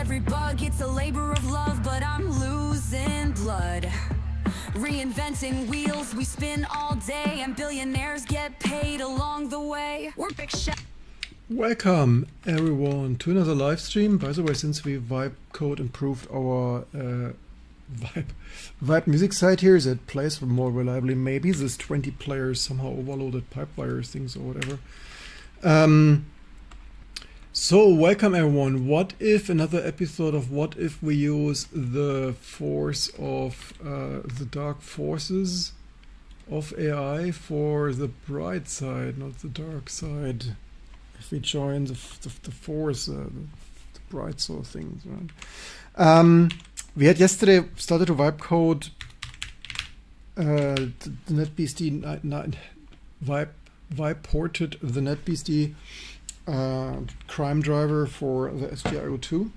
every bug, it's a labor of love, but I'm losing blood. Reinventing wheels, we spin all day, and billionaires get paid along the way. We're big shot. Welcome everyone to another live stream. By the way, since we Vibe Code improved our Vibe music site here that plays more reliably, maybe this 20 players somehow overloaded pipewire things or whatever. So welcome everyone. What if another episode of what if we use the force of the dark forces of AI for the bright side, not the dark side. If we join the force, the bright sort of things, right? We had yesterday started to vibe code the NetBSD vibe ported the NetBSD crime driver for the Sgi O2.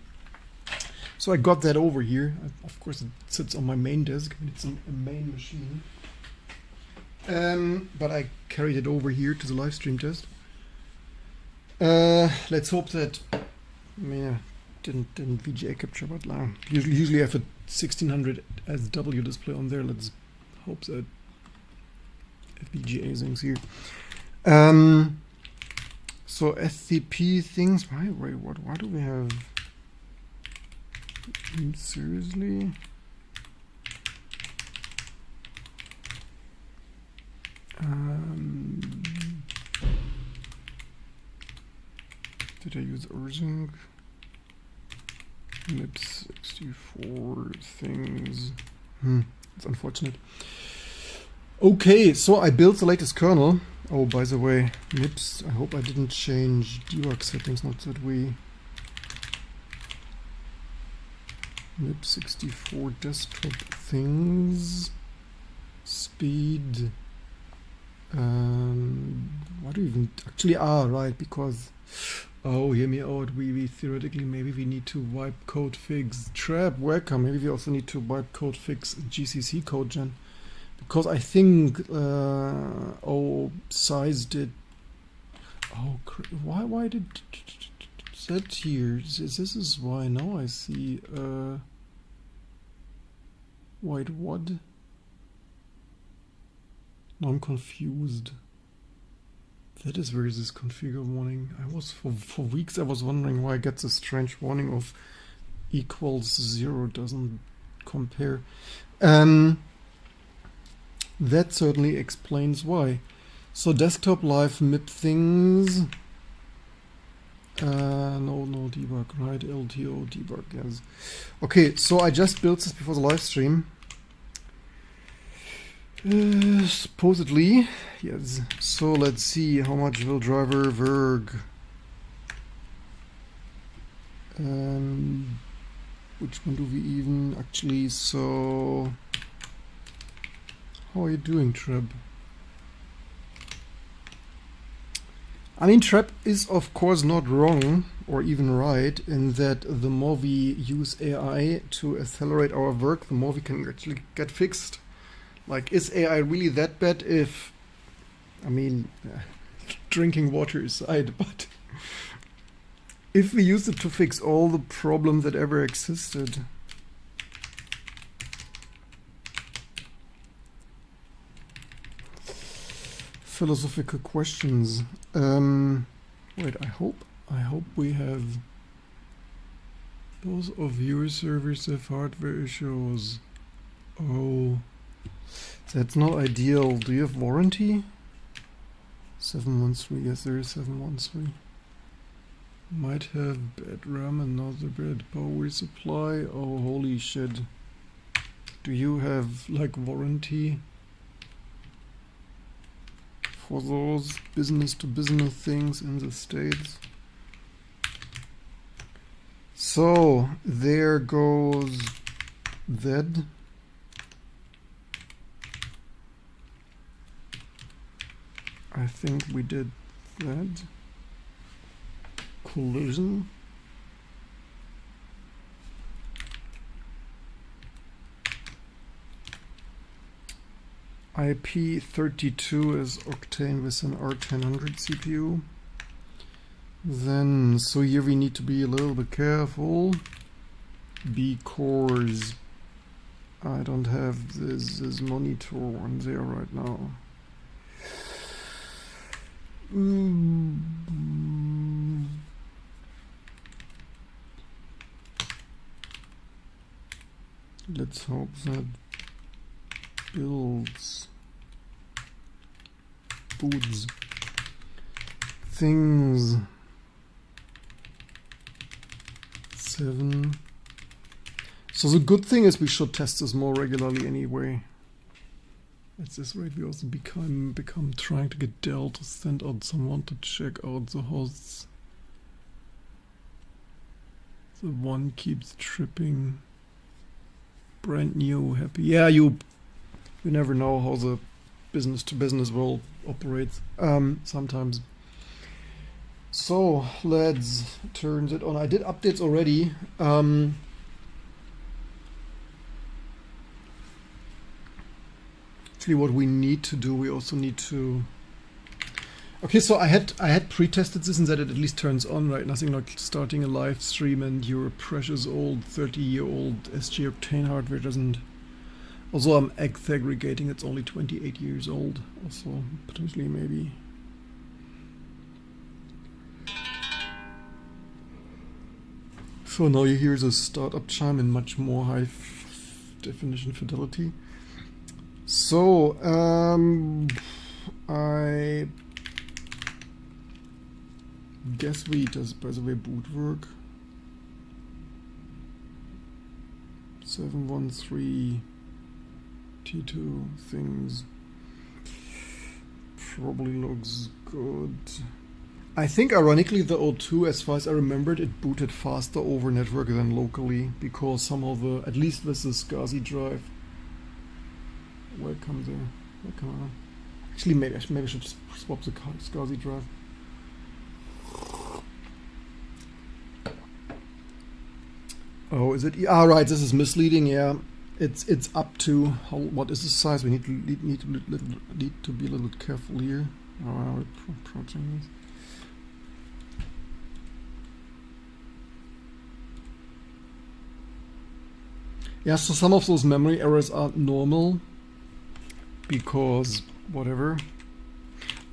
So I got that over here. Of course, it sits on my main disk. It's a main machine, but I carried it over here to the live stream test. Let's hope that didn't VGA capture, but usually I have a 1600 SW display on there. Let's hope that VGA things here. So SCP things. Wait, what? Why do we have? Seriously? Did I use urging? MIPS64 things. It's unfortunate. Okay, so I built the latest kernel. Oh, by the way, MIPS, I hope I didn't change debug settings, not that we... MIPS64 desktop things. Speed. What do we even... Actually, right, because... Oh, hear me out. We theoretically, maybe we need to wipe code fix trap. Welcome. Maybe we also need to wipe code fix GCC code gen. Because I think size did. Oh, why did that here? This is why now I see. Wait, what? Now I'm confused. That is where this configure warning. I was for weeks I was wondering why I get this strange warning of equals 0 doesn't compare. That certainly explains why. So desktop live MIP things. No debug, right? LTO debug, yes. Okay, so I just built this before the live stream. Supposedly, yes. So let's see how much will driver verg. Which one do we even actually? So, how are you doing, Treb? I mean, Treb is of course not wrong or even right in that the more we use AI to accelerate our work, the more we can actually get fixed. Like, is AI really that bad if, I mean, drinking water aside, but if we use it to fix all the problems that ever existed? Philosophical questions. Wait, I hope we have those of your servers have hardware issues. Oh. That's not ideal. Do you have warranty? 713, yes there is 713. Might have bad RAM and not the bad power supply. Oh holy shit. Do you have like warranty for those business to business things in the States? So there goes that. I think we did that. Collision. IP32 is Octane with an R1000 CPU. Then, so here we need to be a little bit careful. because I don't have this monitor on there right now. Let's hope that builds boots things. 7. So the good thing is we should test this more regularly anyway. At this rate we also become trying to get Dell to send out someone to check out the hosts. The one keeps tripping. Brand new, happy. Yeah, you never know how the business to business world operates sometimes. So let's turn it on. I did updates already. Actually, what we need to do, we also need to. Okay, so I had pre-tested this and that it at least turns on, right? Nothing like starting a live stream and your precious old 30-year-old Sgi Octane hardware doesn't. Also, I'm segregating. It's only 28 years old. Also, potentially maybe. So now you hear the startup chime in much more high definition fidelity. So I guess we just, by the way, boot work 713 T2 things probably looks good. I think ironically the O2, as far as I remembered, it booted faster over network than locally because some of the, at least with the SCSI drive. Welcome there. Welcome on. Actually, maybe I should swap the SCSI drive. Oh, is it? Ah, right. This is misleading. Yeah, it's up to how. What is the size? We need to be a little bit careful here. Oh, we're approaching this. Yeah, so some of those memory errors are normal because whatever.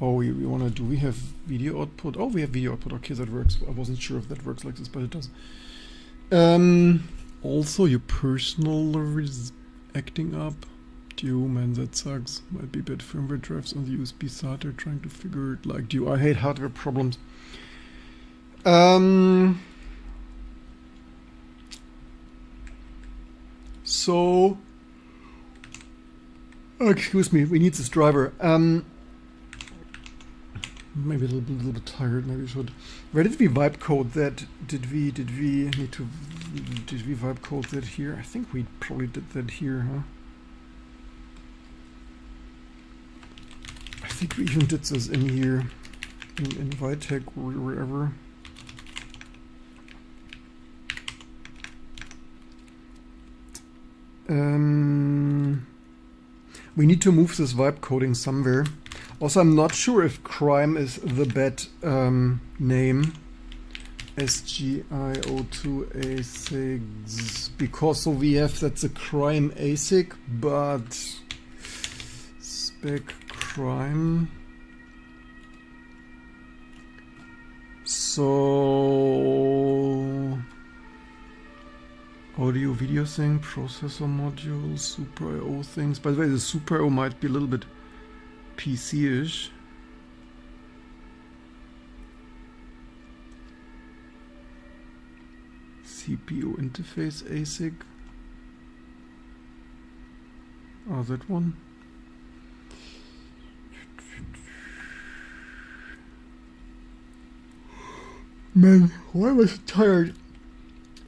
Oh, we want to do, we have video output. Oh, we have video output. Okay, that works. I wasn't sure if that works like this, but it does. Also, your personal is acting up. Dude, man, that sucks. Might be bad firmware drives on the USB SATA trying to figure it like, dude, I hate hardware problems. So, excuse me, we need this driver. Maybe a little bit tired. Maybe we should. Where did we vibe code that? Did we vibe code that here? I think we probably did that here, huh? I think we even did this in here, in Vitec or wherever. We need to move this vibe coding somewhere. Also, I'm not sure if crime is the bad name. Sgi O2 ASICs, because so we have that's a crime ASIC, but spec crime. So audio video thing, processor module, Super IO things. By the way, the Super IO might be a little bit PC-ish. CPU interface ASIC. Oh, that one. Man, why was I tired?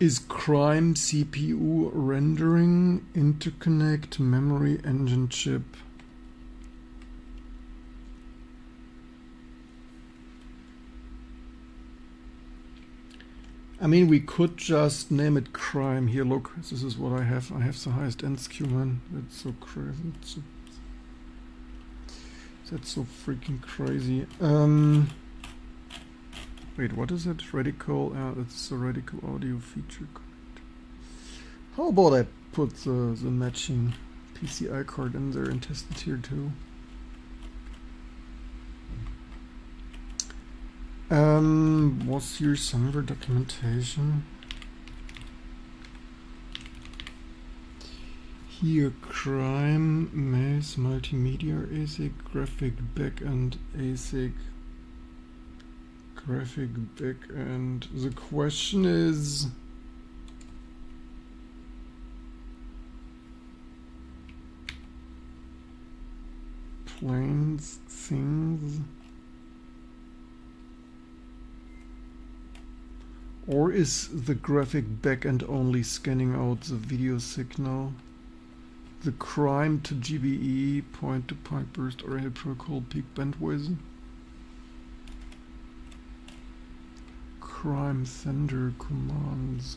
Is crime CPU rendering interconnect memory engine chip? I mean, we could just name it crime. Here, look, this is what I have. I have the highest end skew, man. That's so crazy. That's so freaking crazy. Wait, what is it? Radical, that's a radical audio feature connect. How about I put the matching PCI card in there and test it here too? What's your server documentation? Here, crime, maze, multimedia, ASIC, graphic backend, ASIC, graphic backend. The question is, planes, things, or is the graphic backend only scanning out the video signal? The crime to GBE, point-to-point burst array protocol, peak bandwidth. Crime sender commands.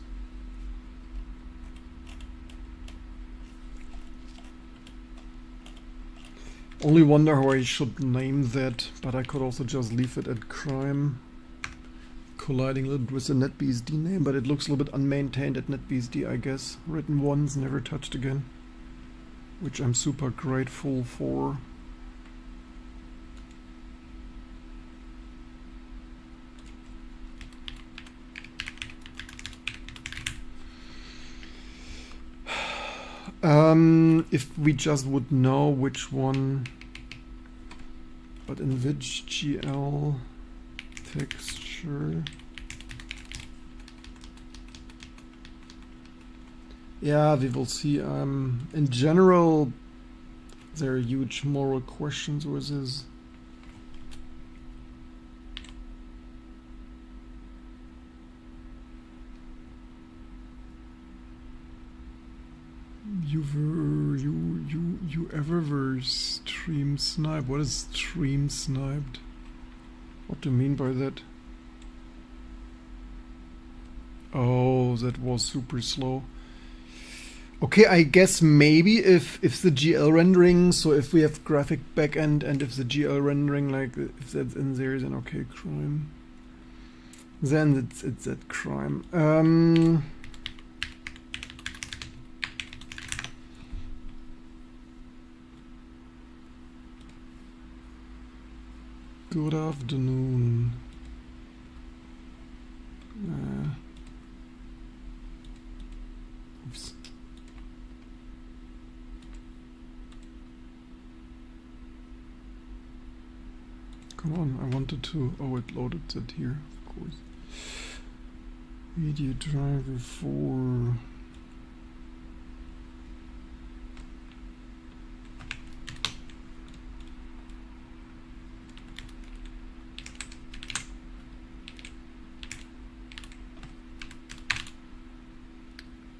Only wonder how I should name that, but I could also just leave it at crime. Colliding a little bit with the NetBSD name, but it looks a little bit unmaintained at NetBSD, I guess. Written once, never touched again. Which I'm super grateful for. If we just would know which one, but in which GL texture. Yeah, we will see. In general, there are huge moral questions with this. You ever were stream sniped? What is stream sniped? What do you mean by that? Oh, that was super slow. Okay, I guess maybe if the GL rendering, so if we have graphic backend and if the GL rendering, like if that's in there, then okay, crime. Then it's that crime. Good afternoon. Oops. Come on, I wanted to. Oh, it loaded that here, of course. Media driver 4.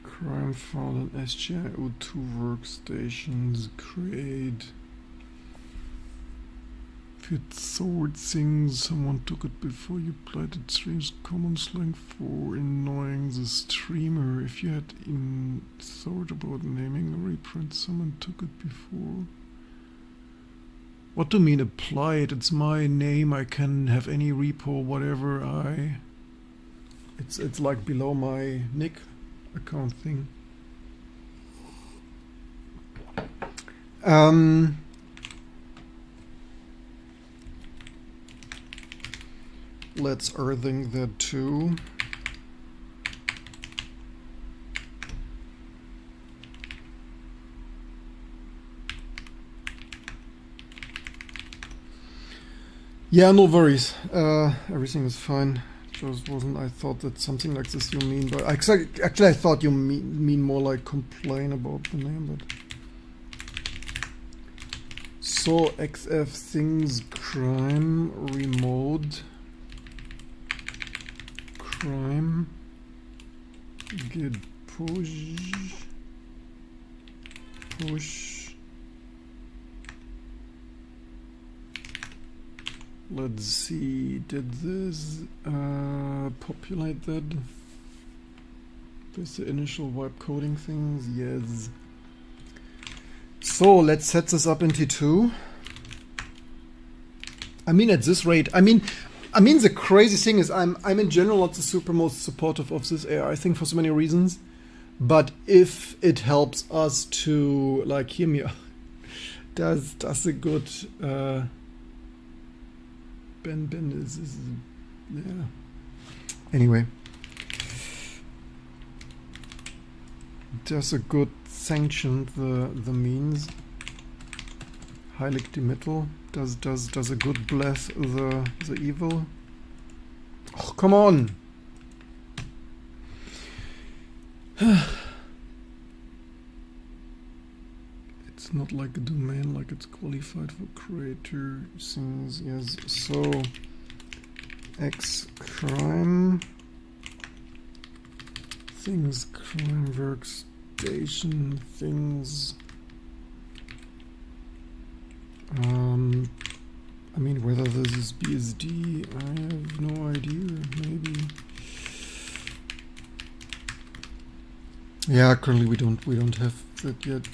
Crime found in Sgi O2 workstations. Create. Fit sword things. Someone took it before you played it. Streams common slang for annoying the streamer. If you had even thought about naming a reprint, someone took it before. What do you mean applied? It's my name. I can have any repo, whatever I. It's like below my nick account thing. Let's earthing that too. Yeah, no worries. Everything is fine. Just wasn't. I thought that something like this you mean, but actually I thought you mean more like complain about the name. But so XF things crime remote crime git push. Let's see, did this populate that? With the initial wipe coding things? Yes. So let's set this up in T2. I mean, at this rate, I mean, the crazy thing is I'm in general not the super most supportive of this AI thing for so many reasons. But if it helps us to, like, hear me out, that's a good Ben is yeah. Anyway, does a good sanction the means. Heilig die Mittel does a good bless the evil. Oh, come on. It's not like a domain, like it's qualified for creator things. Yes, so X crime things, crime workstation things. I mean, whether this is BSD, I have no idea. Maybe. Yeah, currently we don't have that yet.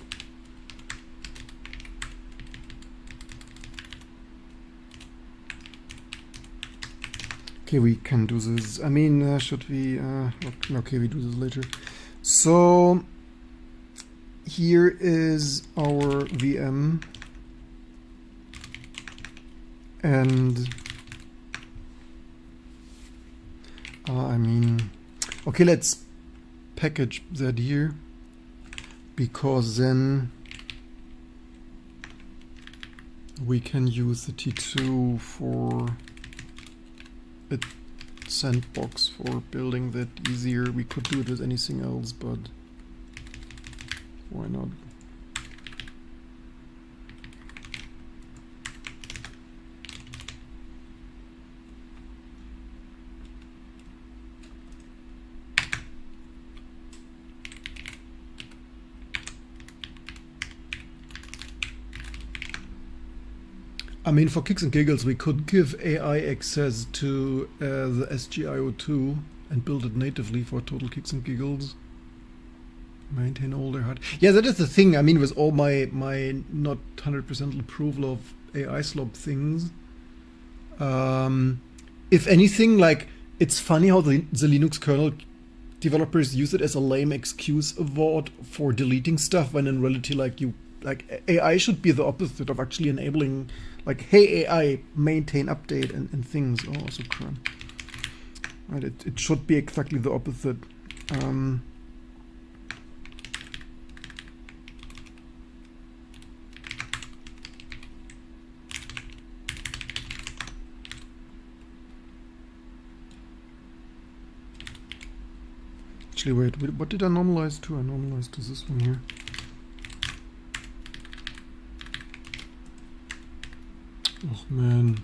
Okay, we can do this. I mean, should we? Okay, we do this later. So here is our VM, and I mean, okay, let's package that here, because then we can use the T2 for a sandbox for building that easier. We could do it with anything else, but why not? I mean, for kicks and giggles, we could give AI access to the Sgi O2 and build it natively for total kicks and giggles. Maintain all their hard. Yeah, that is the thing. I mean, with all my not 100% approval of AI slob things, if anything, like, it's funny how the Linux kernel developers use it as a lame excuse award for deleting stuff, when in reality, like, AI should be the opposite of actually enabling, like, hey AI, maintain, update, and things. Oh, also crap. Right, it should be exactly the opposite. Actually, wait, what did I normalize to? I normalized to this one here. Oh man.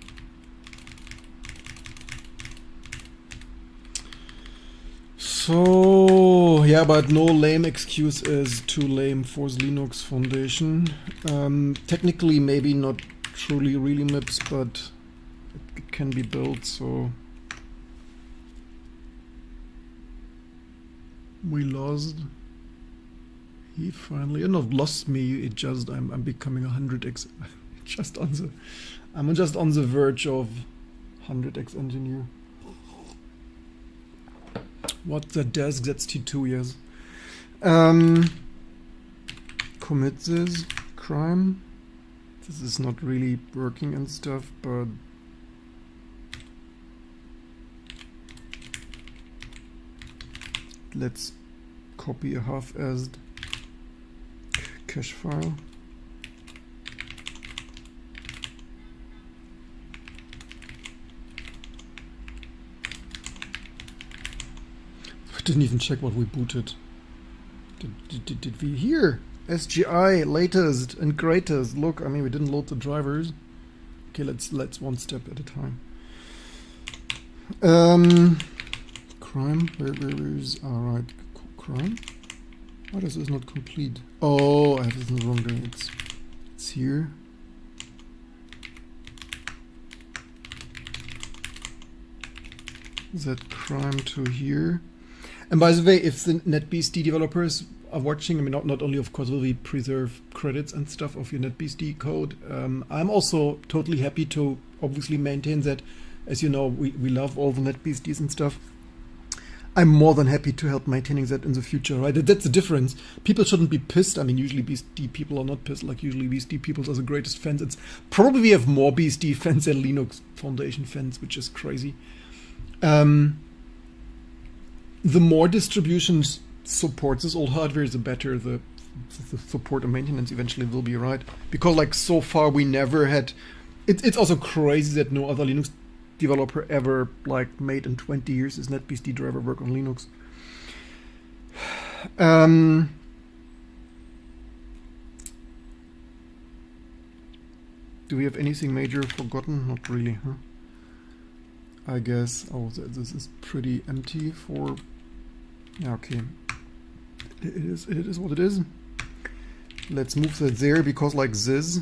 So yeah, but no lame excuse is too lame for the Linux Foundation. Technically, maybe not truly really MIPS, but it can be built. So we lost. He finally, not lost me. It just I'm becoming 100x. Just on the. I'm just on the verge of 100x engineer. What the desk? That's T2, yes. Commit this crime. This is not really working and stuff, but let's copy a half-assed cache file. Didn't even check what we booted. Did we here? SGI latest and greatest. Look, I mean, we didn't load the drivers. Okay, let's one step at a time. Crime. Where is alright? Crime. Why does this not complete? Oh, I have this in the wrong day. It's here. That crime to here. And by the way, if the NetBSD developers are watching, I mean, not only, of course, will we preserve credits and stuff of your NetBSD code, I'm also totally happy to obviously maintain that. As you know, we love all the NetBSDs and stuff. I'm more than happy to help maintaining that in the future, right? That's the difference. People shouldn't be pissed. I mean, usually BSD people are not pissed. Like, usually BSD people are the greatest fans. It's probably we have more BSD fans than Linux Foundation fans, which is crazy. The more distributions support this old hardware, the better the support and maintenance eventually will be, right? Because, like, so far we never had... It's also crazy that no other Linux developer ever, like, made in 20 years this NetBSD driver work on Linux. Do we have anything major forgotten? Not really, huh? I guess. Oh, this is pretty empty for... Yeah, okay. It is what it is. Let's move that there, because like this,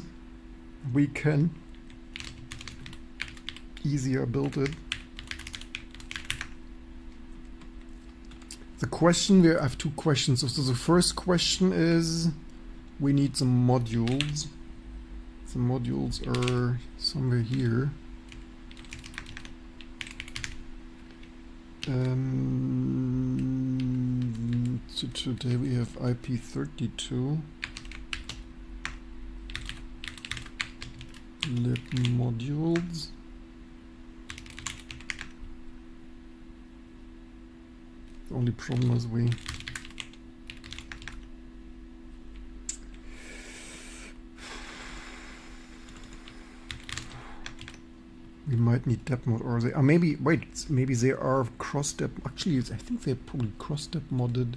we can easier build it. The question, I have two questions. So the first question is, we need some modules. The modules are somewhere here. So today we have IP32. Lib modules. The only problem is we might need dep mod, or they maybe wait, maybe they are cross dep. Actually, I think they're probably cross dep modded.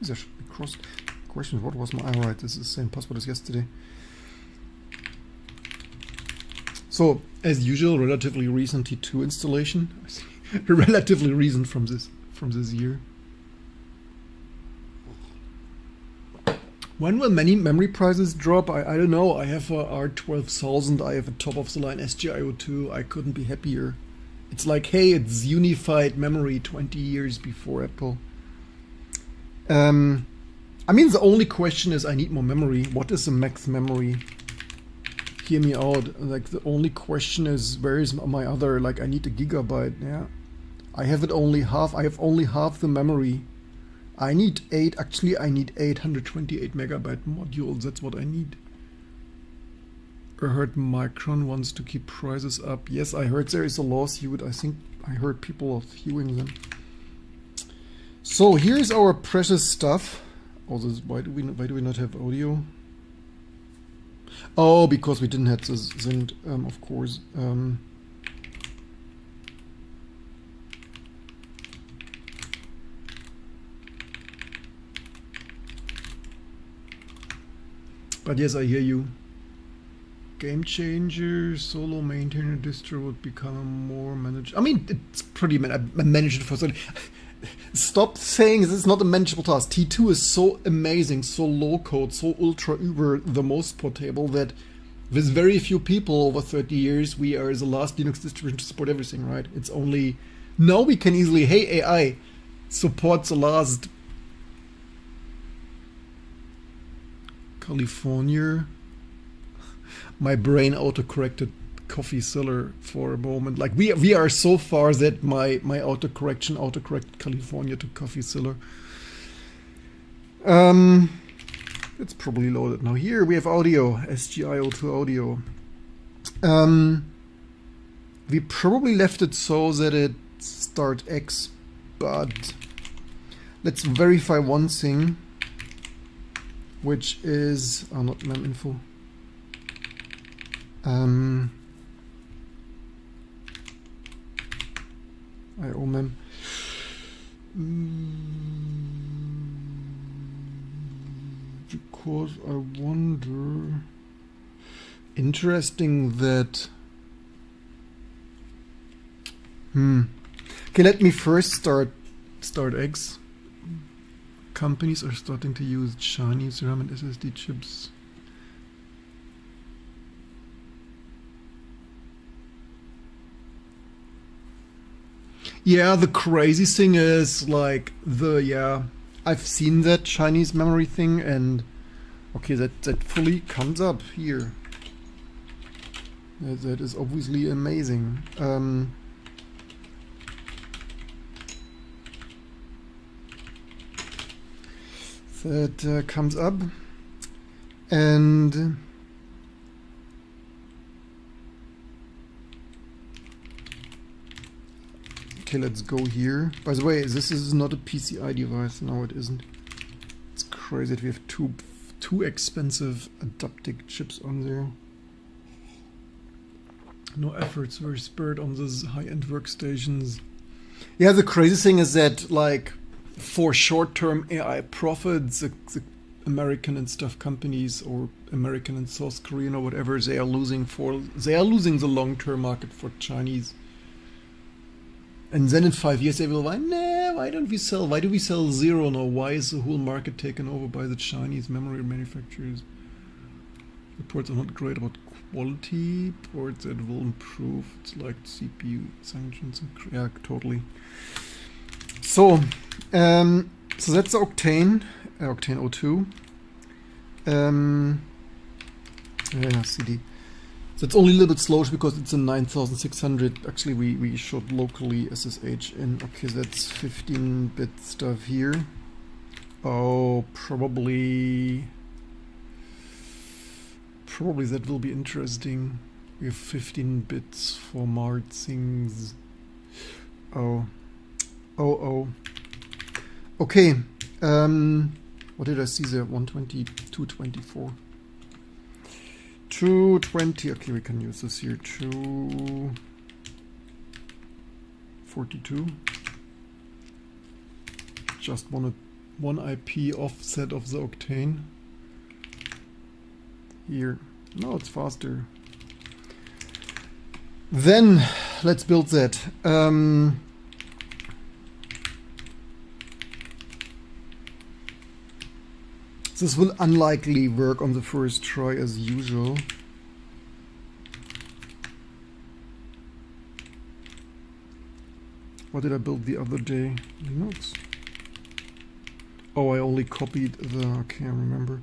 There should be cross. Question: what was my? Right, this is the same password as yesterday. So, as usual, relatively recent T2 installation. Relatively recent from this year. When will many memory prices drop? I don't know. I have a R12000. I have a top of the line Sgi O2. I couldn't be happier. It's like, hey, it's unified memory 20 years before Apple. I mean, the only question is I need more memory. What is the max memory? Hear me out. Like, the only question is, where is my other, like, I need a gigabyte. Yeah, I have it only half. I have only half the memory. I need 828 megabyte modules. That's what I need. I heard Micron wants to keep prices up. Yes, I heard there is a lawsuit. I think I heard people are suing them. So here's our precious stuff. Oh, why do we not have audio? Oh, because we didn't have the Zend, of course. But yes, I hear you. Game changer, solo maintainer distro would become more managed. I mean, it's pretty manageable for certain. Stop saying this is not a manageable task. T2 is so amazing, so low code, so ultra uber, the most portable, that with very few people over 30 years, we are the last Linux distribution to support everything, right? It's only now we can easily, hey AI, support the last California. My brain autocorrected Coffee Cellar for a moment. Like we are so far that my autocorrected California to Coffee Cellar. It's probably loaded now. Here we have audio, Sgi O2 audio. We probably left it so that it start X, but let's verify one thing, which is not mem info. IO mem. Because I wonder. Interesting that. Okay, let me first start X. Companies are starting to use Chinese RAM and SSD chips. Yeah, the crazy thing is, like, I've seen that Chinese memory thing, and okay, that fully comes up here. That is obviously amazing. that comes up. And okay, let's go here. By the way, this is not a PCI device. No, it isn't. It's crazy that we have two expensive adaptive chips on there. No efforts were spared on these high-end workstations. Yeah, the crazy thing is that, like, for short-term AI profits, the American and stuff companies, or American and South Korean or whatever, they are losing the long-term market for Chinese. And then in 5 years they will buy, nah, why do we sell zero now? Why is the whole market taken over by the Chinese memory manufacturers? Reports are not great about quality, reports that will improve. It's like CPU sanctions. Yeah, totally. So that's the Octane O2. Yeah, CD. So it's only a little bit slow because it's a 9600. Actually, we showed locally SSH in. Okay, that's 15-bit stuff here. Oh, probably that will be interesting. We have 15 bits for Mart things. Oh. Okay. What did I see there? 120, 224. 220. Okay, we can use this here. 242. Just one IP offset of the Octane. Here. No, it's faster. Then let's build that. This will unlikely work on the first try as usual. What did I build the other day? Linux. Oh, I only copied the... Okay, I remember.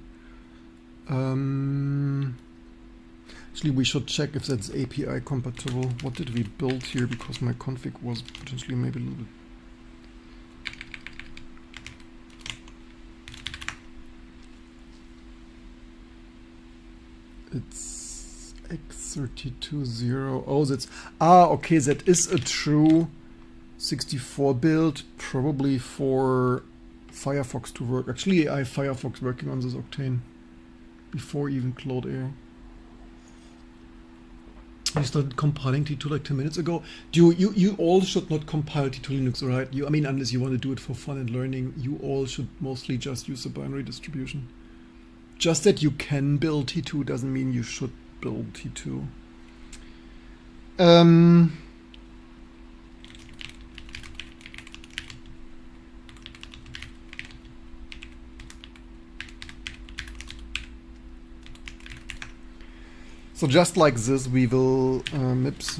Actually, we should check if that's API compatible. What did we build here? Because my config was potentially maybe a little bit... It's X320. Oh, that's... Ah, okay, that is a true 64 build, probably for Firefox to work. Actually, I have Firefox working on this Octane before even Claude AI. I started compiling T2 like 10 minutes ago. You all should not compile T2 Linux, right? I mean, unless you want to do it for fun and learning, you all should mostly just use the binary distribution. Just that you can build T2 doesn't mean you should build T2. So just like this, we will MIPS.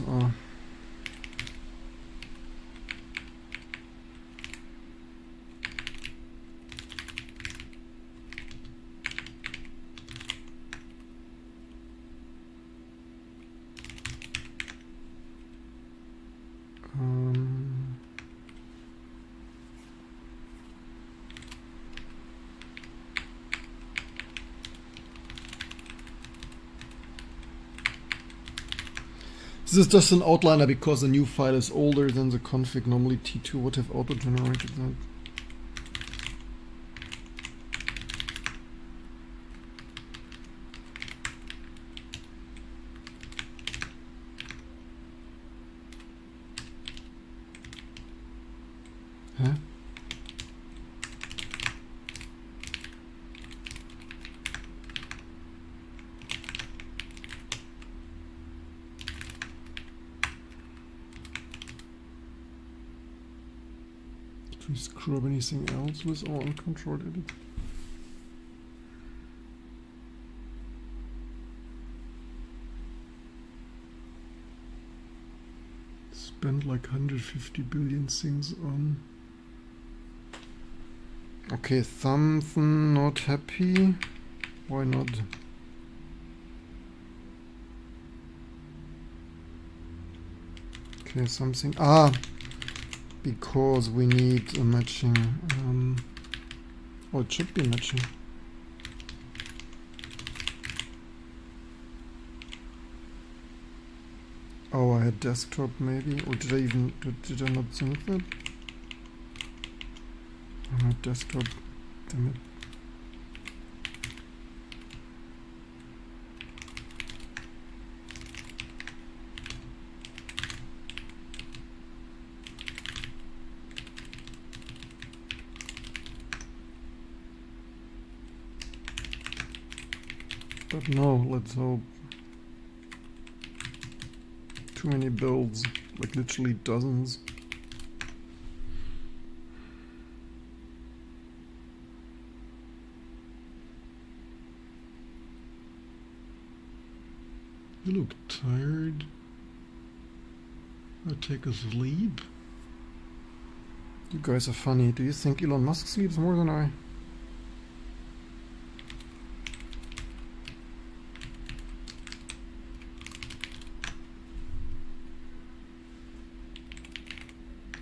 This is just an outliner because the new file is older than the config. Normally T2 would have auto-generated that. Huh? Did we screw up anything else with our uncontrolled edit? Spent like 150 billion things on. Okay, something not happy. Why not? Okay, something. Ah, because we need a matching. Oh, it should be matching. Oh, I had desktop maybe, or did I not sync that? I had desktop, damn it. But no, let's hope. Too many builds, like literally dozens. You look tired. I'll take a sleep. You guys are funny. Do you think Elon Musk sleeps more than I?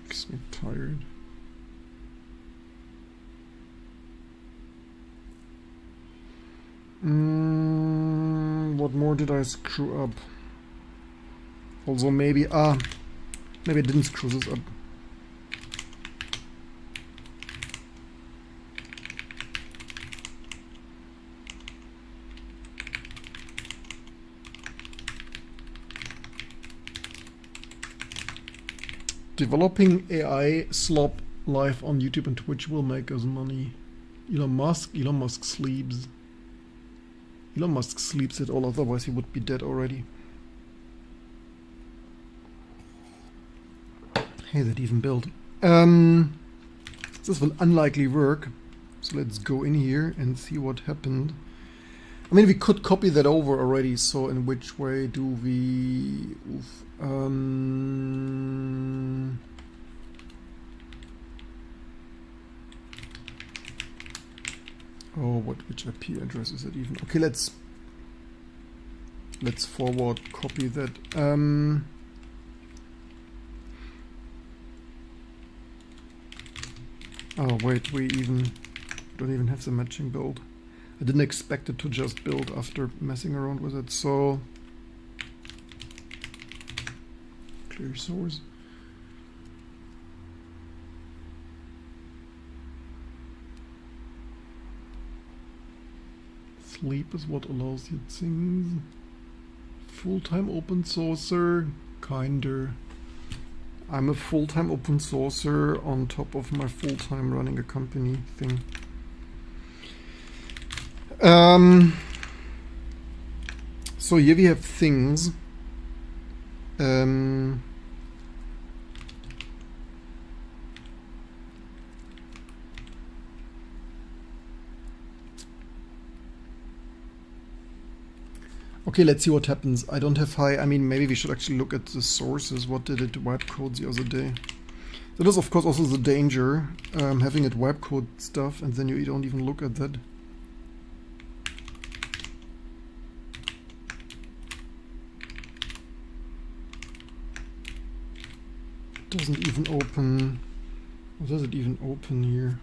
Makes me tired. What more did I screw up? Also maybe I didn't screw this up. Developing AI slop live on YouTube and Twitch will make us money. Elon Musk sleeps. Elon Musk sleeps it all, otherwise he would be dead already. Hey, that even built. This will unlikely work. So let's go in here and see what happened. I mean, we could copy that over already, so in which way do we... Oh, which IP address is it even? Okay, let's forward copy that. Oh wait, we don't even have the matching build. I didn't expect it to just build after messing around with it, so clear source. Sleep is what allows you things. Full-time open sourcer, kinder. I'm a full-time open sourcer on top of my full-time running a company thing. So here we have things. Okay, let's see what happens. I don't have high... I mean, maybe we should actually look at the sources. What did it wipe code the other day? That is, of course, also the danger, having it wipe code stuff, and then you don't even look at that. It doesn't even open... Or does it even open here?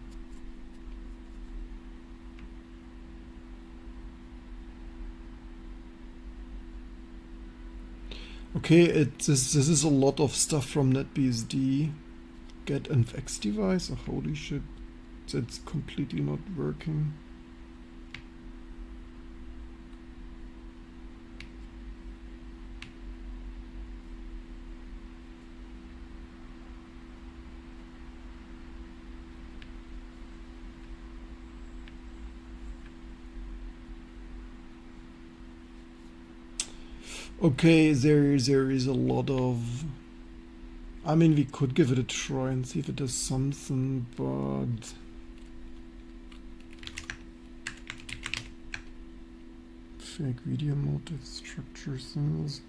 Okay, this is a lot of stuff from NetBSD. Get NFX device. Oh, holy shit, that's completely not working. Okay, there is a lot of... I mean, we could give it a try and see if it does something, but... Fake video motive structure things.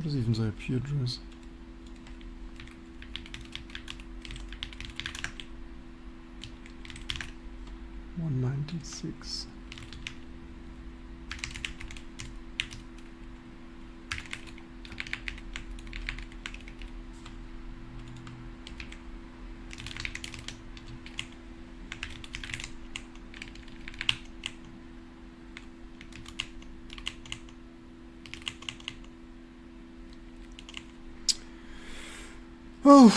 What is even the IP address? (196). Oh,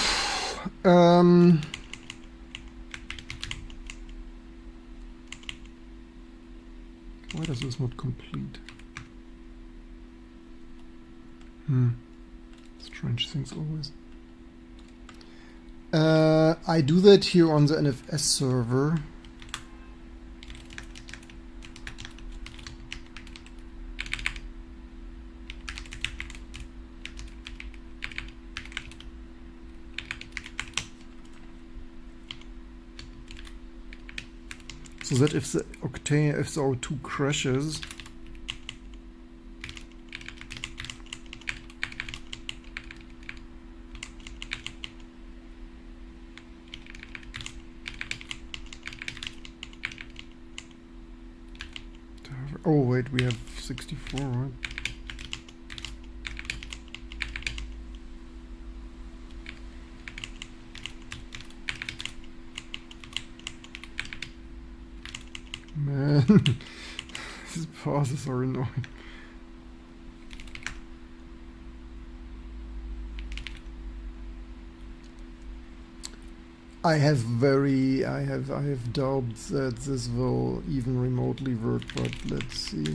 why does this not complete? Strange things always. I do that here on the NFS server. So that if the Octane, if the O2 crashes, oh wait, we have 64, right? Man, these pauses are annoying. I have doubts that this will even remotely work, but let's see.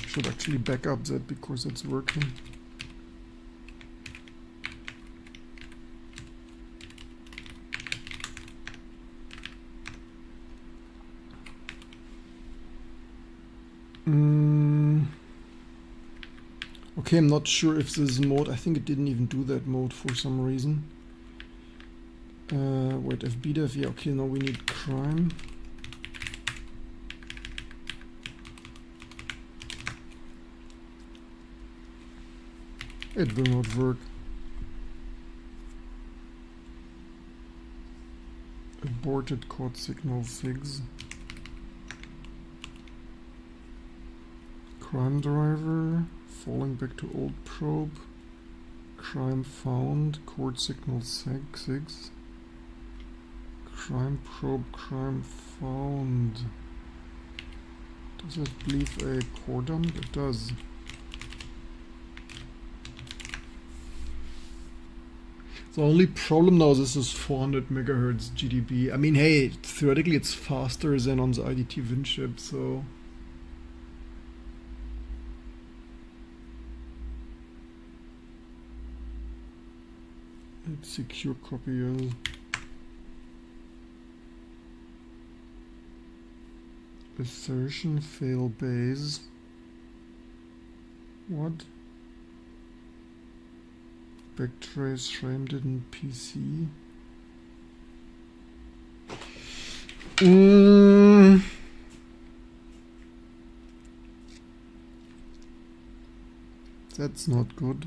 Should actually back up that because it's working. Okay, I'm not sure if this mode, I think it didn't even do that mode for some reason. Wait, FBDEV, yeah, okay, now we need crime. It will not work. Aborted code signal 6. Crime driver. Falling back to old probe. Crime found. Court signal 6. Crime probe. Crime found. Does it leave a core dump? It does. The only problem now is this is 400 megahertz GDB. I mean, hey, theoretically it's faster than on the IDT WinChip, so. Let's secure copy. Assertion fail base. What? Backtrace framed in PC. That's not good.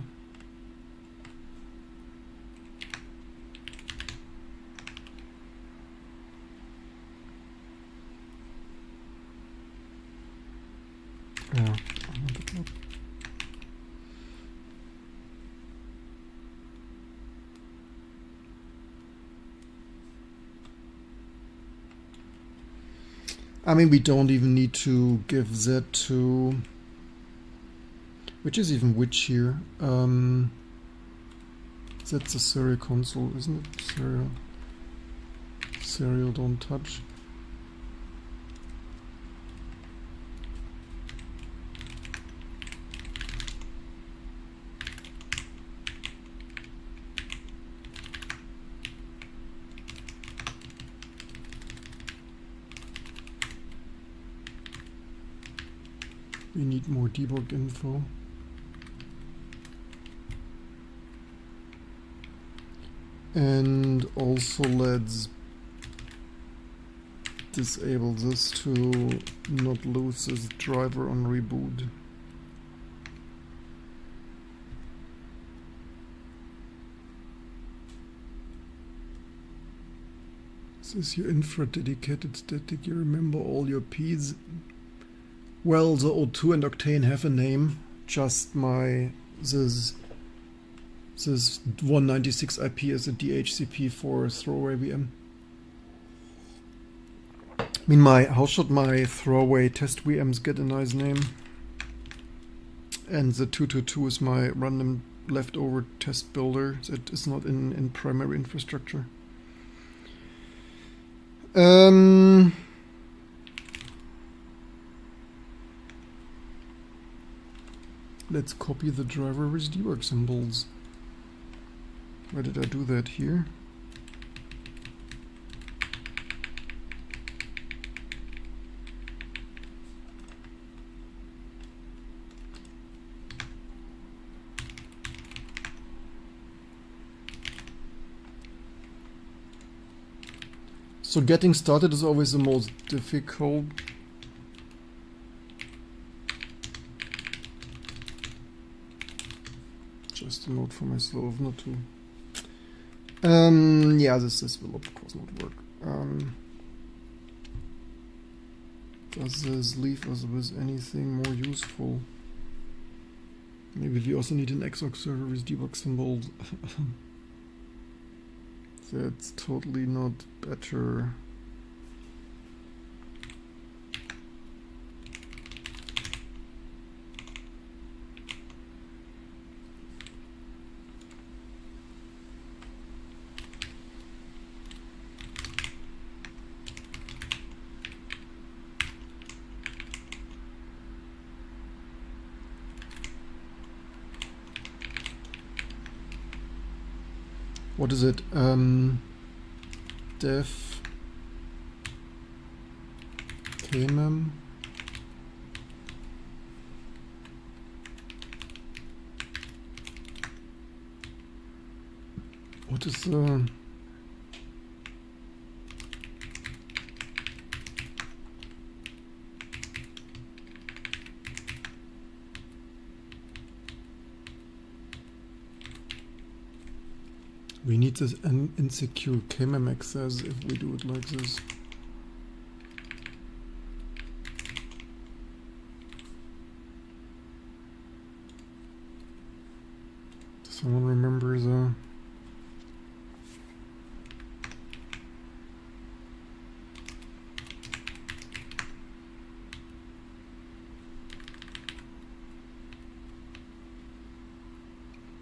Yeah, I want it not. I mean, we don't even need to give that to... Which is even which here? That's a serial console, isn't it? Serial. Serial don't touch. We need more debug info. And also let's disable this to not lose this driver on reboot. This is your infra dedicated static. You remember all your P's. Well, the O2 and Octane have a name. Just this 196 IP is a DHCP for throwaway VM. I mean, how should my throwaway test VMs get a nice name? And the 222 is my random leftover test builder that is not in primary infrastructure. Let's copy the driver with debug symbols. Why did I do that here? So getting started is always the most difficult. Just a note for myself not to. Yeah, this will of course not work. Does this leave us with anything more useful? Maybe we also need an exoc server with debug symbols. That's totally not better. What is it? Def kmem. What is the we need this insecure kmem access if we do it like this. Does someone remember the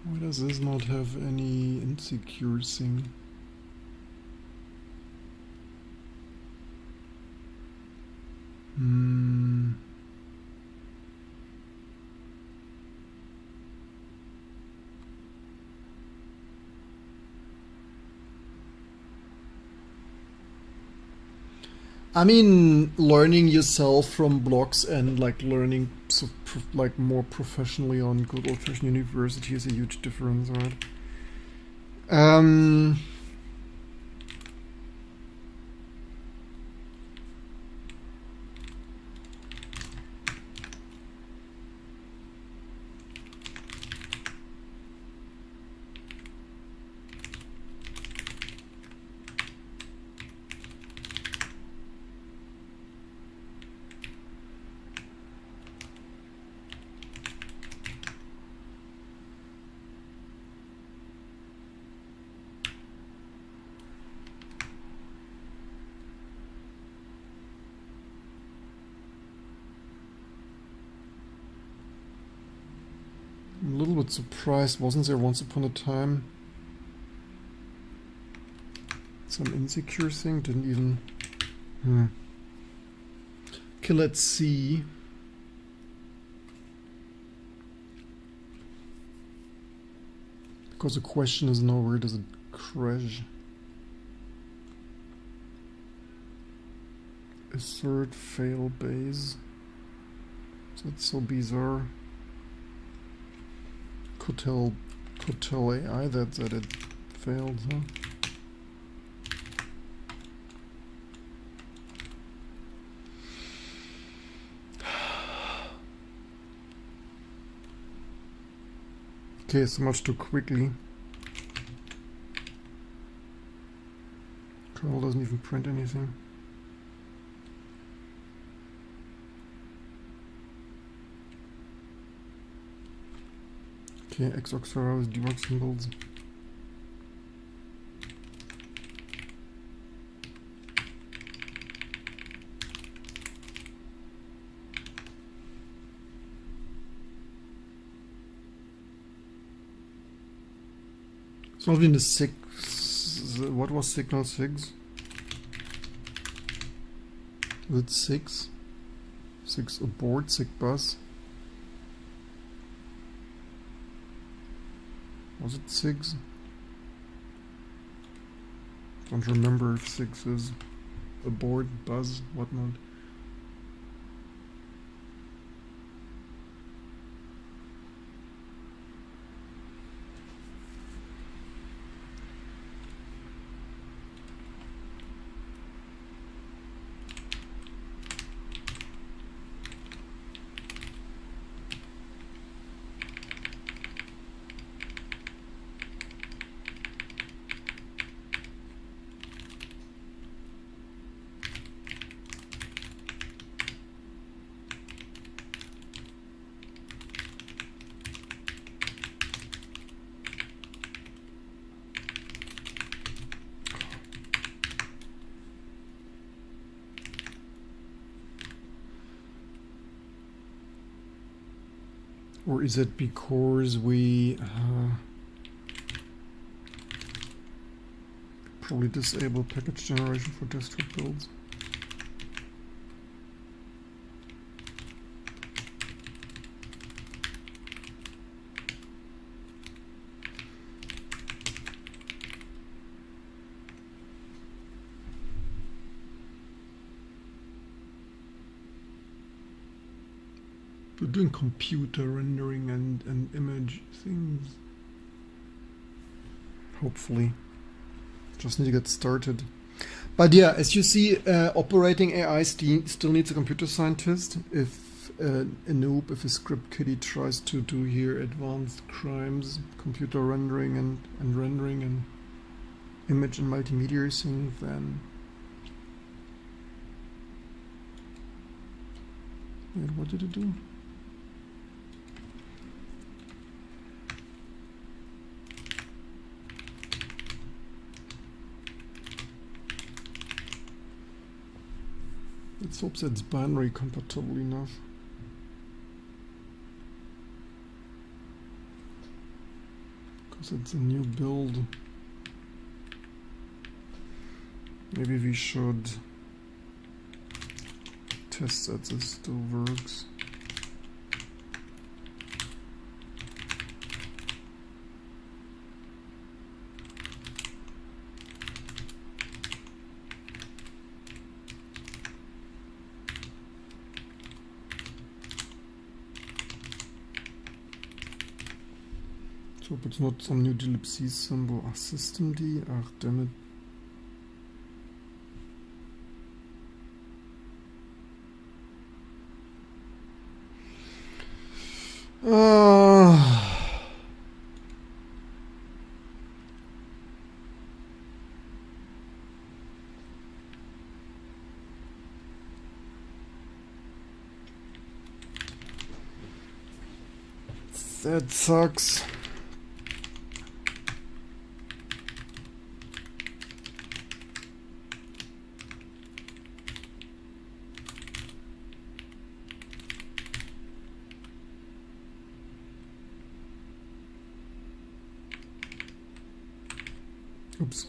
why does this not have any insecure thing? I mean, learning yourself from blogs and like learning like more professionally on good old-fashioned university is a huge difference, right? I'm a little bit surprised, wasn't there once upon a time some insecure thing? Didn't even... Okay, let's see. Because the question is now, where does it crash? Assert fail base. That's so bizarre. Could tell AI that it failed, huh? Okay, so much too quickly. Kernel doesn't even print anything. Okay, Xoxera is debug symbols. It's not in the 6. What was signal 6? Was it 6? 6 abort, 6 bus. Was it 6? Don't remember if 6 is abort, buzz, whatnot. Or is it because we probably disable package generation for desktop builds? We're doing computer rendering and image things. Hopefully. Just need to get started. But yeah, as you see, operating AI still needs a computer scientist. If a noob, if a script kiddie tries to do here advanced crimes, computer rendering and rendering and image and multimedia thing, then... Wait, what did it do? Let's hope that's binary compatible enough. Because it's a new build. Maybe we should test that this still works. So hope it's not some new dlibc symbol. Ah, systemd. Ah, damn it. That sucks. Oops.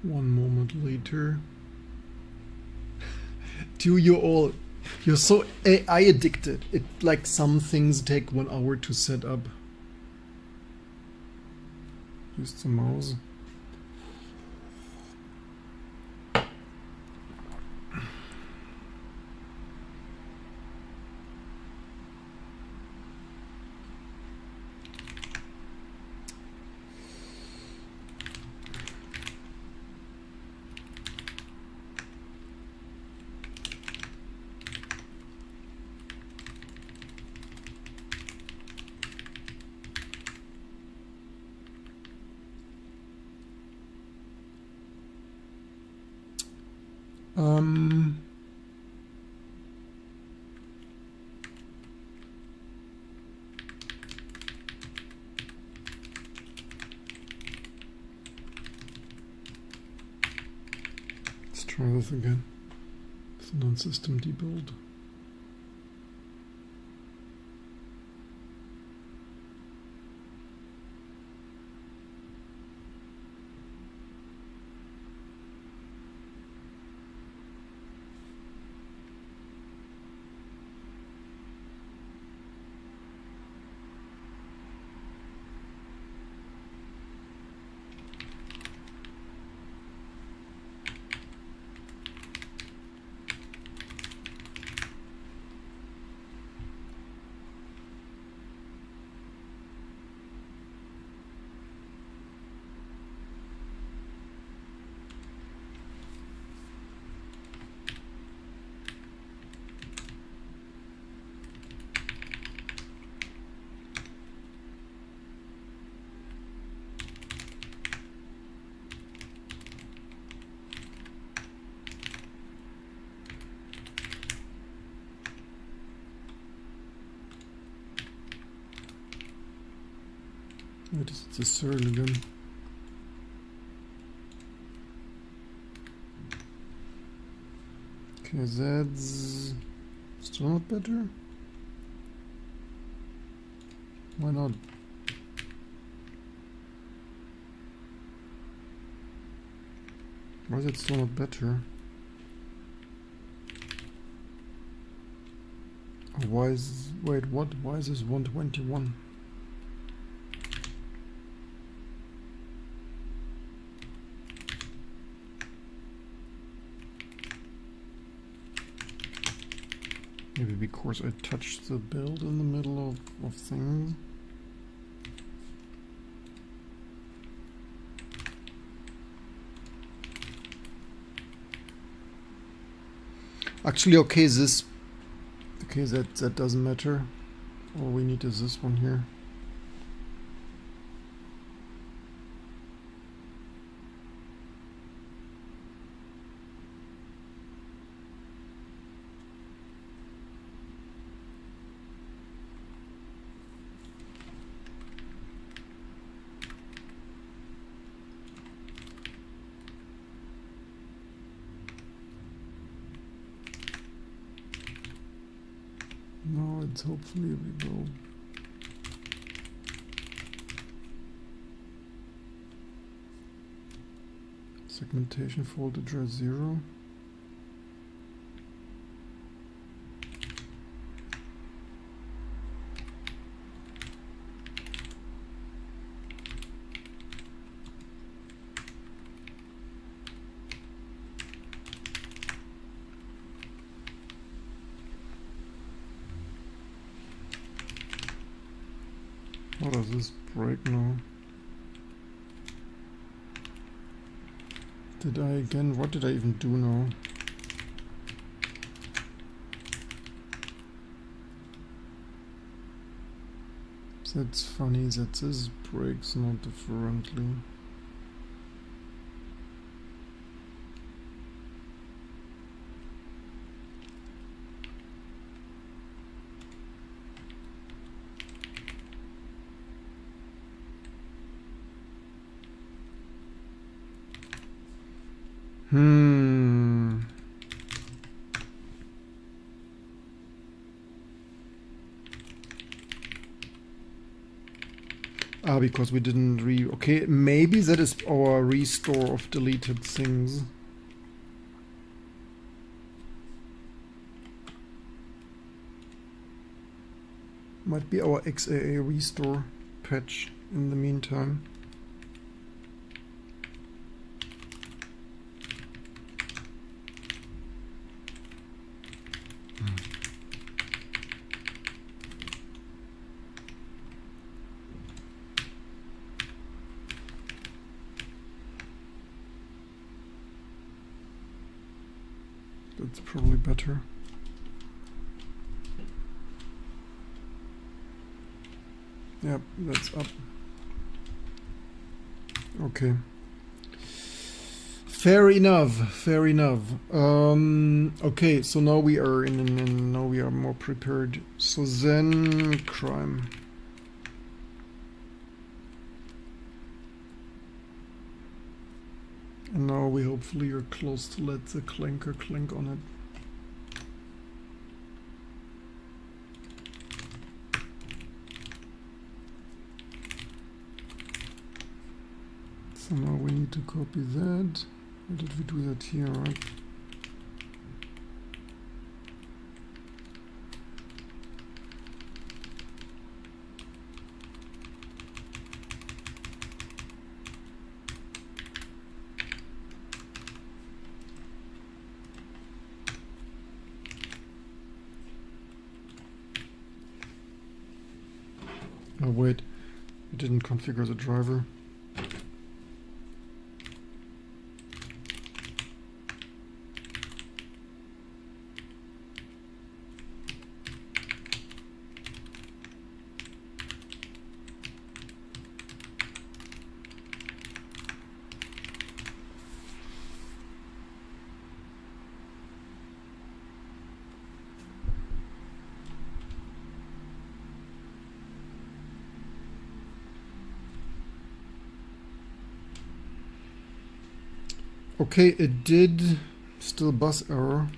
One moment later. Do you all? You're so AI addicted. It like some things take 1 hour to set up. Use the mouse. Let's try this again. It's a non-system debuild. Wait, is it the serial again? Okay, that's still not better. Why not? Why is it still not better? Why is, wait, what? Why is this 121? Maybe because I touched the build in the middle of things. Actually, okay, that doesn't matter. All we need is this one here. No, it's hopefully we will. Segmentation fault address 0. What does this break now? Did I again? What did I even do now? That's funny that this breaks not differently. Because we didn't okay, maybe that is our restore of deleted things. Might be our XAA restore patch in the meantime. That's probably better. Yep, that's up. Okay. Fair enough. Fair enough. Okay, so now we are now we are more prepared. So then crime. And now we hopefully are close to let the clinker clink on it. So now we need to copy that. Or did we do that here, right? Oh wait, I didn't configure the driver. Okay, it did. Still bus error.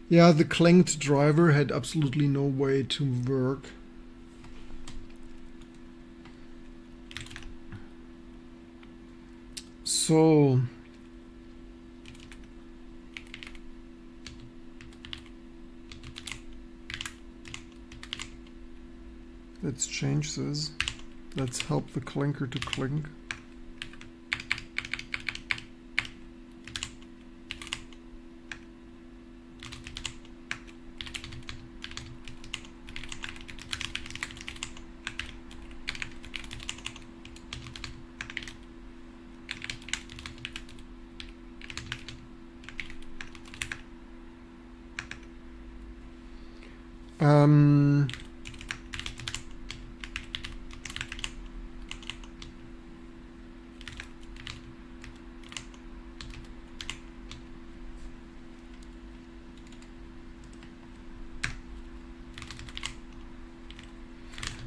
Yeah, the clanked driver had absolutely no way to work. So let's change this. Let's help the clinker to clink.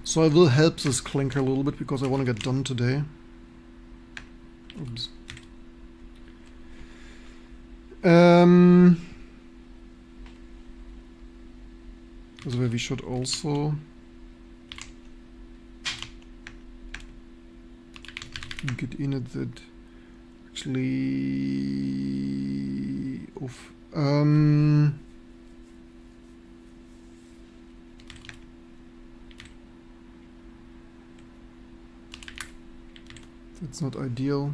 So I will help this clinker a little bit because I want to get done today. Oops. This way we should also get in it that actually off. That's not ideal.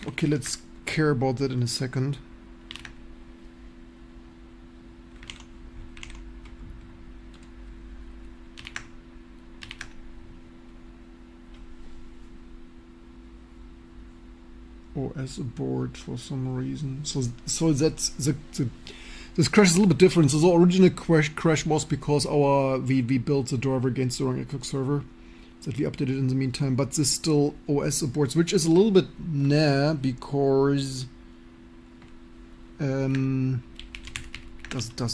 Okay, let's care about that in a second. OS abort for some reason. So that's this crash is a little bit different. So the original crash was because we built the driver against the wrong echoic server that we updated in the meantime. But this still OS aborts, which is a little bit nah because does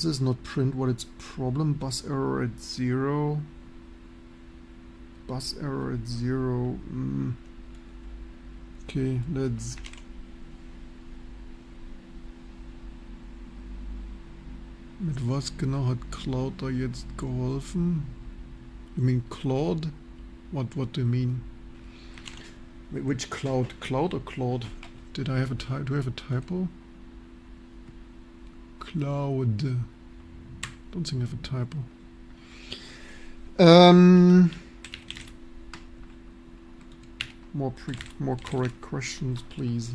this not print what its problem? Bus error at 0. Bus error at 0. Okay, let's. Mit was genau hat Claude da jetzt geholfen? You mean Claude? What do you mean? Which Claude? Claude or Claude? Did I have a typo? Do I have a typo? Claude. Don't think I have a typo. More correct questions, please.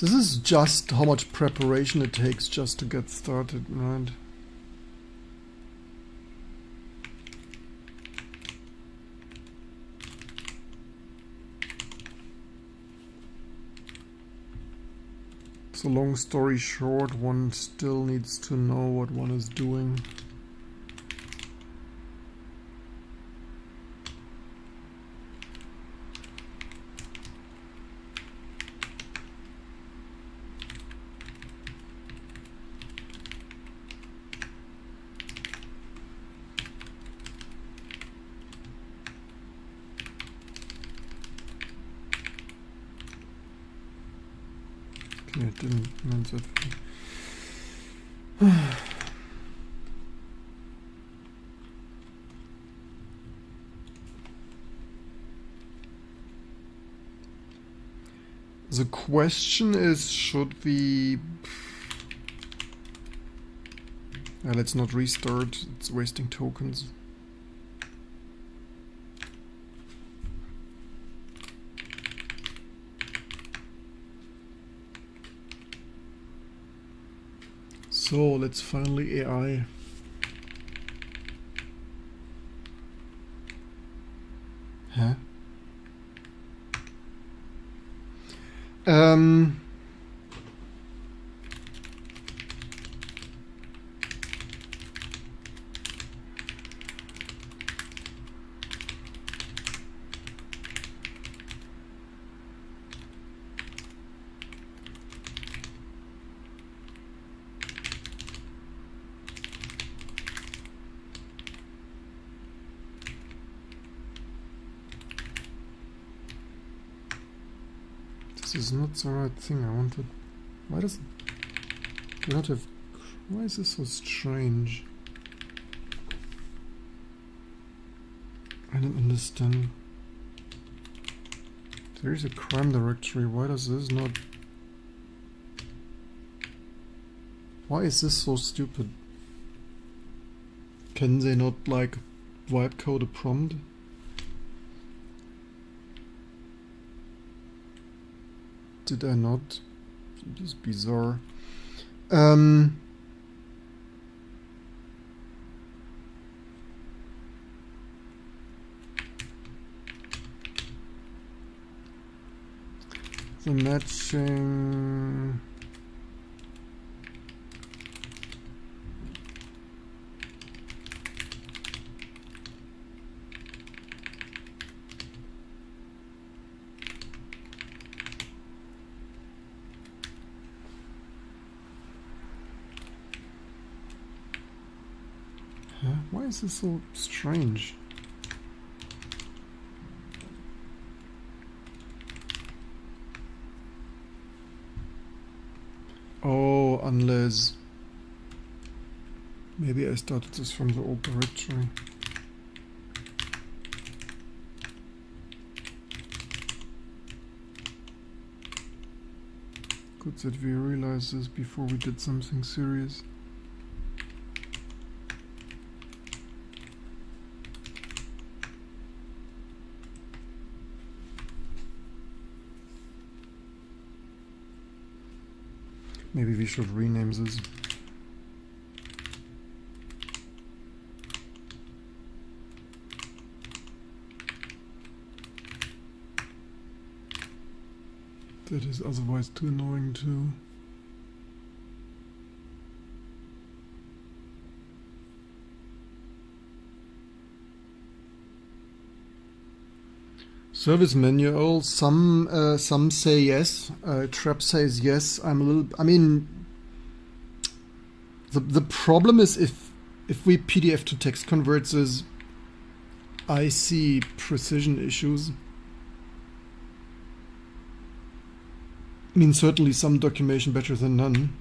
This is just how much preparation it takes just to get started, right? So long story short, one still needs to know what one is doing. Okay, it didn't mean that. The question is, should we... let's not restart, it's wasting tokens. So let's finally AI. Huh? This is not the right thing I wanted. Why does it not have... Why is this so strange? I don't understand. There is a crime directory. Why does this not... Why is this so stupid? Can they not, like, wipe code a prompt? Did I not? It is bizarre. The matching... Huh? Why is this so strange? Oh, unless... Maybe I started this from the old directory. Good that we realized this before we did something serious. Maybe we should rename this. That is otherwise too annoying too. Service manual. Some say yes. Trap says yes. I'm a little. I mean, the problem is if we PDF to text convert this, I see precision issues. I mean, certainly some documentation better than none.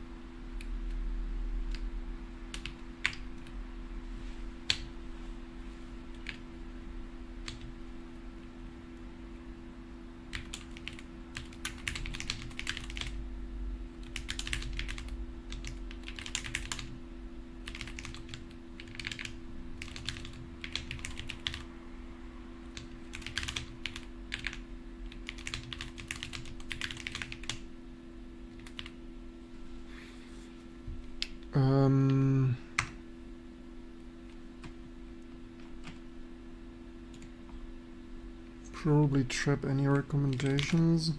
Probably trap any recommendations.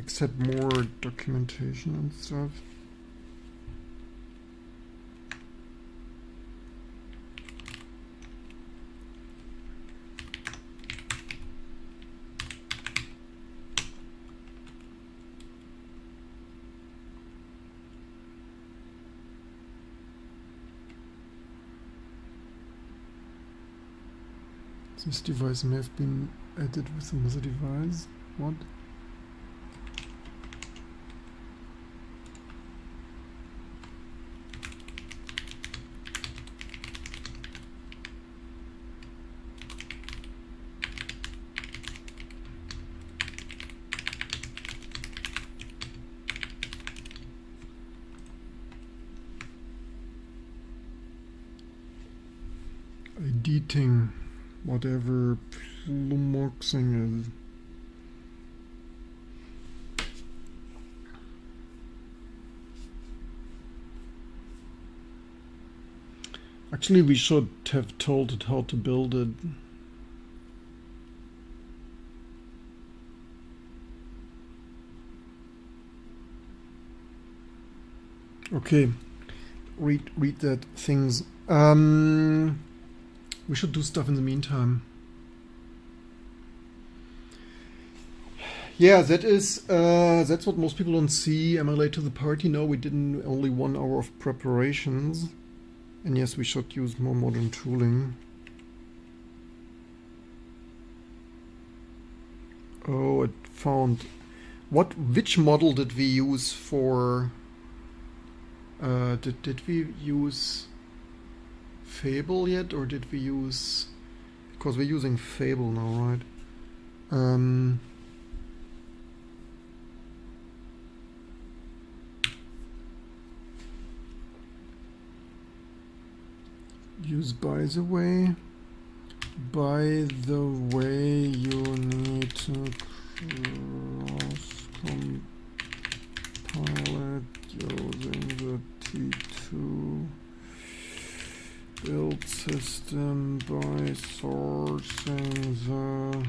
accept more documentation and stuff. This device may have been added with another device. What? Editing. Whatever plumoxing is. Actually, we should have told it how to build it. Okay, read that things. We should do stuff in the meantime. Yeah, that's what most people don't see. Am I late to the party? No, we didn't. Only 1 hour of preparations. And yes, we should use more modern tooling. Oh, it found... Which model did we use for... Did we use Fable yet, or did we use... Because we're using Fable now, right? Use by the way. By the way, you need to cross-compile it using the T2 build system by sourcing the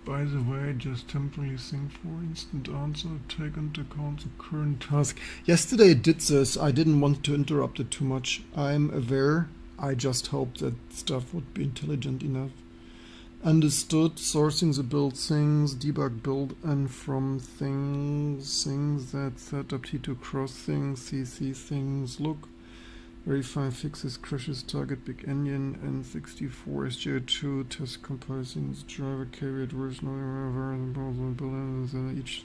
By the way, just temporarily sync for instant answer, take into account the current task. Yesterday it did this. I didn't want to interrupt it too much. I'm aware. I just hoped that stuff would be intelligent enough. Understood. Sourcing the build things, debug build and from things that set up T2 cross things, CC things, look. Verify fixes, crashes, target, big endian, N64, Sgi O2, test compiling, driver carrier version, each.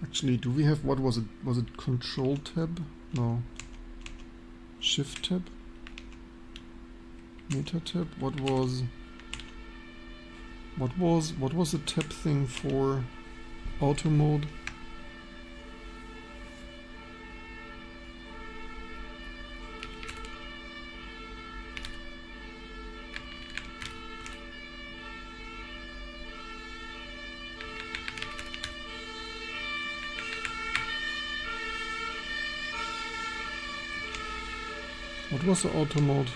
Actually, do we have, what was it? Was it Control tab? No. Shift tab? Meta tab? What was the tab thing for auto mode? What was the auto mode?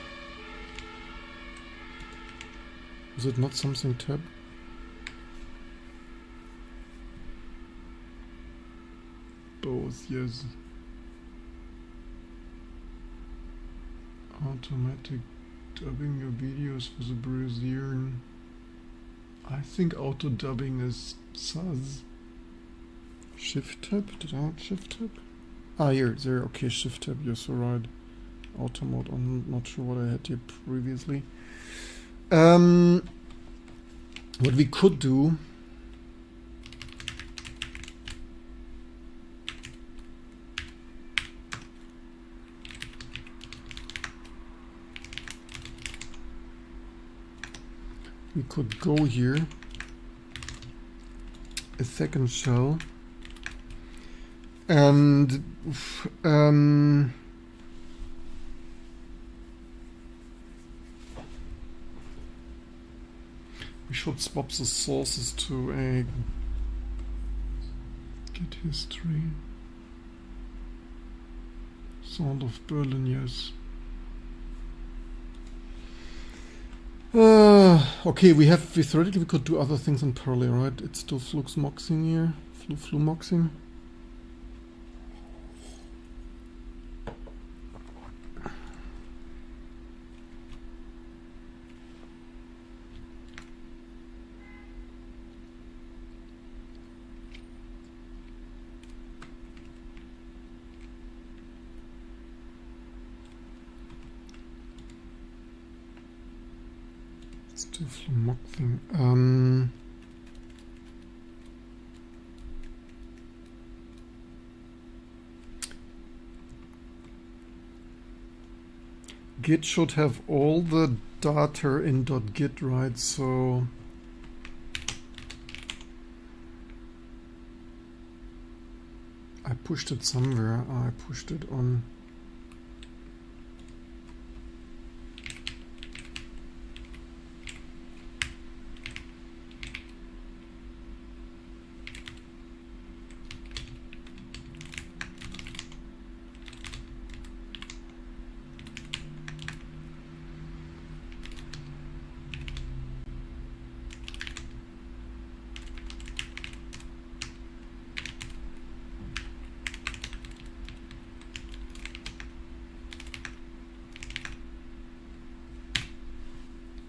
Is it not something tab? Both, yes. Automatic dubbing your videos for the Brazilian. I think auto dubbing is sus. Shift tab, did I shift tab? Ah, here, there, okay, shift tab, you're so right. Auto mode on, not sure what I had here previously. What we could do, we could go here, a second shell, and we should swap the sources to a get history. Sound of Berlin, yes. Okay, we theoretically we could do other things in parallel, right? It's still flux moxing here, flu moxing. Still flu moxing. Git should have all the data in .git, right? So I pushed it somewhere. I pushed it on.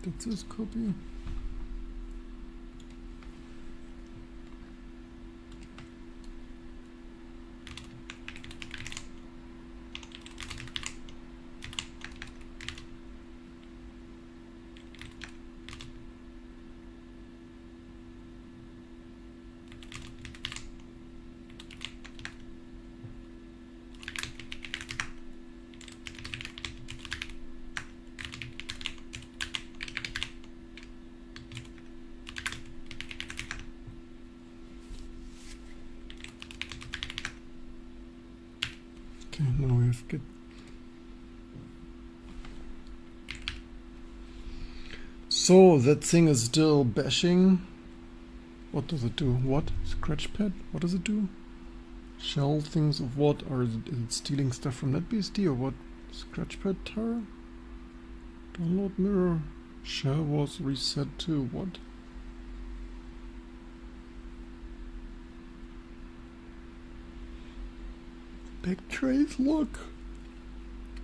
That's this copy. Okay, now we have Git. So that thing is still bashing. What does it do? What? Scratchpad? What does it do? Shell things of what? Or is it stealing stuff from NetBSD or what? Scratchpad tar? Download mirror. Shell was reset to what? Backtrace, look.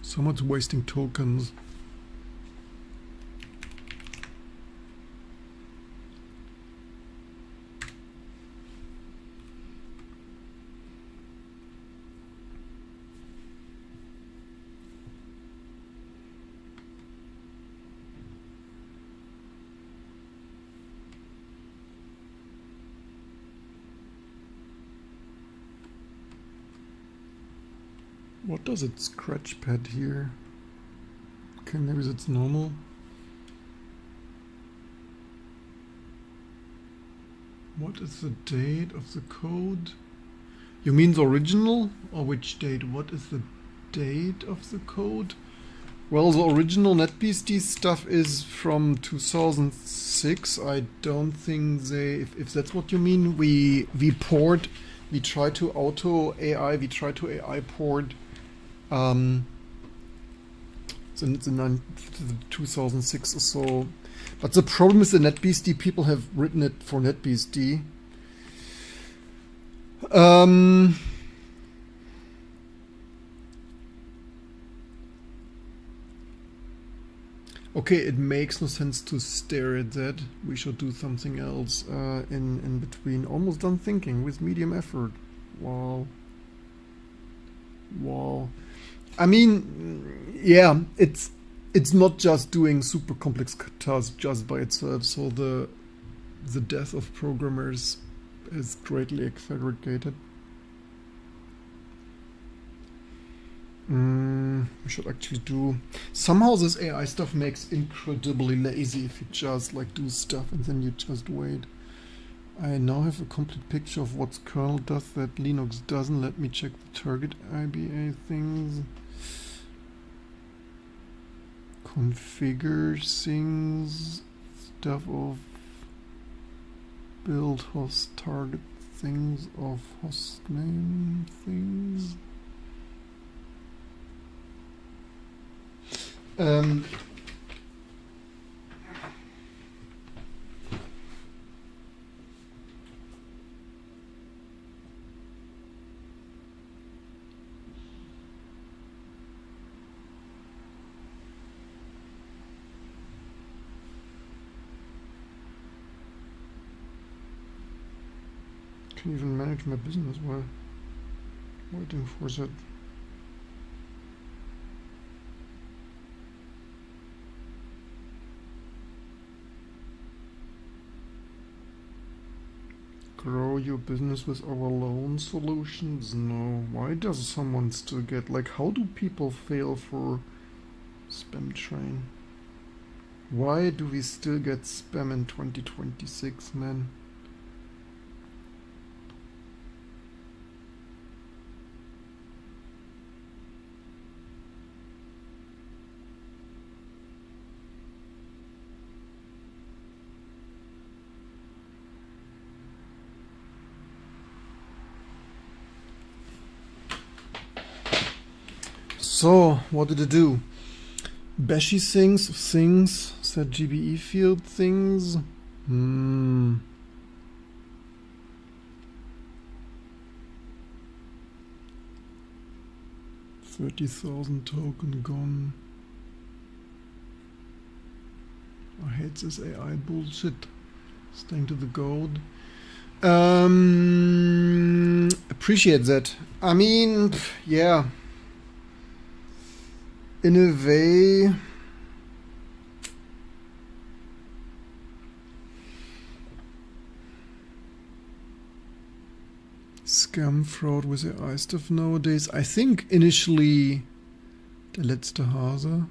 Someone's wasting tokens. What does it scratch pad here? Okay, maybe that's normal. What is the date of the code? You mean the original or which date? What is the date of the code? Well, the original NetBSD stuff is from 2006. I don't think they, if that's what you mean, we try to auto AI, we try to AI port the 2006 or so. But the problem is the NetBSD people have written it for NetBSD. Okay, it makes no sense to stare at that. We should do something else in between. Almost done thinking with medium effort. Wow. Wow. I mean, yeah, it's not just doing super complex tasks just by itself. So the death of programmers is greatly accelerated. We should actually do. Somehow this AI stuff makes incredibly lazy if you just like do stuff and then you just wait. I now have a complete picture of what kernel does that Linux doesn't. Let me check the target IBA things. Configure things, stuff of build host target things of host name things. Can even manage my business while waiting for that. Grow your business with our loan solutions? No. Why does someone still get, like, how do people fail for spam train? Why do we still get spam in 2026, man? So, what did it do? Bashy things, set GBE field things. 30,000 token gone. I hate this AI bullshit. Staying to the gold. Appreciate that. I mean, yeah. In a way, scam fraud with AI stuff nowadays. I think initially der letzte Hase.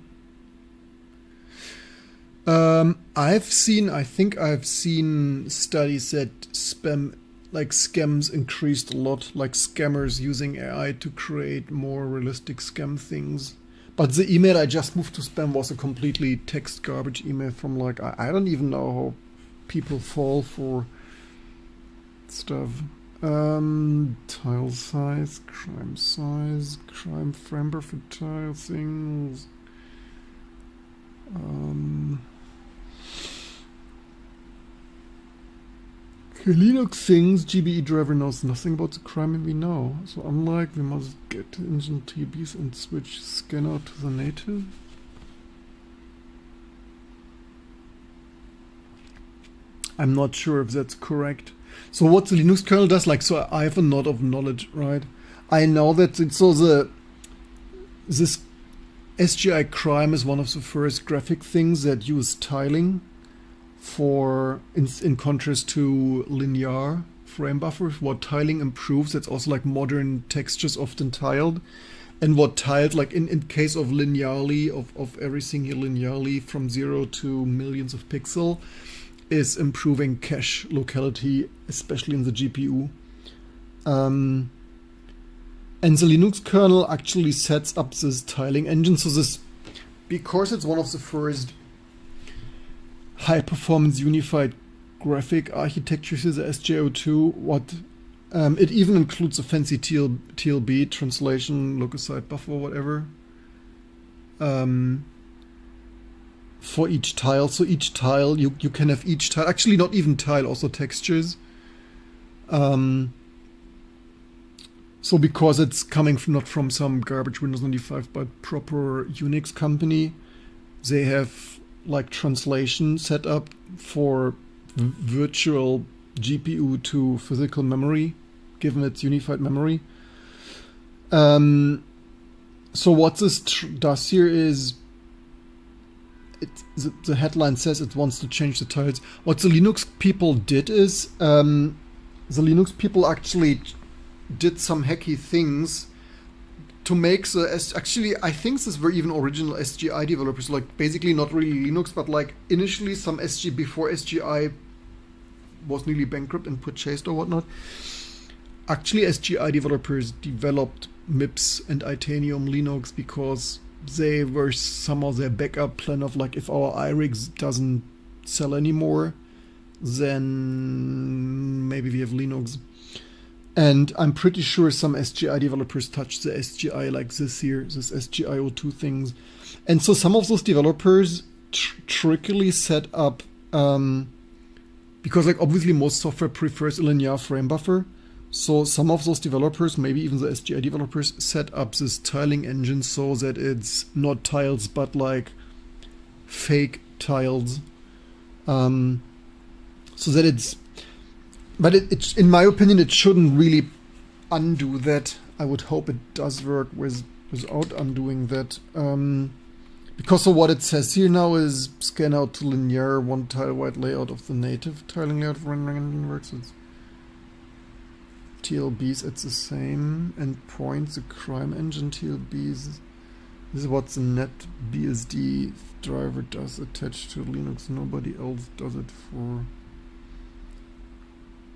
I think I've seen studies that scams increased a lot, like scammers using AI to create more realistic scam things. But the email I just moved to spam was a completely text garbage email from like, I don't even know how people fall for stuff. Tile size, crime frame buffer tile things. Okay, Linux things, GBE driver knows nothing about the crime we know. So unlike, we must get engine TBs and switch scanner to the native. I'm not sure if that's correct. So what the Linux kernel does, like, so I have a lot of knowledge, right? I know that this SGI crime is one of the first graphic things that use tiling for, in contrast to linear frame buffers. What tiling improves, that's also like modern textures often tiled. And what tiled, like in case of linearly, of everything here linearly from 0 to millions of pixel, is improving cache locality, especially in the GPU. And the Linux kernel actually sets up this tiling engine. So this, because it's one of the first high-performance unified graphic architectures, the Sgi O2, it even includes a fancy TLB, translation, local-site buffer, whatever, for each tile. So each tile, you can have each tile, actually not even tile, also textures. So because it's coming not from some garbage Windows 95, but proper Unix company, they have like translation set up for virtual GPU to physical memory given its unified memory. So what this does here is, the headline says it wants to change the titles. What the Linux people did is, the Linux people actually did some hacky things to make the actually, I think these were even original SGI developers, like basically not really Linux, but like initially some before SGI was nearly bankrupt and purchased or whatnot. Actually, SGI developers developed MIPS and Itanium Linux because they were somehow their backup plan of like, if our iRigs doesn't sell anymore, then maybe we have Linux. And I'm pretty sure some SGI developers touched the SGI like this here, this Sgi O2 things. And so some of those developers trickily set up, because like obviously most software prefers a linear frame buffer. So some of those developers, maybe even the SGI developers, set up this tiling engine so that it's not tiles, but like fake tiles. So that it's, but it, in my opinion, it shouldn't really undo that. I would hope it does work without undoing that. Because of what it says here now is scan out to linear one tile wide layout of the native tiling layout of rendering engine works. It's TLBs, it's the same endpoints, the crime engine TLBs. This is what the NetBSD driver does attached to Linux. Nobody else does it for.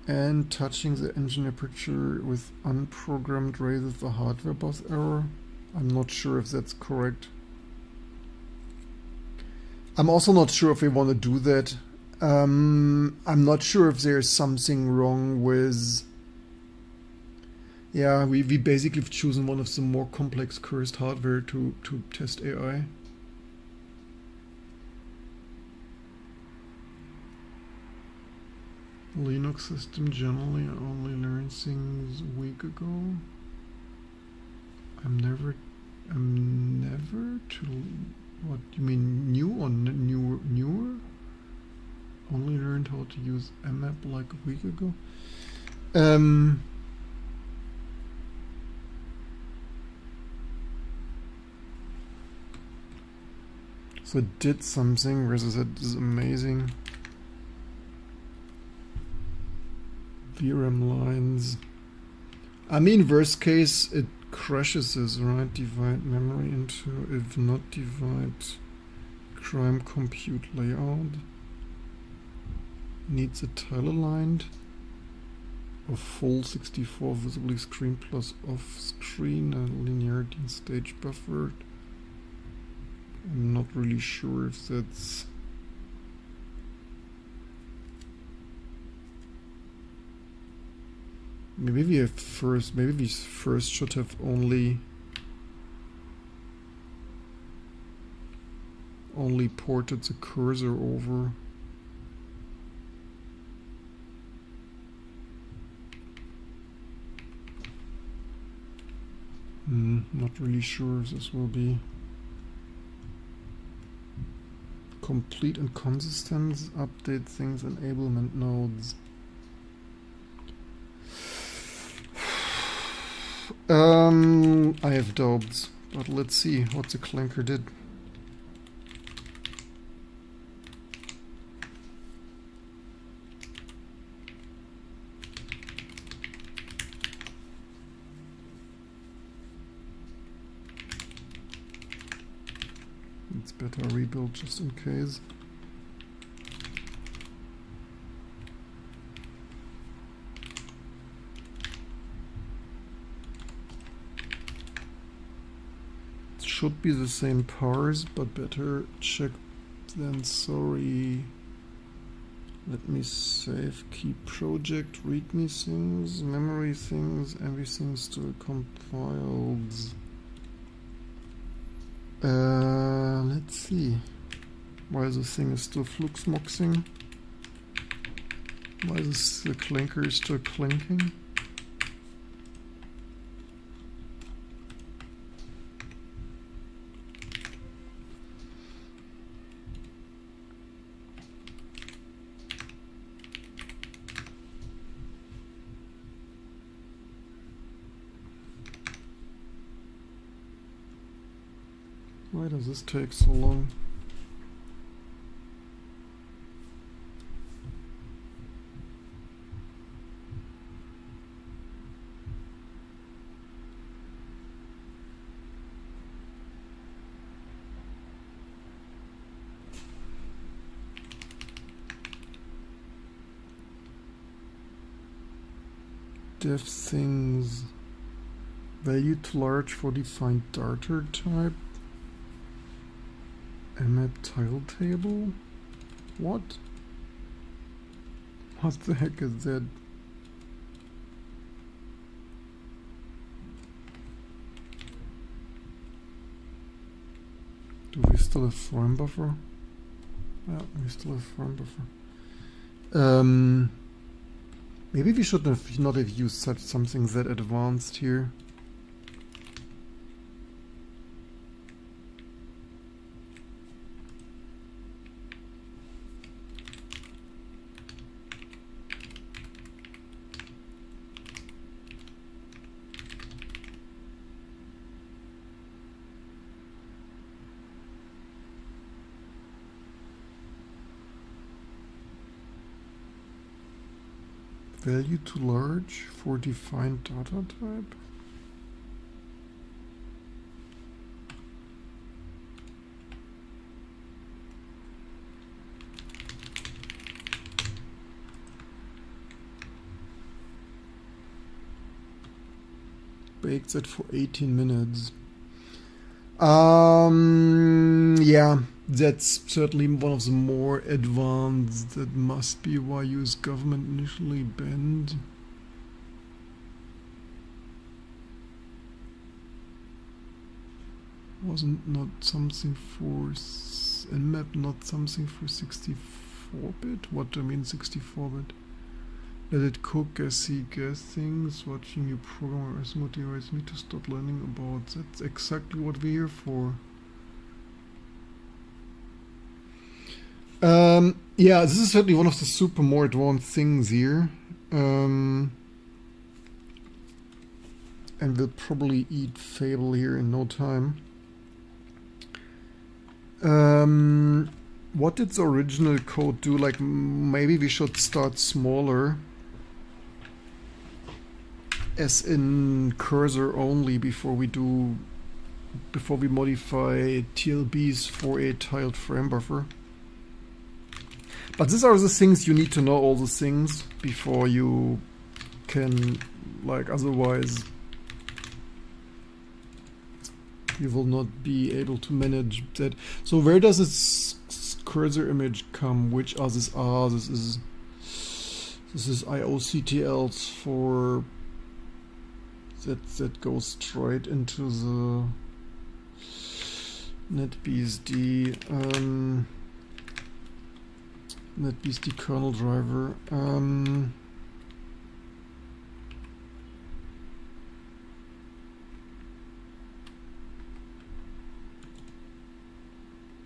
And touching the engine aperture with unprogrammed raises the hardware bus error. I'm not sure if that's correct. I'm also not sure if we want to do that. I'm not sure if there's something wrong with... Yeah, we basically have chosen one of the more complex cursed hardware to test AI. Linux system generally only learned things a week ago. I'm never to... What do you mean, new or newer? Only learned how to use mmap like a week ago. So it did something versus it is amazing. VRAM lines. I mean, worst case, it crashes this, right? Divide memory into, if not divide, crime compute layout. Needs a tile aligned. A full 64 visibly screen plus off screen and linearity and stage buffer. I'm not really sure if that's... Maybe we first should have only ported the cursor over. Not really sure if this will be complete and consistent. Update things, enablement nodes. I have doubts, but let's see what the clanker did. It's better rebuild just in case. Should be the same parse, but better check than sorry. Let me save key project, readme things, memory things, everything still compiled. Let's see. Why the thing is still fluxmoxing? Why is the clinker still clinking? Why does this take so long? Dev things. Value too large for defined data type. Mmap tile table? What? What the heck is that? Do we still have frame buffer? Yeah, we still have frame buffer. Maybe we should have not have used such something that advanced here. Value too large for defined data type. Baked it for 18 minutes. Yeah, that's certainly one of the more advanced. That must be why US government initially banned. Wasn't not something for Nmap, not something for 64-bit? What do I mean 64-bit? Let it cook, guess things, watching your program motivates me to start learning about. That's exactly what we're here for. Yeah, this is certainly one of the super more advanced things here. And we'll probably eat Fable here in no time. What did the original code do? Like, maybe we should start smaller. As in cursor only before we modify TLBs for a tiled frame buffer. But these are the things you need to know, all the things, before you can, like, otherwise you will not be able to manage that. So where does this cursor image come? Which are this? Ah, this is IOCTLs for that goes straight into the NetBSD NetBSD kernel driver.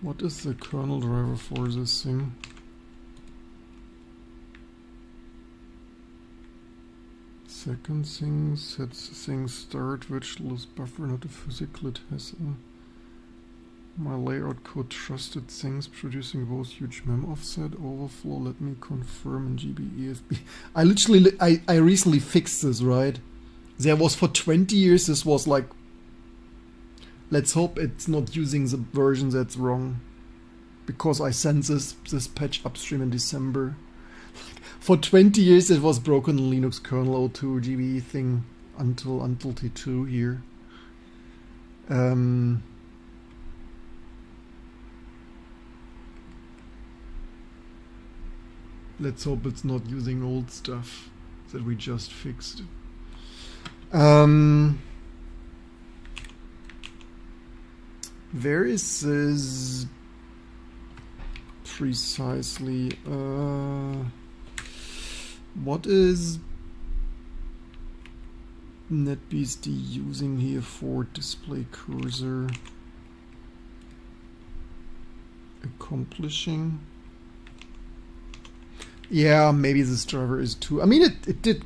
What is the kernel driver for this thing? Second thing, sets things start, virtual buffer, not a physical, it has my layout code trusted things, producing both huge mem offset, overflow, let me confirm in GBEFB. I recently fixed this, right? There was for 20 years, this was like, let's hope it's not using the version that's wrong. Because I sent this patch upstream in December. For 20 years it was broken in Linux kernel O2 GBE thing until T2 here. Let's hope it's not using old stuff that we just fixed. Where is this precisely? What is NetBSD using here for display cursor accomplishing? Yeah, maybe this driver is too. I mean, it did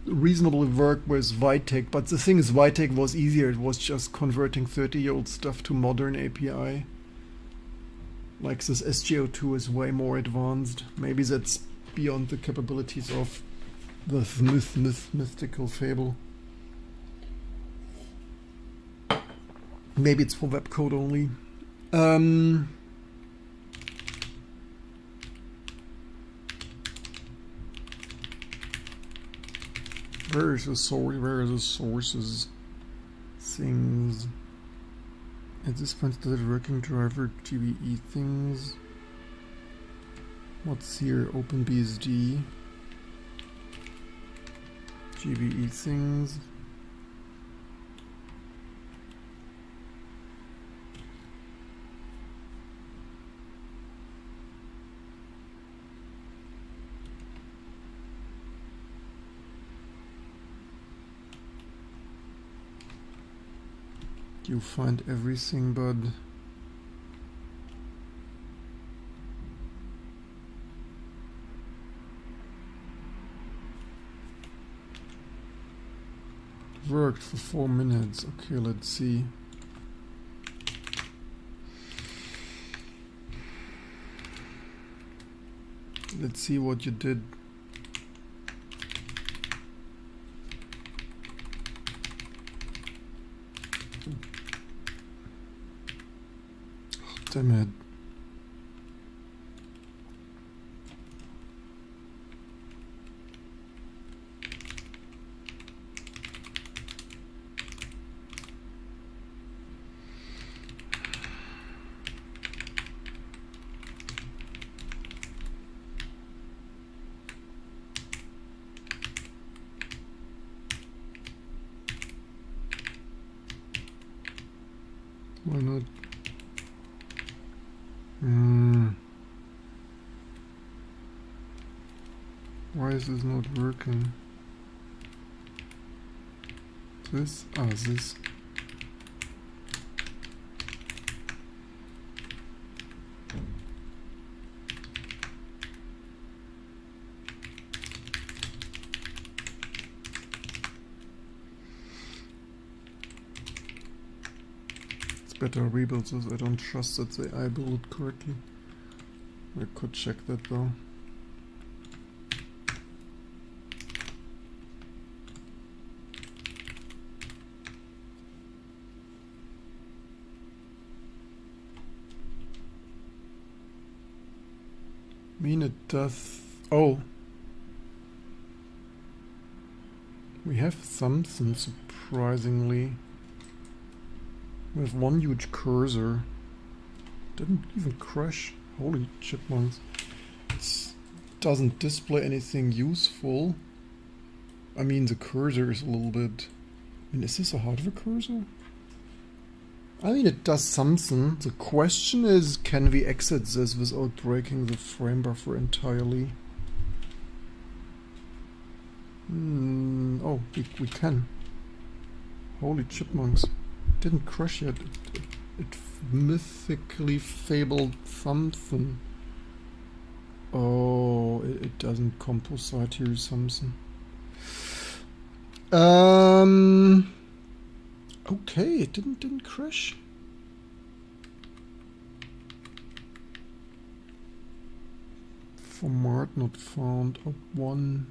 reasonably work with Vitek, but the thing is Vitek was easier. It was just converting 30-year-old stuff to modern API. Like this Sgi O2 is way more advanced. Maybe that's beyond the capabilities of the mystical Fable. Maybe it's for web code only. Where is the source? Where are the sources? Things. At this point, does it working driver GBE things? What's here? OpenBSD. GBE things. You find everything, bud. Worked for 4 minutes. Okay, let's see. Let's see what you did. Damn it. Why not? Why is this not working? This? Ah, this. It's better I rebuild this. I don't trust that the AI built it correctly. I could check that though. I mean, it does. Oh, we have something surprisingly. We have one huge cursor. Didn't even crash. Holy chipmunks! It doesn't display anything useful. I mean, the cursor is a little bit. I mean, is this a hardware cursor? I mean, it does something. The question is, can we exit this without breaking the frame buffer entirely? Oh, we can. Holy chipmunks. Didn't crash yet. It mythically fabled something. Oh, it doesn't composite here something. Okay, it didn't crash. Format not found. Oh, one.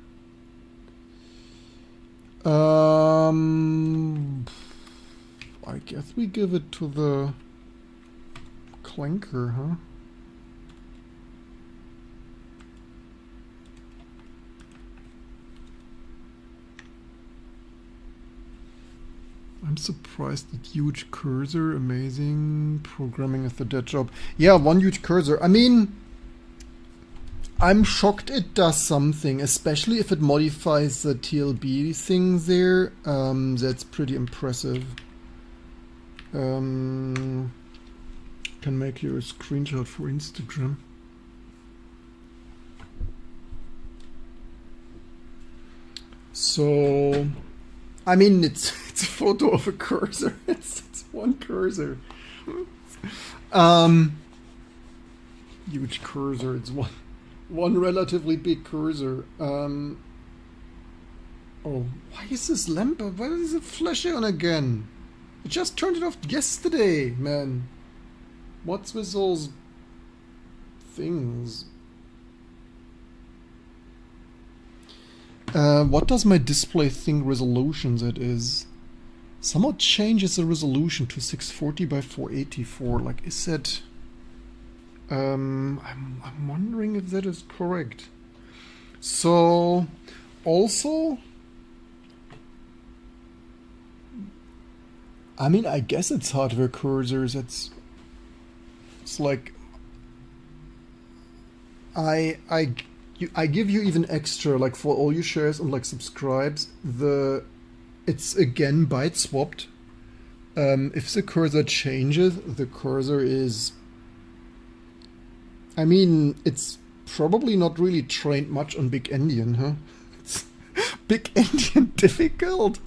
I guess we give it to the clanker, huh? I'm surprised that huge cursor, amazing. Programming is the dead job. Yeah, one huge cursor. I mean, I'm shocked it does something, especially if it modifies the TLB thing there. That's pretty impressive. Can make you a screenshot for Instagram. So, I mean, it's a photo of a cursor. It's one cursor. Huge cursor. It's one relatively big cursor. Oh, why is this lamp? Why is it flashing on again? I just turned it off yesterday, man. What's with those things? What does my display think resolution that is? Somehow changes the resolution to 640 by 484. Like, is that... I'm wondering if that is correct. So, also... I mean, I guess it's hardware cursors. It's like... I give you even extra, like for all your shares and like subscribes, it's again byte swapped. If the cursor changes, the cursor is... I mean, it's probably not really trained much on Big Endian, huh? It's Big Endian difficult.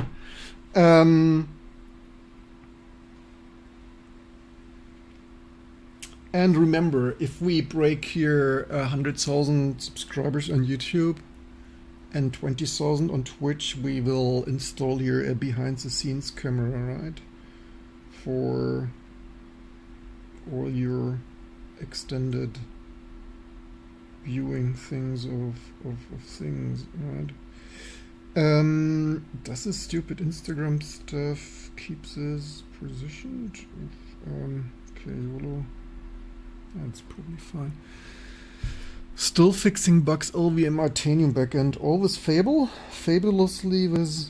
And remember, if we break here 100,000 subscribers on YouTube and 20,000 on Twitch, we will install here a behind-the-scenes camera, right? For all your extended viewing things of things, right? Does this stupid Instagram stuff keep this positioned? Okay, YOLO. That's probably fine. Still fixing bugs LVM Artanium backend. Always Fable? Fabulously with...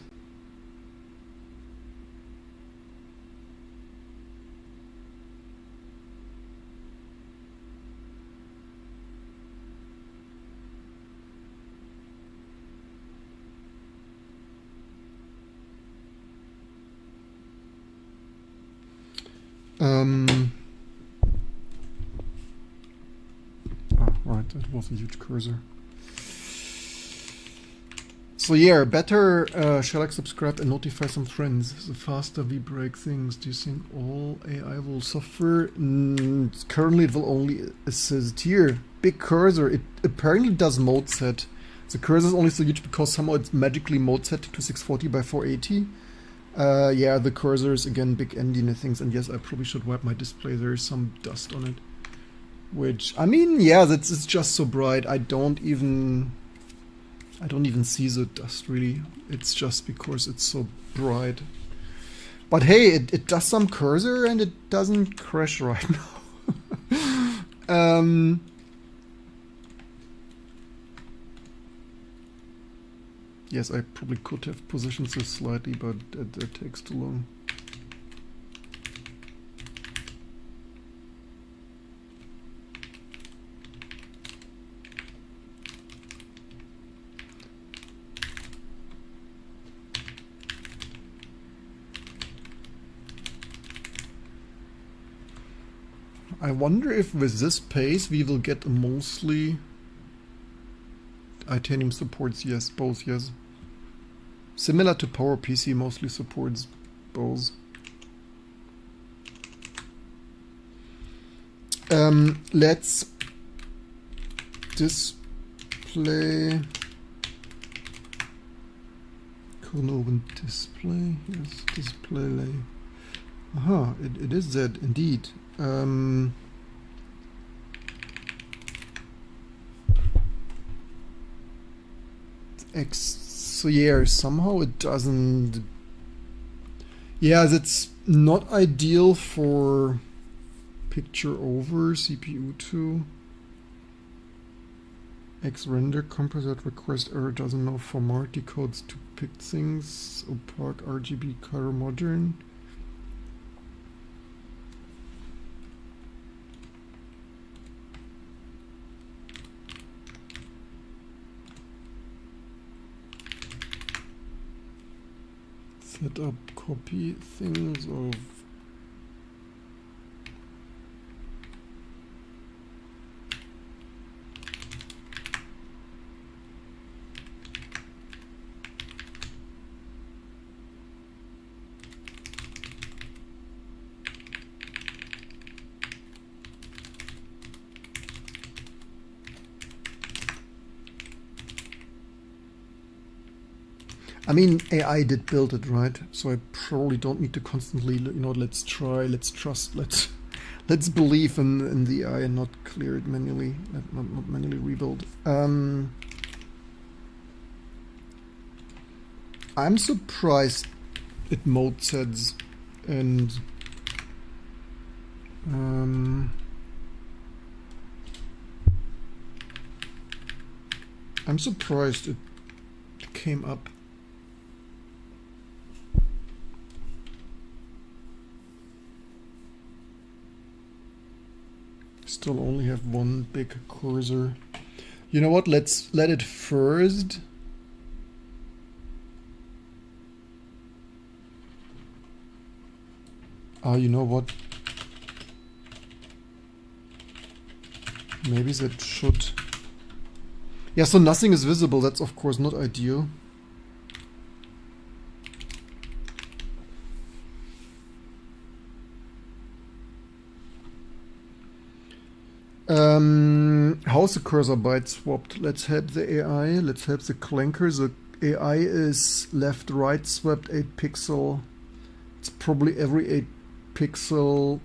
Right, that was a huge cursor. So yeah, better shall I subscribe and notify some friends. The faster we break things. Do you think all AI will suffer? Currently it will only assist here. Big cursor, it apparently does mode set. The cursor is only so huge because somehow it's magically mode set to 640 by 480. Yeah, the cursor is again big endian things, and yes, I probably should wipe my display. There's some dust on it. Which, I mean, yeah, it's just so bright. I don't even see the dust really. It's just because it's so bright. But hey, it does some cursor and it doesn't crash right now. Yes, I probably could have positioned this slightly, but it takes too long. I wonder if with this pace we will get mostly... Titanium supports, yes, both, yes. Similar to PowerPC, mostly supports both. Let's display... Couldn't open display, yes, display lay. Aha, it is that indeed. So yeah, somehow it doesn't... Yeah, that's not ideal for picture over CPU2. X render composite request error doesn't know format decodes to pick things. Opaque RGB color modern. Set up copy things of... I mean, AI did build it, right? So I probably don't need to constantly, you know, let's try, let's trust, let's believe in the AI and not clear it manually, not manually rebuild. I'm surprised it mode sets and I'm surprised it came up. Still only have one big cursor. You know what? Let's let it first. You know what? Maybe that should... Yeah, so nothing is visible. That's of course not ideal. How's the cursor byte swapped? Let's help the AI. Let's help the clanker. The AI is left-right swapped 8 pixel. It's probably every 8 pixel.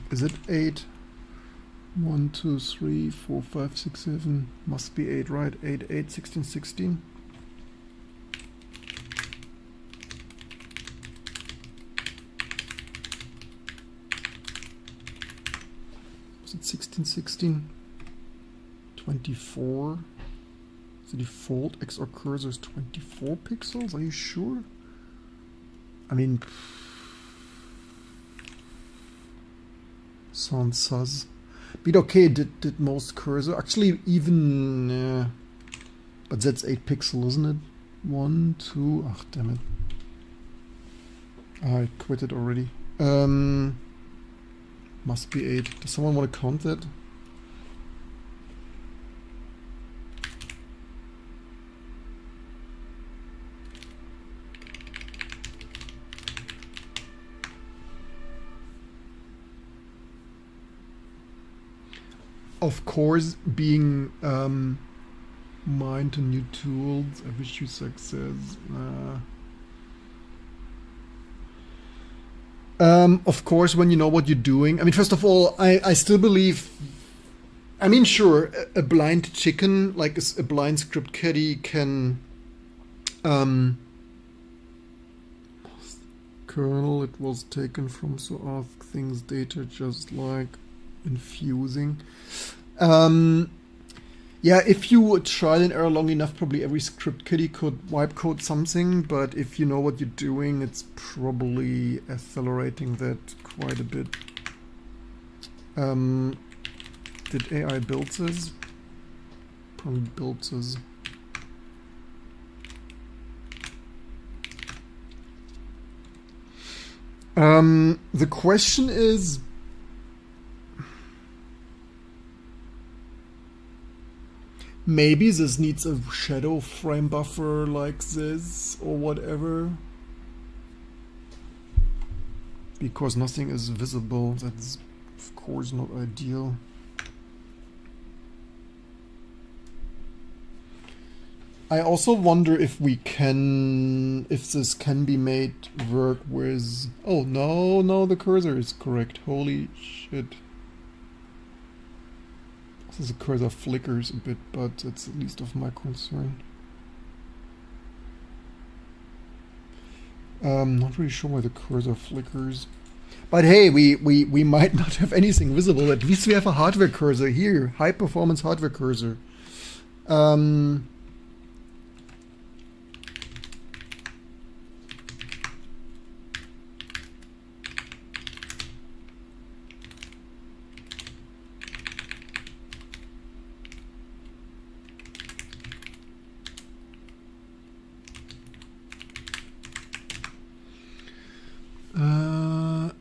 Is it 8? 1, 2, 3, 4, 5, 6, 7. Must be 8, right? 8, 8, 16, 16. Was it 16, 16? 24. The default XR cursor is 24 pixels? Are you sure? I mean... Sounds sus. But okay, did most cursor actually even but that's 8 pixel, isn't it? 1, 2, ach damn it. I quit it already. Must be 8. Does someone want to count that? Of course, being mine to new tools, I wish you success. Of course, when you know what you're doing. I mean, first of all, I still believe. I mean, sure, a blind chicken, like a blind script caddy, can. Kernel, it was taken from so ask things data, just like infusing. Yeah, if you trial and error long enough, probably every script kiddie could wipe code something, but if you know what you're doing, it's probably accelerating that quite a bit. Did AI build this? Probably built this. The question is, maybe this needs a shadow frame buffer like this or whatever, because nothing is visible. That's of course not ideal. I also wonder if we can, if this can be made work with, oh no, the cursor is correct. Holy shit. The cursor flickers a bit, but that's at least of my concern. Not really sure why the cursor flickers. But hey, we might not have anything visible. At least we have a hardware cursor here. High performance hardware cursor.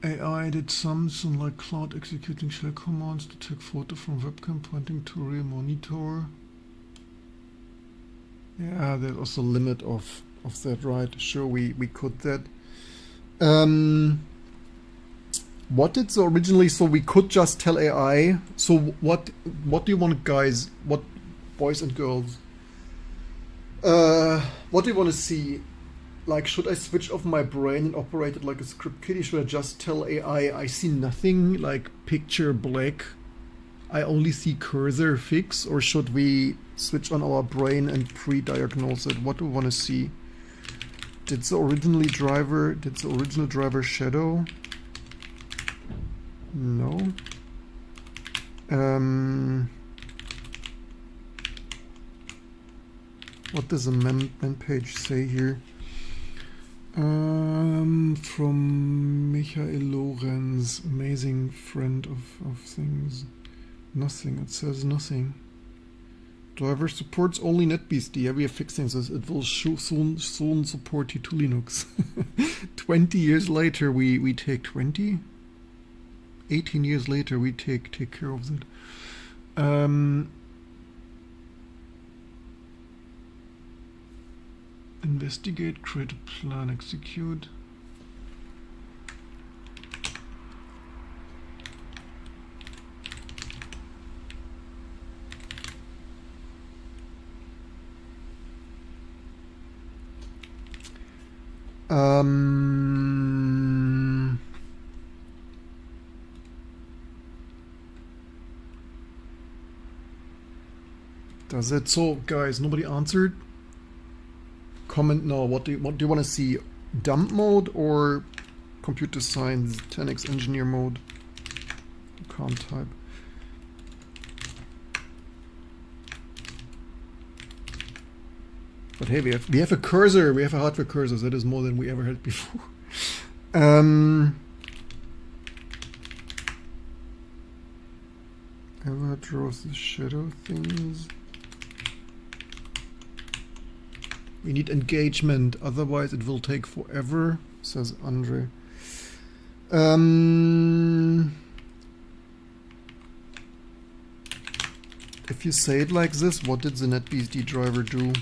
AI did something like cloud executing shell commands to take photo from webcam pointing to real monitor. Yeah, there's also a limit of that, right? Sure, we could that. What did so originally? So we could just tell AI. So what do you want, guys? What boys and girls? What do you want to see? Like, should I switch off my brain and operate it like a script kiddie? Should I just tell AI I see nothing, like picture black? I only see cursor fix, or should we switch on our brain and pre-diagnose it? What do we want to see? Did the original driver shadow? No. What does the man page say here? From Michael Lorenz, amazing friend of things. Nothing, it says nothing. Driver supports only NetBSD. Yeah, we are fixing this. It will soon support T2 Linux. 20 years later, we take 20? 18 years later, we take care of that. Investigate, create a plan, execute. Does it? So, guys, nobody answered. Comment no. What do you want to see? Dump mode or computer science 10x engineer mode? You can't type. But hey, we have a cursor. We have a hardware cursor. That is more than we ever had before. Ever draws the shadow things. We need engagement, otherwise it will take forever, says Andre. If you say it like this, what did the NetBSD driver do?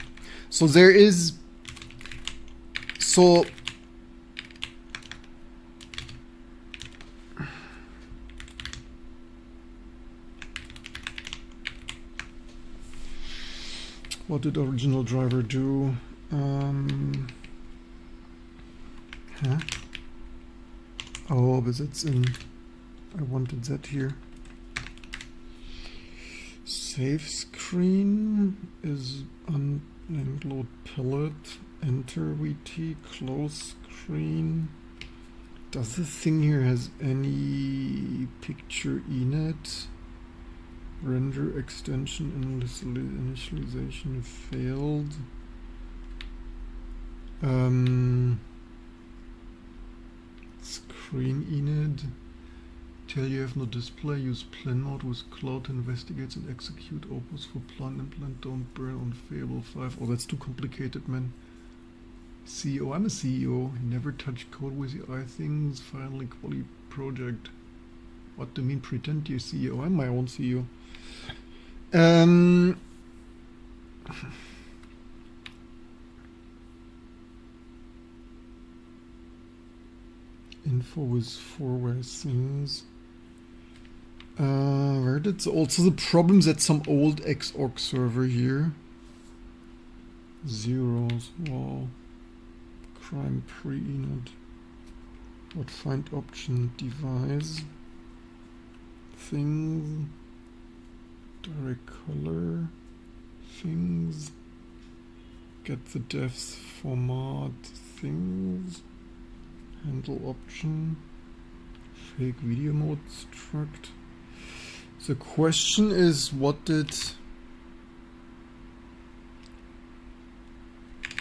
So there is... So... What did original driver do? Oh, but it's in... I wanted that here. Save screen is unnamed load palette. Enter VT, close screen. Does this thing here has any picture in it? Render extension initialization failed. Screen init. Tell you have no display. Use plan mode with Claude investigates and execute opus for plan implant. Don't burn on Fable 5. Oh, that's too complicated, man. CEO. I'm a CEO. Never touch code with the eye things. Finally, quality project. What do you mean pretend you're CEO? I'm my own CEO. Info with 4 things. Where did also the problems at some old Xorg server here? Zeros. Wow. Crime pre-init. What find option device? Things. Direct color. Things. Get the devs format. Things. Handle option. Fake video mode struct. The question is, what did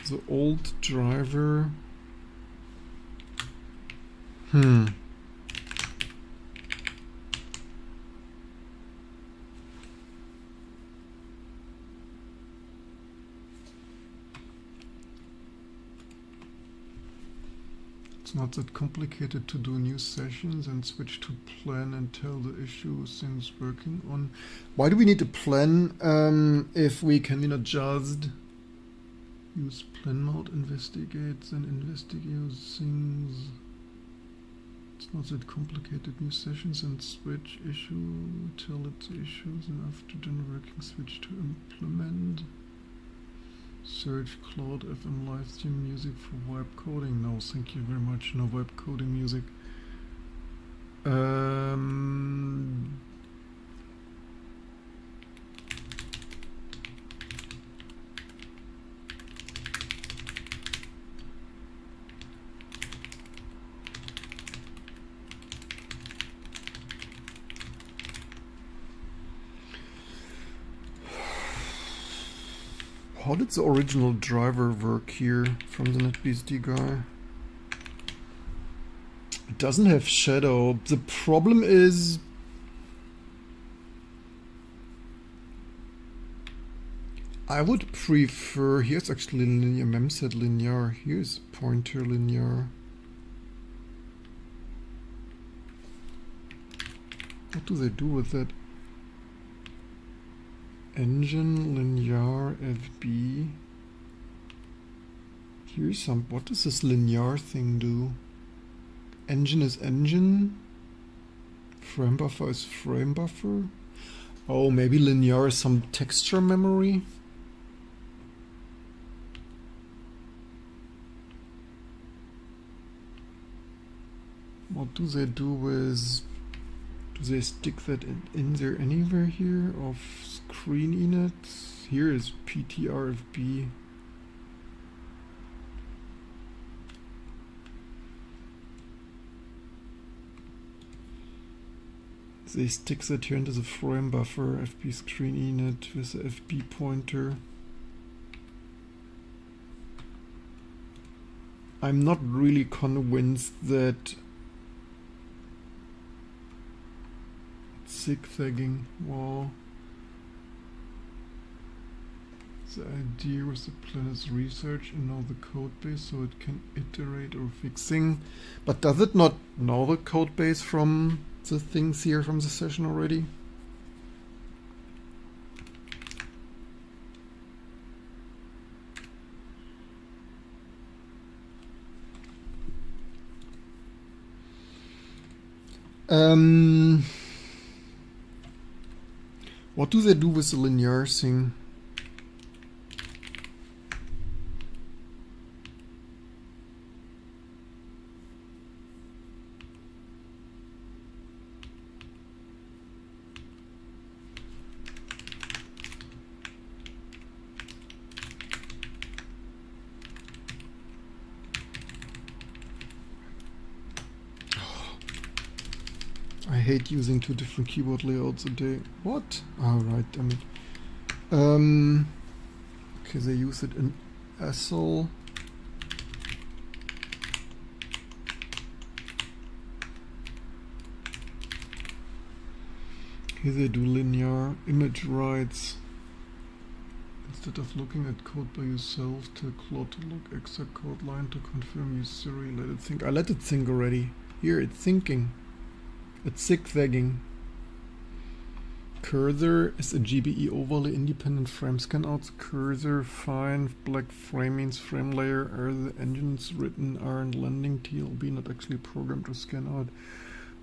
the old driver... It's not that complicated to do new sessions and switch to plan and tell the issue things working on. Why do we need to plan if we can adjust Use plan mode, investigates and investigates things. It's not that complicated. New sessions and switch issue, tell it the issues, and after done working switch to implement. Search Claude FM live stream music for vibe coding. No, thank you very much. No vibe coding music. How did the original driver work here from the NetBSD guy? It doesn't have shadow. The problem is I would prefer, here's actually linear, memset linear, here's pointer linear. What do they do with that? Engine linear FB. Here's some, what does this linear thing do? Engine is engine. Frame buffer is frame buffer. Oh, maybe linear is some texture memory. What do they do with, do they stick that in there anywhere here of screen init? Here is PTRFB. They stick that here into the frame buffer, FB screen init with the FB pointer. I'm not really convinced that zigzagging. Wow. The idea with the plan is research and know the code base so it can iterate or fixing. But does it not know the code base from the things here from the session already? What do they do with the linear thing? I hate using two different keyboard layouts a day. What? Oh, right, damn it. Okay, they use it in ASL. Here they do linear image writes. Instead of looking at code by yourself, tell Claude to look exact code line to confirm use Siri. Let it think. I let it think already. Here, it's thinking. It's zigzagging. Cursor is a GBE overlay independent frame scan out. The cursor, fine. Black frame means frame layer. Are the engines written aren't landing TLB, not actually programmed to scan out.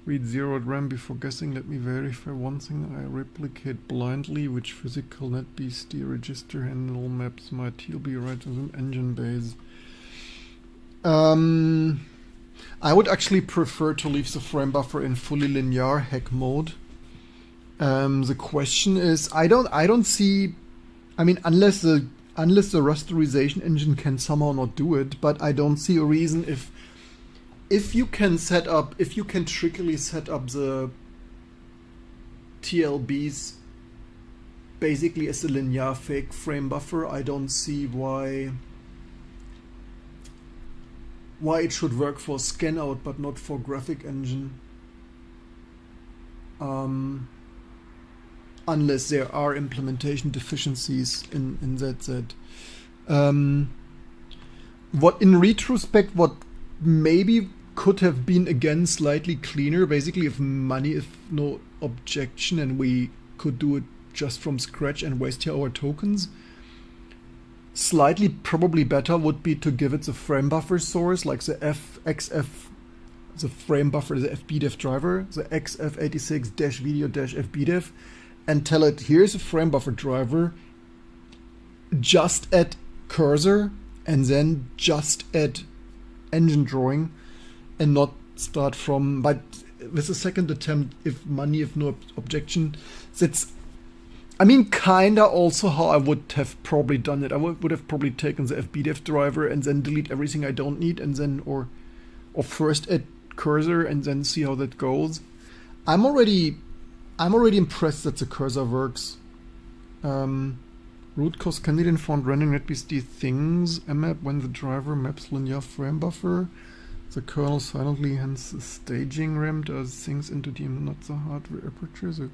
Read 0 at RAM before guessing. Let me verify one thing. I replicate blindly which physical NetBSD register handle maps my TLB right to the engine base. I would actually prefer to leave the frame buffer in fully linear hack mode. The question is, I don't see, I mean, unless the rasterization engine can somehow not do it, but I don't see a reason if you can trickily set up the TLBs basically as a linear fake frame buffer, I don't see why it should work for scan out but not for graphic engine, unless there are implementation deficiencies in that. What in retrospect, what maybe could have been again slightly cleaner, basically if no objection and we could do it just from scratch and waste here our tokens. slightly probably better would be to give it the frame buffer source, like the XF, the frame buffer, the FBDEF driver, the XF86-video-FBDEF, and tell it, here's a frame buffer driver, just add cursor, and then just add engine drawing, and not start from, but with a second attempt, if money, if no objection, that's, I mean, kinda also how I would have probably done it. I would have probably taken the FBDEF driver and then delete everything I don't need, and then, or first add cursor and then see how that goes. I'm already impressed that the cursor works. Root cause candidate found random netbsd things mmap when the driver maps linear frame buffer. The kernel silently, hence the staging RAM, does things into the not the hardware aperture. The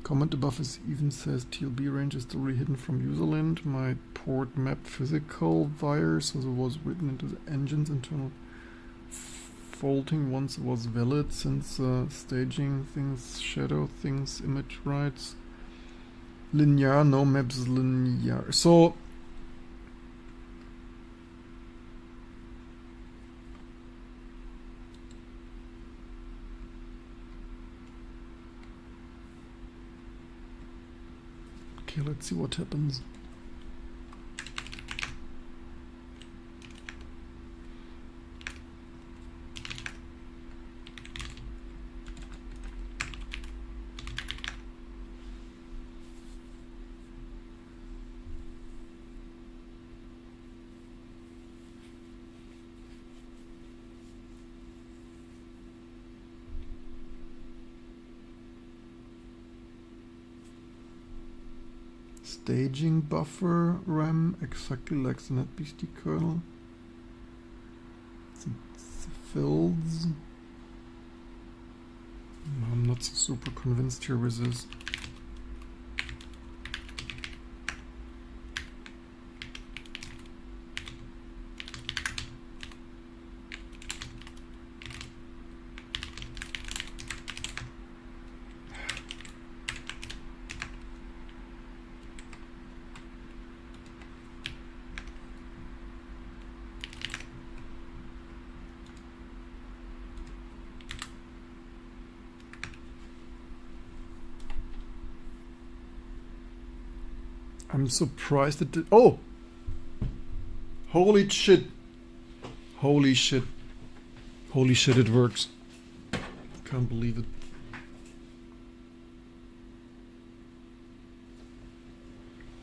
comment above is even says TLB range is already hidden from userland. My port mapped physical wire, so it was written into the engine's internal faulting once it was valid, since staging things, shadow things, image writes. Linear, no maps linear. So okay, let's see what happens. Staging buffer RAM, exactly like the netbsd kernel. The fills. I'm not so super convinced here with this. I'm surprised it did. Oh! Holy shit. Holy shit. Holy shit, it works. Can't believe it.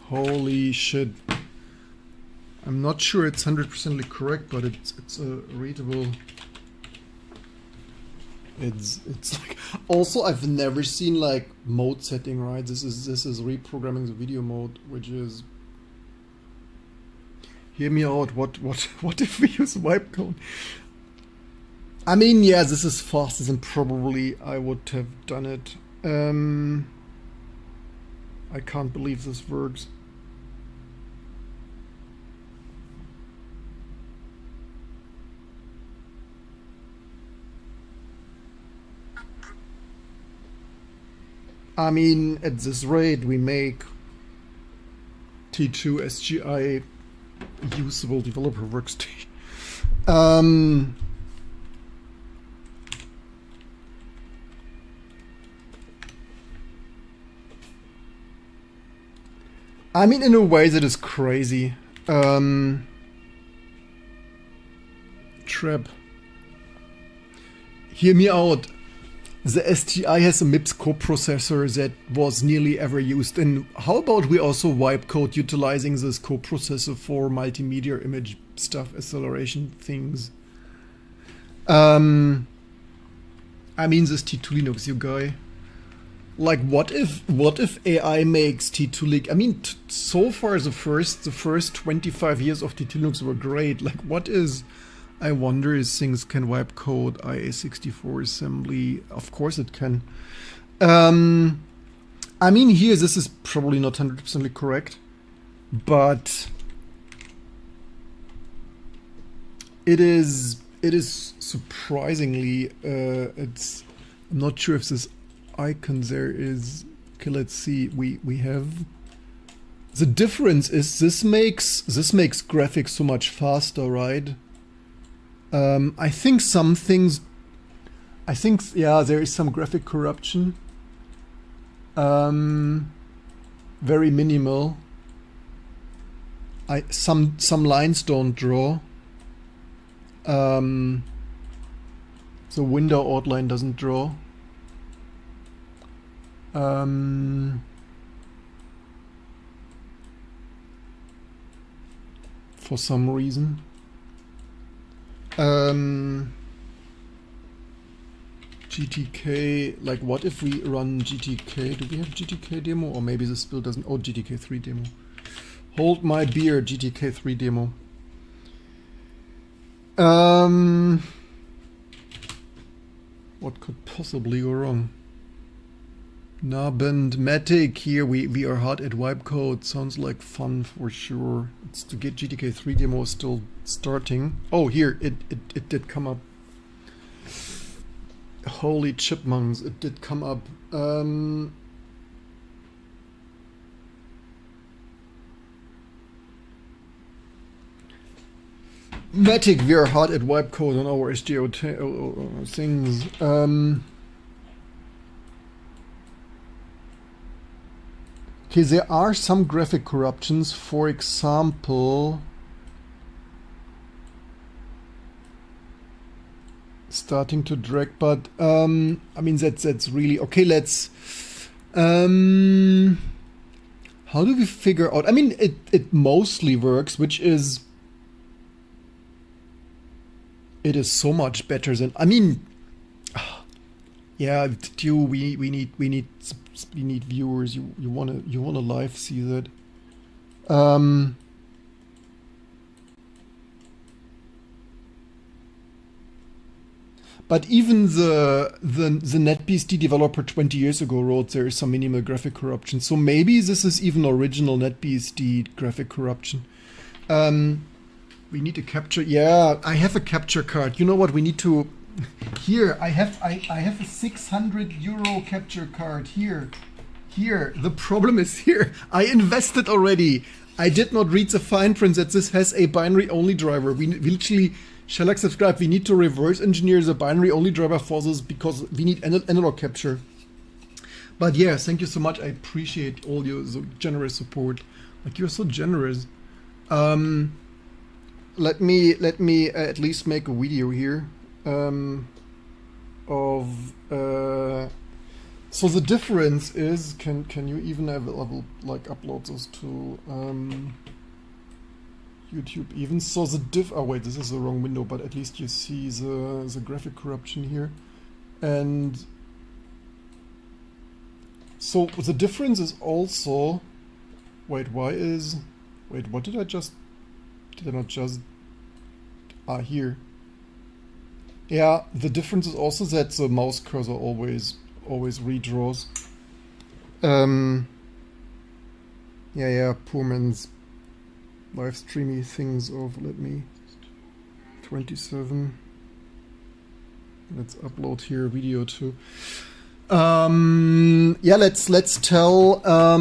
Holy shit. I'm not sure it's 100% correct, but it's a readable. It's like, also I've never seen like mode setting, right? This is reprogramming the video mode, which is, hear me out, what if we use wipe code? I mean, yeah, this is faster than probably I would have done it. I can't believe this works. I mean, at this rate, we make T2 SGI usable developer workstation. I mean, in a way that is crazy. Trap. Hear me out. The SGI has a MIPS coprocessor that was nearly ever used. And how about we also wipe code utilizing this coprocessor for multimedia image stuff, acceleration things? I mean, this T2 Linux, you guy. Like, what if AI makes T2 Linux? I mean, so far the first 25 years of T2 Linux were great. Like, what is? I wonder if things can wipe code, IA64 assembly. Of course it can. I mean, here this is probably not 100% correct, but it is surprisingly. It's. I'm not sure if this icon there is. Okay, let's see. We have The difference is this makes graphics so much faster, right? I think some things. I think, yeah, there is some graphic corruption. Very minimal. Some lines don't draw. The window outline doesn't draw. For some reason. GTK, like what if we run GTK? Do we have GTK demo? Or maybe this still doesn't. Oh, GTK 3 demo. Hold my beer, GTK 3 demo. What could possibly go wrong? Nabendmatic here, we are hard at wipe code. Sounds like fun for sure. It's to get GTK 3 demo still starting. Oh, here, it did come up. Holy chipmunks, it did come up. Matic, we are hard at wipe code on our Sgi O2 things. Okay, there are some graphic corruptions. For example, starting to drag, but I mean that's really okay. Let's how do we figure out? I mean, it mostly works, which is it is so much better than, I mean, yeah, we need viewers. You wanna live see that. But even the NetBSD developer 20 years ago wrote there is some minimal graphic corruption. So maybe this is even original NetBSD graphic corruption. We need to capture. Yeah, I have a capture card. You know what? We need to. Here, I have a 600 euro capture card. Here. The problem is here. I invested already. I did not read the fine print that this has a binary only driver. We literally. Shellac subscribe. We need to reverse engineer the binary only driver for this because we need analog capture. But yeah, thank you so much. I appreciate all your generous support. Like, you're so generous. Let me at least make a video here of so the difference is, can you even have like upload this to YouTube even? So the oh wait, this is the wrong window, but at least you see the graphic corruption here. And so the difference is also, wait, what did I not just here. Yeah, the difference is also that the mouse cursor always redraws. Yeah, poor man's live streamy things of, let me 27. Let's upload here video too. Yeah, let's tell. I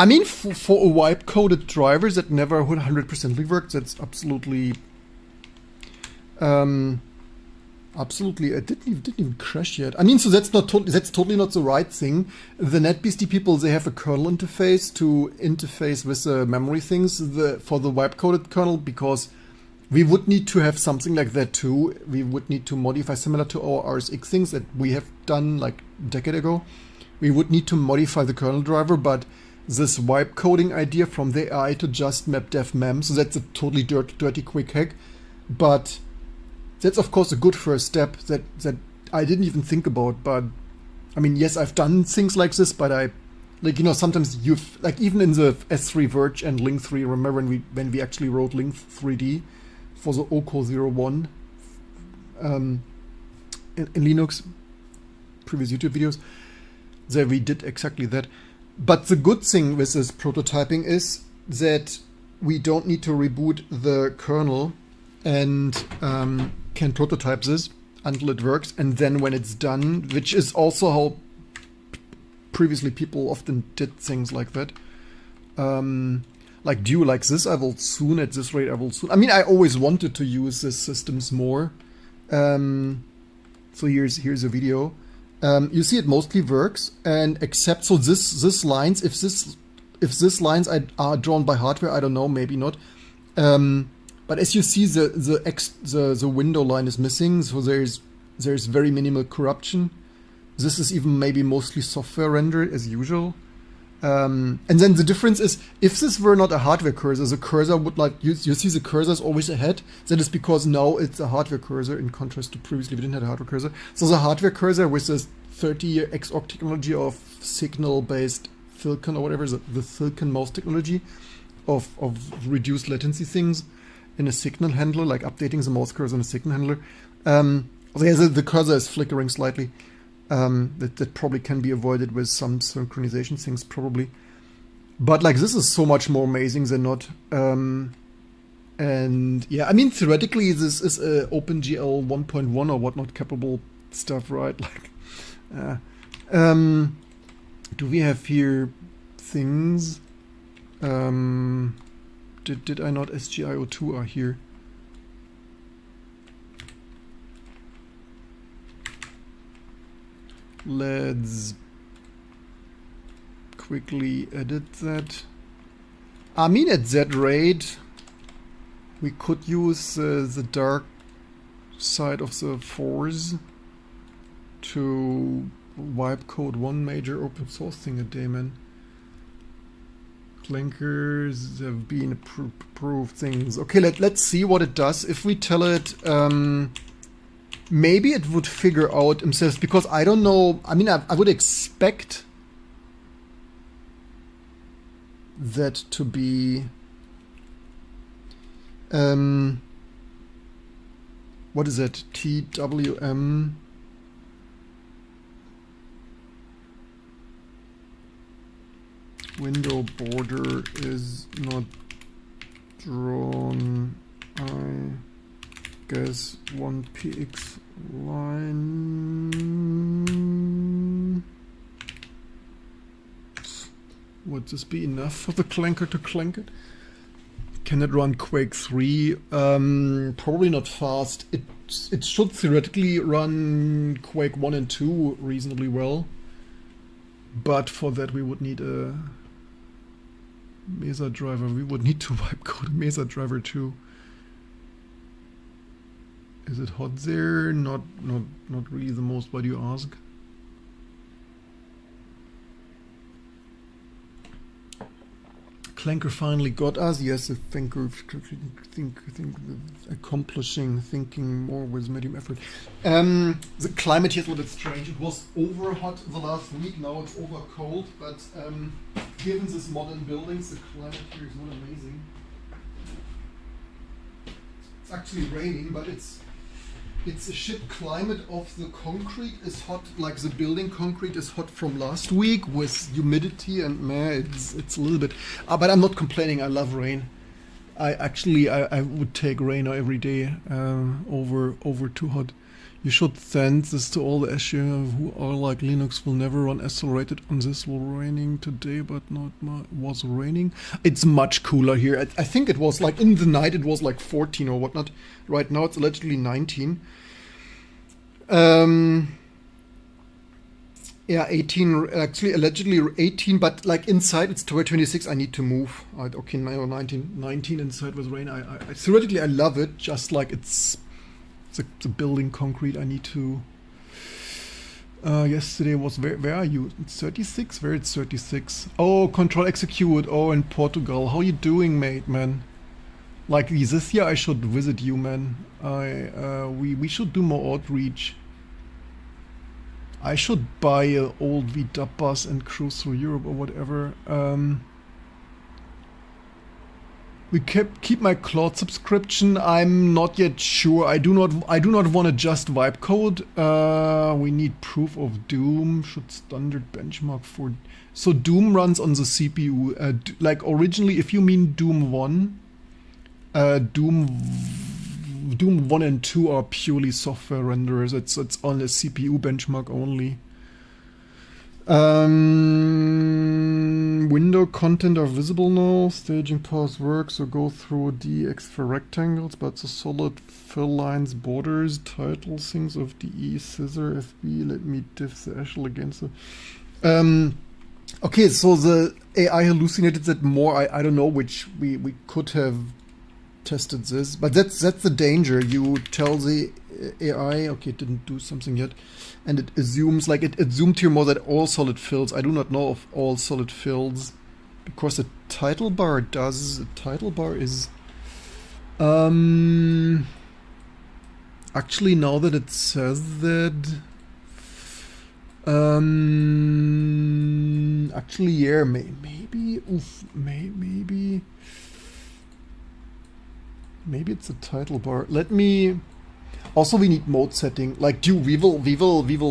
mean, for a wipe coded driver that never 100% works, that's absolutely. Absolutely, it didn't even crash yet. I mean, so that's totally not the right thing. The NetBSD people, they have a kernel interface to interface with the memory things for the wipe coded kernel, because we would need to have something like that too. We would need to modify, similar to our RSX things that we have done like a decade ago. We would need to modify the kernel driver, but this wipe coding idea from the AI to just map dev mem, so that's a totally dirty quick hack. But that's of course a good first step that I didn't even think about. But I mean, yes, I've done things like this, but I, like, you know, sometimes you've, like, even in the S3 Verge and Link 3, remember when we actually wrote Link 3D for the OCO01 in Linux, previous YouTube videos, there we did exactly that. But the good thing with this prototyping is that we don't need to reboot the kernel and can prototype this until it works, and then when it's done, which is also how previously people often did things like that, like due like this, I will soon, at this rate, I will soon. I mean, I always wanted to use these systems more. So here's a video. You see it mostly works, and except so this lines, if this lines are drawn by hardware, I don't know, maybe not. But as you see, the window line is missing, so there's very minimal corruption. This is even maybe mostly software rendered as usual. And then the difference is, if this were not a hardware cursor, the cursor would like, you see the cursor is always ahead. That is because now it's a hardware cursor in contrast to previously we didn't have a hardware cursor. So the hardware cursor with this 30-year XOR technology of signal-based silicon or whatever, the silicon mouse technology of reduced latency things in a signal handler, like updating the mouse cursor in a signal handler. The cursor is flickering slightly. That probably can be avoided with some synchronization things, probably. But like this is so much more amazing than not. And yeah, I mean, theoretically, this is OpenGL 1.1 or whatnot capable stuff, right? Like, do we have here things? Did I not? Sgi O2 are here. Let's quickly edit that. I mean, at that rate, we could use the dark side of the force to wipe code one major open source thing a day, man. Clankers have been approved things. Okay, let's see what it does. If we tell it, maybe it would figure out themselves, because I don't know. I mean, I would expect that to be what is it? TWM window border is not drawn. I guess 1px line. Would this be enough for the clanker to clank it? Can it run Quake 3? Probably not fast. It should theoretically run Quake 1 and 2 reasonably well. But for that we would need a Mesa driver. We would need to wipe code a Mesa driver too. Is it hot there? Not really the most. Why do you ask? Clanker finally got us. Yes, I think accomplishing thinking more with medium effort. The climate here is a little bit strange. It was over hot the last week. Now it's over cold. But given this modern buildings, the climate here is not amazing. It's actually raining, but it's a shit climate of the concrete is hot, like the building concrete is hot from last week with humidity, and man, it's a little bit. But I'm not complaining. I love rain. I would take rain every day over too hot. You should send this to all the SGA who are like Linux will never run accelerated on this. Will raining today, but not was raining. It's much cooler here. I think it was like in the night it was like 14 or whatnot. Right now it's allegedly 19. Yeah, 18. Actually, allegedly 18, but like inside it's 26. I need to move. Okay, now 19 inside with rain. I theoretically I love it. Just like it's the building concrete. I need to. Yesterday was where are you? It's 36. Where it's 36. Oh, control execute. Oh, in Portugal. How you doing, mate, man? Like this year, I should visit you, man. We should do more outreach. I should buy an old VW bus and cruise through Europe or whatever. We keep my Claude subscription. I'm not yet sure. I do not want to just wipe code. We need proof of Doom. Should standard benchmark for. So Doom runs on the CPU. Like originally, if you mean Doom 1. Doom 1 and 2 are purely software renderers. It's on a CPU benchmark only. Window content are visible now. Staging pause works, so go through DX for rectangles, but the solid fill lines, borders, titles, things of DE, scissor, FB, let me diff the actual against the... Okay, so the AI hallucinated that more. I don't know which we could have tested this, but that's the danger. You tell the AI, okay, it didn't do something yet, and it assumes, like it assumed here more that all solid fills. I do not know of all solid fills, because the title bar does. The title bar is actually, now that it says that, actually, yeah, maybe it's a title bar. Let me. Also, we need mode setting. Like, dude, we will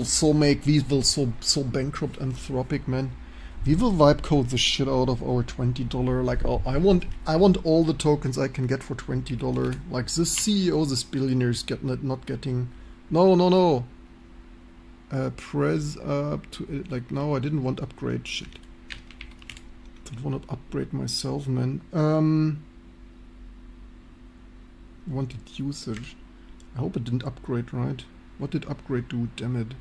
so bankrupt Anthropic, man. We will vibe code the shit out of our $20. Like, oh, I want all the tokens I can get for $20. Like, this CEO, this billionaire is not getting. No. Press up to, like, no, I didn't want upgrade. Shit. Don't want to upgrade myself, man. Wanted usage. I hope it didn't upgrade, right? What did upgrade do? Damn it.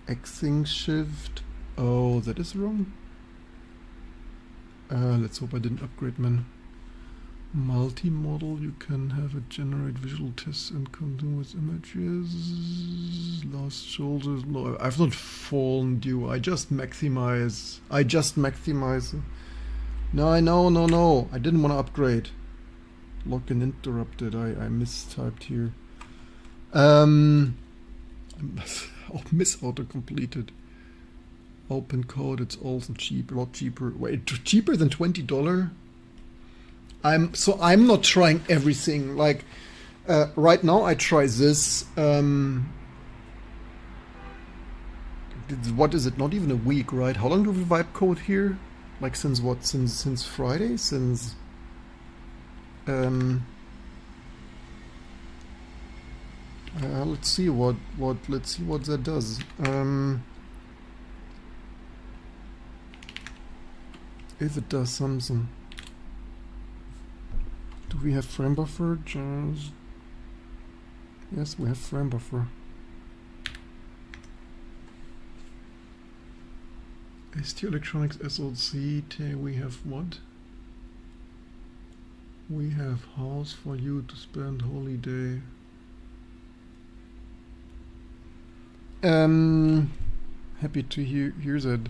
Xing shift. Oh, that is wrong. Let's hope I didn't upgrade, man. Multi-model, you can have it generate visual tests and continuous images. Last shoulders. No, I've not fallen due. I just maximize. No. I didn't want to upgrade. Login interrupted. I mistyped here. Oh, miss auto completed. Open code. It's also cheap. A lot cheaper. Wait, cheaper than $20? I'm not trying everything. Like right now, I try this. What is it? Not even a week, right? How long do we vibe code here? Like since what? Since Friday? Since let's see what that does. If it does something. Do we have frame buffer? Just yes, we have frame buffer. ST Electronics SOC, we have what? We have house for you to spend holiday. Happy to hear that.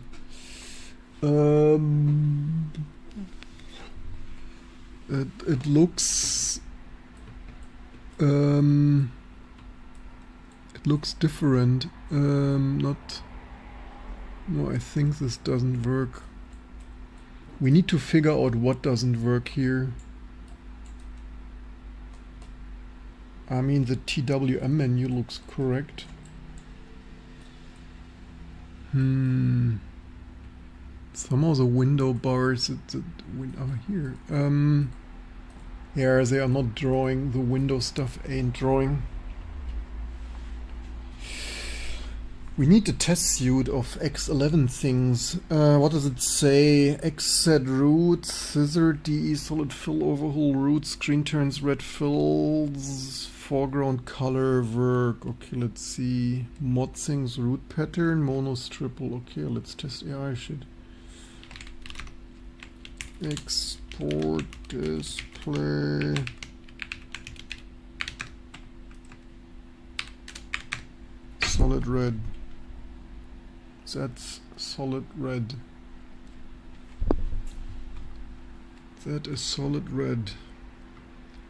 It looks different. No, I think this doesn't work. We need to figure out what doesn't work here. I mean, the TWM menu looks correct. Somehow the window bars are here. Yeah, they are not drawing. The window stuff ain't drawing. We need the test suite of X11 things. What does it say? XZ root, scissor, DE, solid fill, overhaul root, screen turns, red fills, foreground color, work. Okay, let's see. Mod things, root pattern, monos, triple. Okay, let's test AI shit. Export display. Solid red. That's solid red. That is solid red.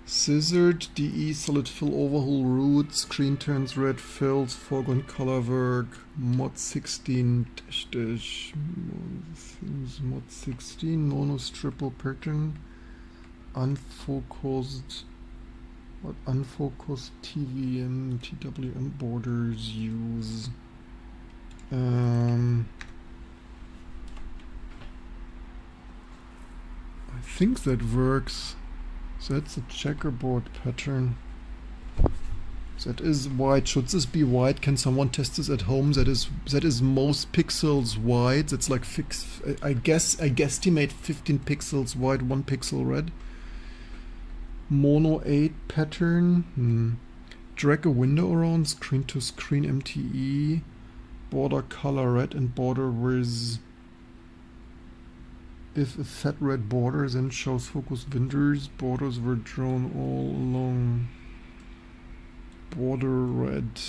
Scissored, DE, solid fill, overhaul root, screen turns, red fills, foreground color work, mod 16 dash dash, mod 16, monos triple pattern, unfocused, what unfocused TVM, TWM borders use. I think that works. So that's a checkerboard pattern. That is white. Should this be white? Can someone test this at home? That is most pixels white. That's like I guesstimate 15 pixels white, 1 pixel red. Mono 8 pattern. Drag a window around, screen to screen MTE. Border color red and border with, if a set red border then shows focus windows. Borders were drawn all along. Border red.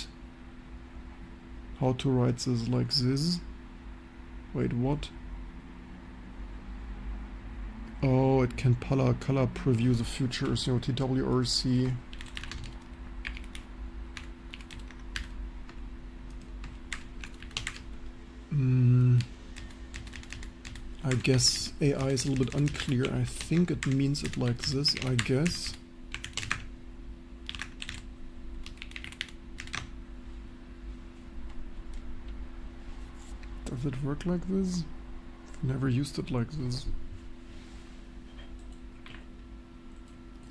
How to write this like this? Wait, what? Oh, it can color preview the future Sgi O2 WRC. I guess AI is a little bit unclear. I think it means it like this, I guess. Does it work like this? I've never used it like this.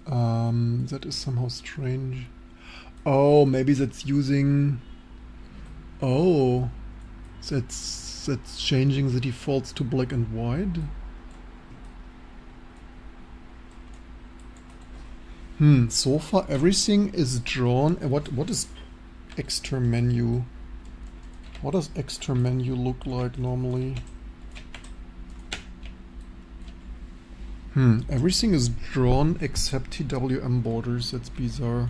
That is somehow strange. Oh, maybe that's using... Oh, that's changing the defaults to black and white. So far everything is drawn. What is extra menu? What does extra menu look like normally? Everything is drawn except TWM borders. That's bizarre.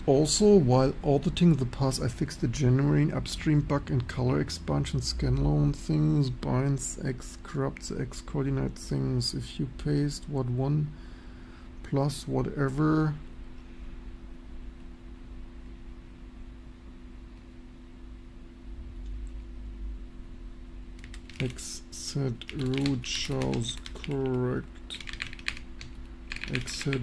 Also, while auditing the pass, I fixed the generating upstream bug and color expansion scanlone things, binds X, corrupts the X coordinate things. If you paste what one plus whatever. X set root shows correct. X set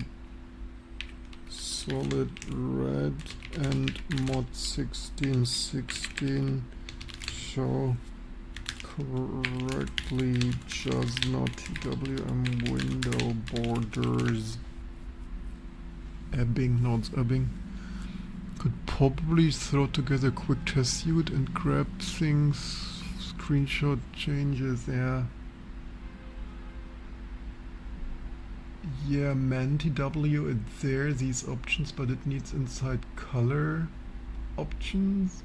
solid red and mod 1616 show correctly, just not TWM window borders. Ebbing, not ebbing. Could probably throw together a quick test suite and grab things. Screenshot changes, yeah, ManTW, it's there, these options, but it needs inside color options.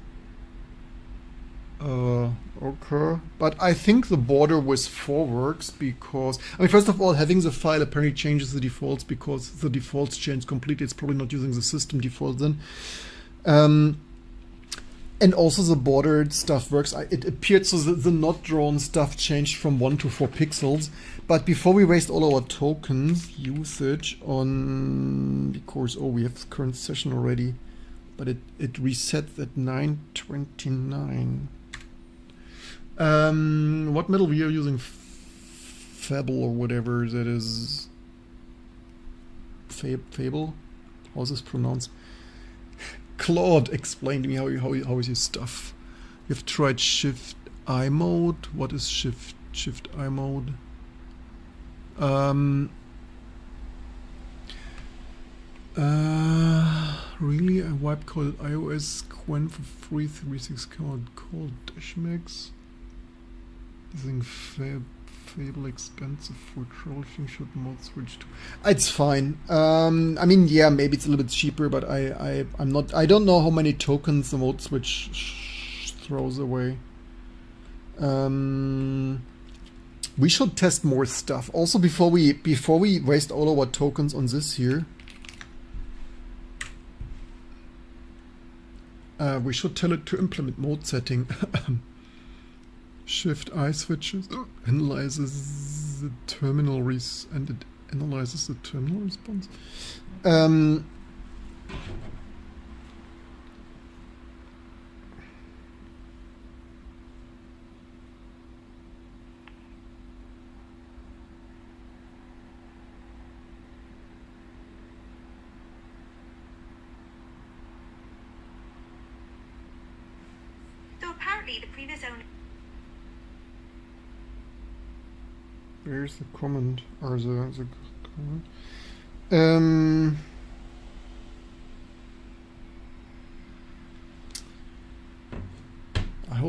Okay, but I think the border with 4 works because, I mean, first of all, having the file apparently changes the defaults because the defaults change completely. It's probably not using the system default then. And also the bordered stuff works. It appeared so the not drawn stuff changed from 1 to 4 pixels. But before we waste all our tokens, usage on, because, oh, we have the current session already, but it resets at 9:29. What metal we are using? Fable or whatever that is. Fable? How's this pronounced? Claude, explain to me how is your stuff. You've tried Shift I mode. What is Shift I mode? Really? I wipe coded iOS Quen for free 36 called Dashmax. Using Fable expensive for troubleshooting, should mod switch to. It's fine. I mean, yeah, maybe it's a little bit cheaper, but I don't know how many tokens the mode switch throws away. We should test more stuff. Also, before we waste all our tokens on this here, we should tell it to implement mode setting. Shift I switches, analyzes the terminal and it analyzes the terminal response. So apparently the previous owner. Where's the comment? Or the comment?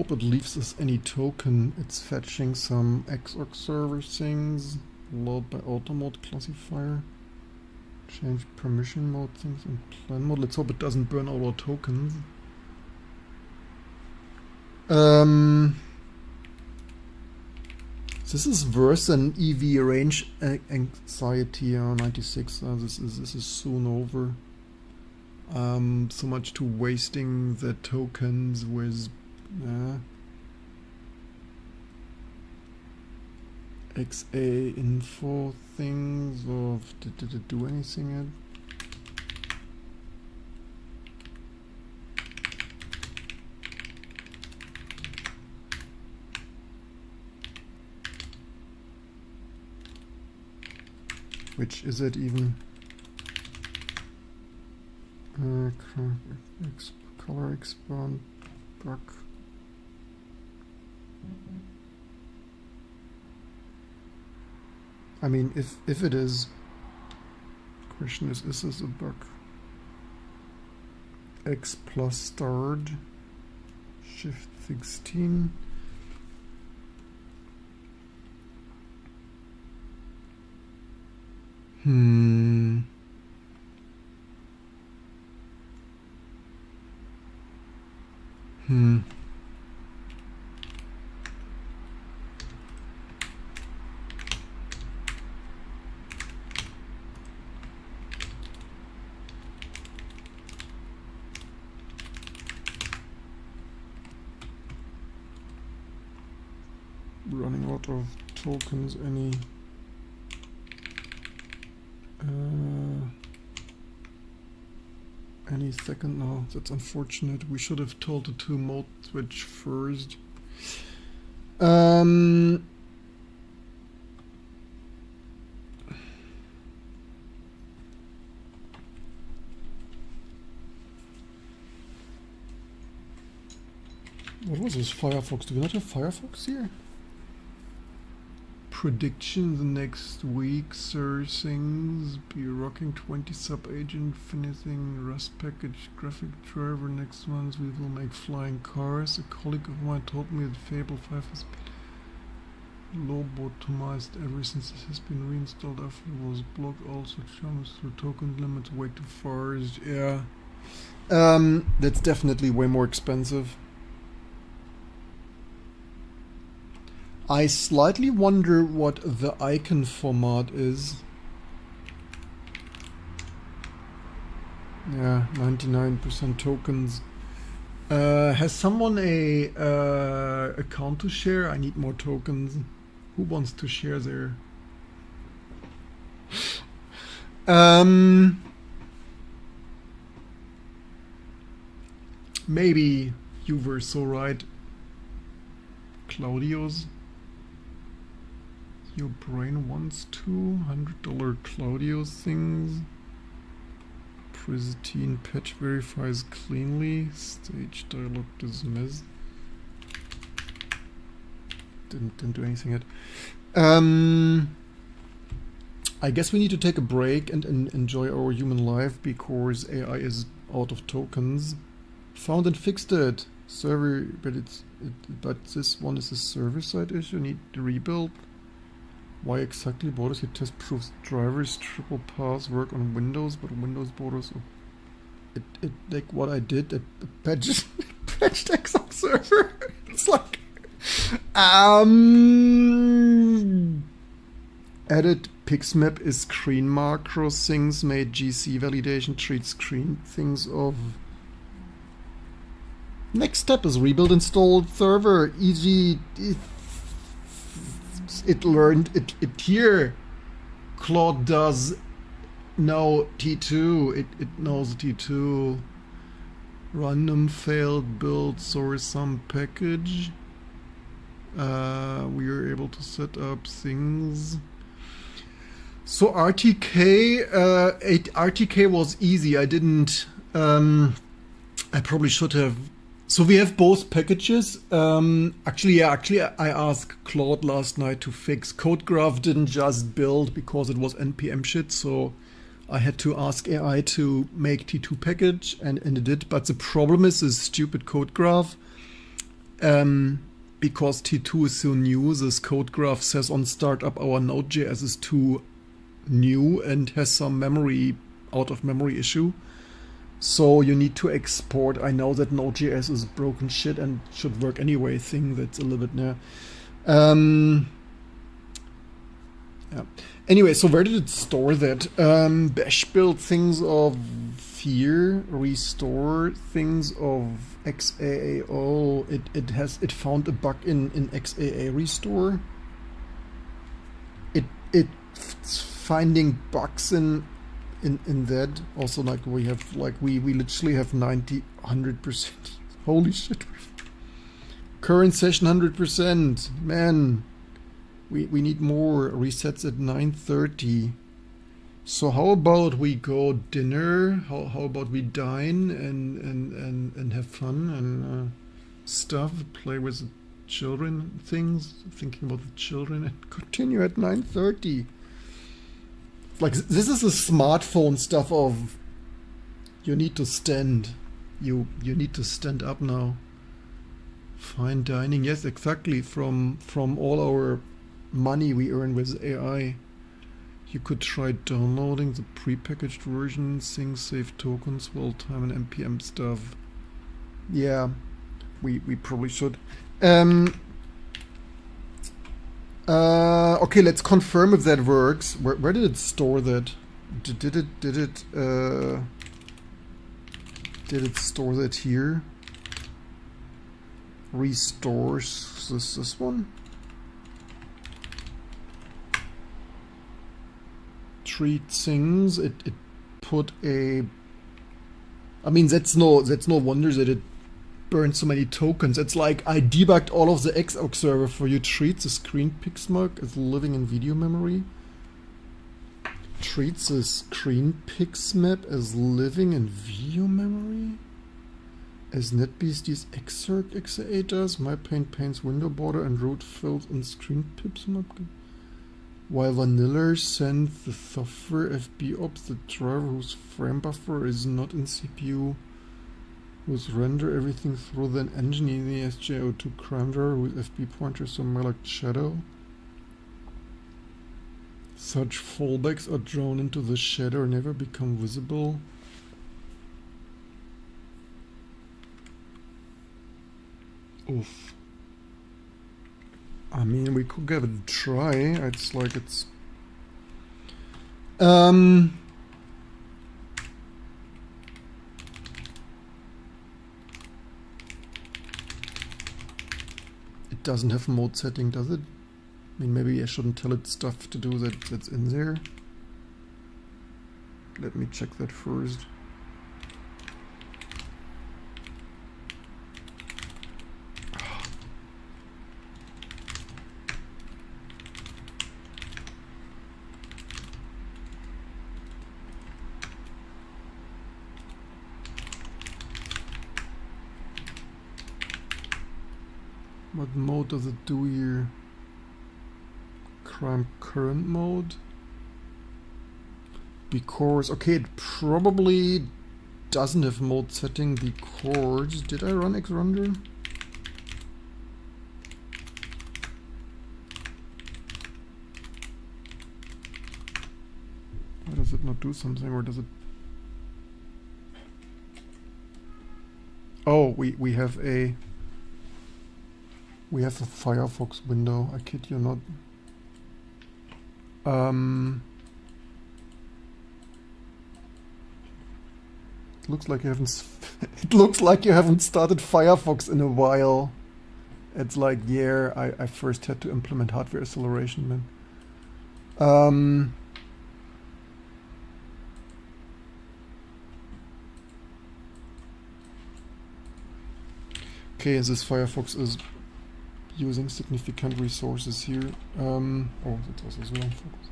hope it leaves us any token. It's fetching some XORG server things. Load by auto mode classifier. Change permission mode things in plan mode. Let's hope it doesn't burn all our tokens. This is worse than EV range anxiety 96. This is soon over. So much to wasting the tokens with XA info things. Or did it do anything yet? Which is it even? Color expand bug. I mean, if it is, question is this a bug? X plus start, shift 16. Running out of tokens any second now. That's unfortunate. We should have told it to mode switch first. What was this Firefox? Do we not have Firefox here? Prediction the next week, sir, things be rocking 20 sub agent, finishing Rust package, graphic driver next month. We will make flying cars. A colleague of mine told me that Fable 5 has been lobotomized ever since it has been reinstalled after it was blocked. Also jumps through token limits way too far. Yeah, that's definitely way more expensive. I slightly wonder what the icon format is. Yeah, 99% tokens. Has someone a account to share? I need more tokens. Who wants to share there? Maybe you were so right, Claudio's. Your brain wants $200 Claudio things. Pristine patch verifies cleanly. Stage dialog dismissed. Didn't do anything yet. I guess we need to take a break and enjoy our human life because AI is out of tokens. Found and fixed it. Server, but this one is a server side issue. Need to rebuild. Why exactly borders your test proofs drivers triple pass work on Windows, but Windows borders it like what I did a patched XORG server. It's like added pixmap is screen macro things made GC validation treat screen things of. Next step is rebuild installed server, e.g. It learned it here. Claude does know T2. It knows T2. Random failed build source some package. We are able to set up things. So RTK RTK was easy. I didn't. I probably should have. So we have both packages. Actually, I asked Claude last night to fix. CodeGraph didn't just build because it was NPM shit, so I had to ask AI to make T2 package, and it did. But the problem is this stupid CodeGraph because T2 is so new, this code graph says on startup our Node.js is too new and has some memory out of memory issue. So you need to export. I know that Node.js is broken shit and should work anyway thing. That's a little bit now. Yeah. Anyway, so where did it store that? Bash build things of here, restore things of XAAO. It found a bug in XAA restore. It's finding bugs in that. Also, like we literally have 100%. Holy shit. Current session 100%. Man. We need more. Resets at 9:30. So how about we go dinner? How about we dine and have fun and stuff, play with the children, things, thinking about the children, and continue at 9:30. Like this is the smartphone stuff of you need to stand. You need to stand up now. Fine dining, yes, exactly. From all our money we earn with AI. You could try downloading the prepackaged version, sync, save tokens, well time and npm stuff. Yeah, we probably should. Okay, let's confirm if that works. Where did it store that? Did it store that here? Restores this one? Treat things. It put a. I mean, that's no wonder that it burned so many tokens. It's like I debugged all of the Xorg server for you. Treats the screen pixmap as living in video memory. Treats the screen pixmap as living in video memory. As NetBSD's Xorg XA does. My paints window border and root fills in screen pixmap. While Vanilla sends the software FBOps, the driver whose frame buffer is not in CPU, whose render everything through the engine in the Sgi O2 crime driver with FB pointer somewhere like shadow. Such fallbacks are drawn into the shadow or never become visible. Oof. I mean, we could give it a try. It's like it's... It doesn't have mode setting, does it? I mean, maybe I shouldn't tell it stuff to do that's in there. Let me check that first. What mode does it do here? Crime current mode? Because, okay, it probably doesn't have mode setting because... Did I run xrender? Why does it not do something, or does it... Oh, we have a... We have a Firefox window, I kid you not. It looks like you haven't it looks like you haven't started Firefox in a while. It's like, yeah, I first had to implement hardware acceleration, man. Okay, this Firefox is using significant resources here. Oh, that's also the wrong focus.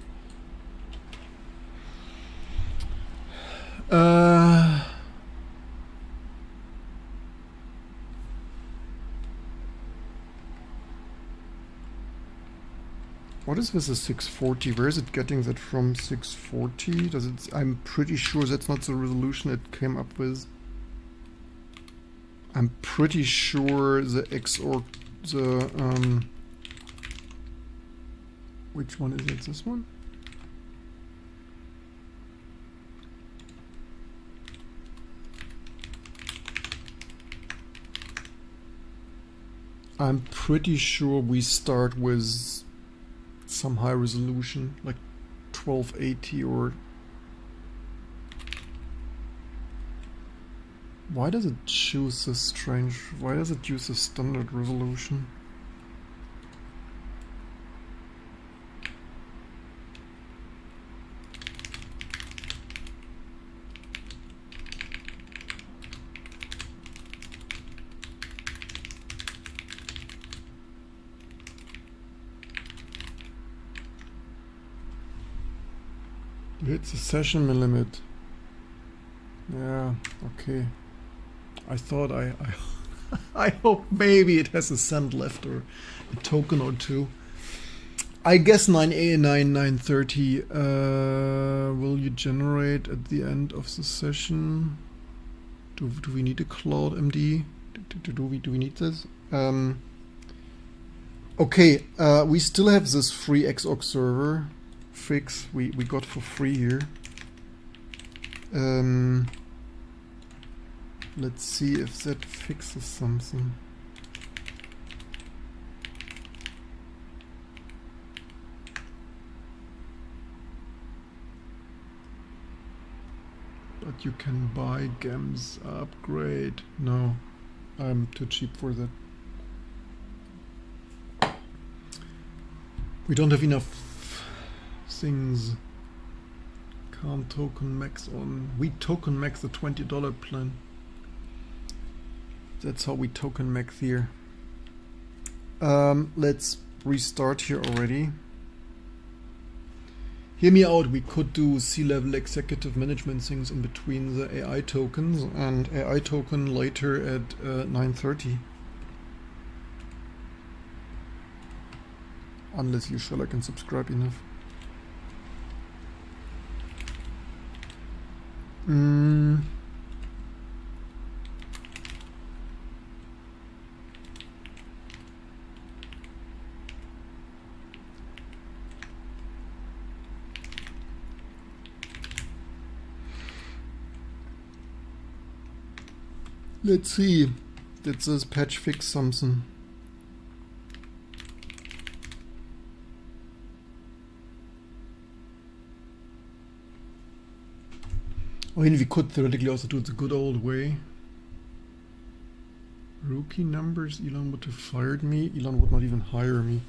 What is with the 640? Where is it getting that from? 640? Does it? I'm pretty sure that's not the resolution it came up with. I'm pretty sure the XOR, which one is it? This one? I'm pretty sure we start with some high resolution, like 1280 or... Why does it choose this strange... Why does it use a standard resolution? It's a session limit. Yeah, okay. I thought I hope maybe it has a cent left or a token or two. I guess 930 will you generate at the end of the session? Do we need a Claude MD? Do we need this? Okay, we still have this free XORG server fix we got for free here. Let's see if that fixes something. But you can buy GEMS upgrade. No, I'm too cheap for that. We don't have enough things. Can't token max on. We token max the $20 plan. That's how we token max here. Let's restart here already. Hear me out, we could do C-level executive management things in between the AI tokens and AI token later at 9:30. Unless you shall I can subscribe enough. Let's see. Did this patch fix something? I mean, we could theoretically also do it the good old way. Rookie numbers, Elon would have fired me. Elon would not even hire me.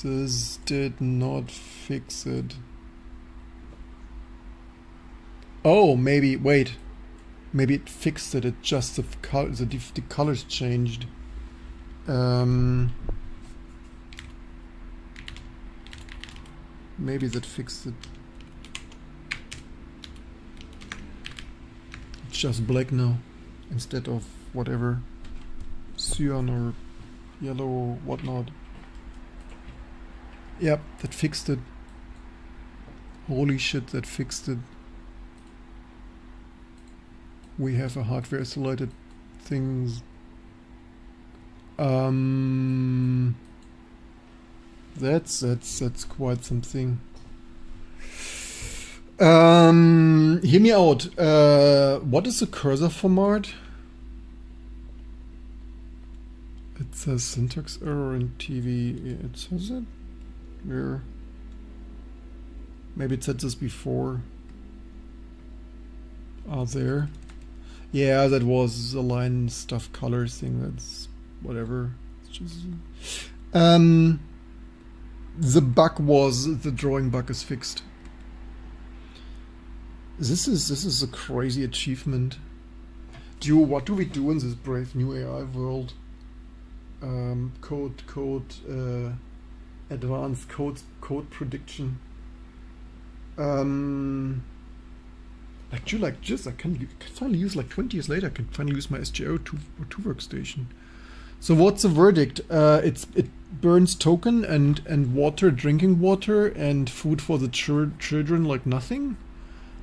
This did not fix it. Oh, maybe, wait. Maybe it fixed it, it just the colors changed. Maybe that fixed it. It's just black now, instead of whatever. Cyan or yellow or whatnot. Yep, that fixed it. Holy shit, that fixed it. We have a hardware isolated things. That's quite something. Hear me out. What is the cursor format? It says syntax error in TV. It says it? Where? Maybe it said this before. There. Yeah, that was a line stuff color thing. That's whatever. It's just the bug was the drawing bug is fixed. This is a crazy achievement. What do we do in this brave new AI world? Advanced code prediction. I can finally use, like 20 years later, I can finally use my Sgi O2 workstation. So what's the verdict? It burns token and water, drinking water, and food for the children like nothing.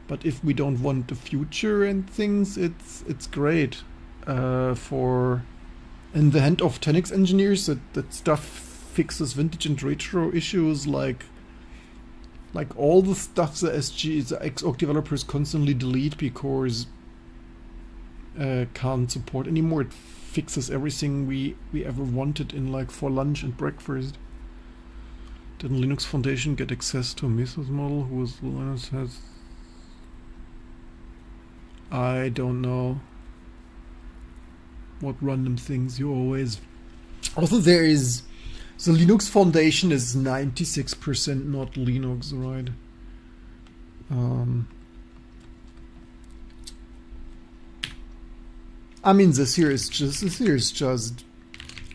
But if we don't want the future and things, it's great for in the hand of 10x engineers. That stuff fixes vintage and retro issues like all the stuff the Xorg developers constantly delete because can't support anymore. It fixes everything we ever wanted in like for lunch and breakfast. Didn't Linux Foundation get access to a Mesos model whose Linux has? I don't know what random things you always. Also, there is the Linux Foundation is 96% not Linux, right? I mean, this here is just.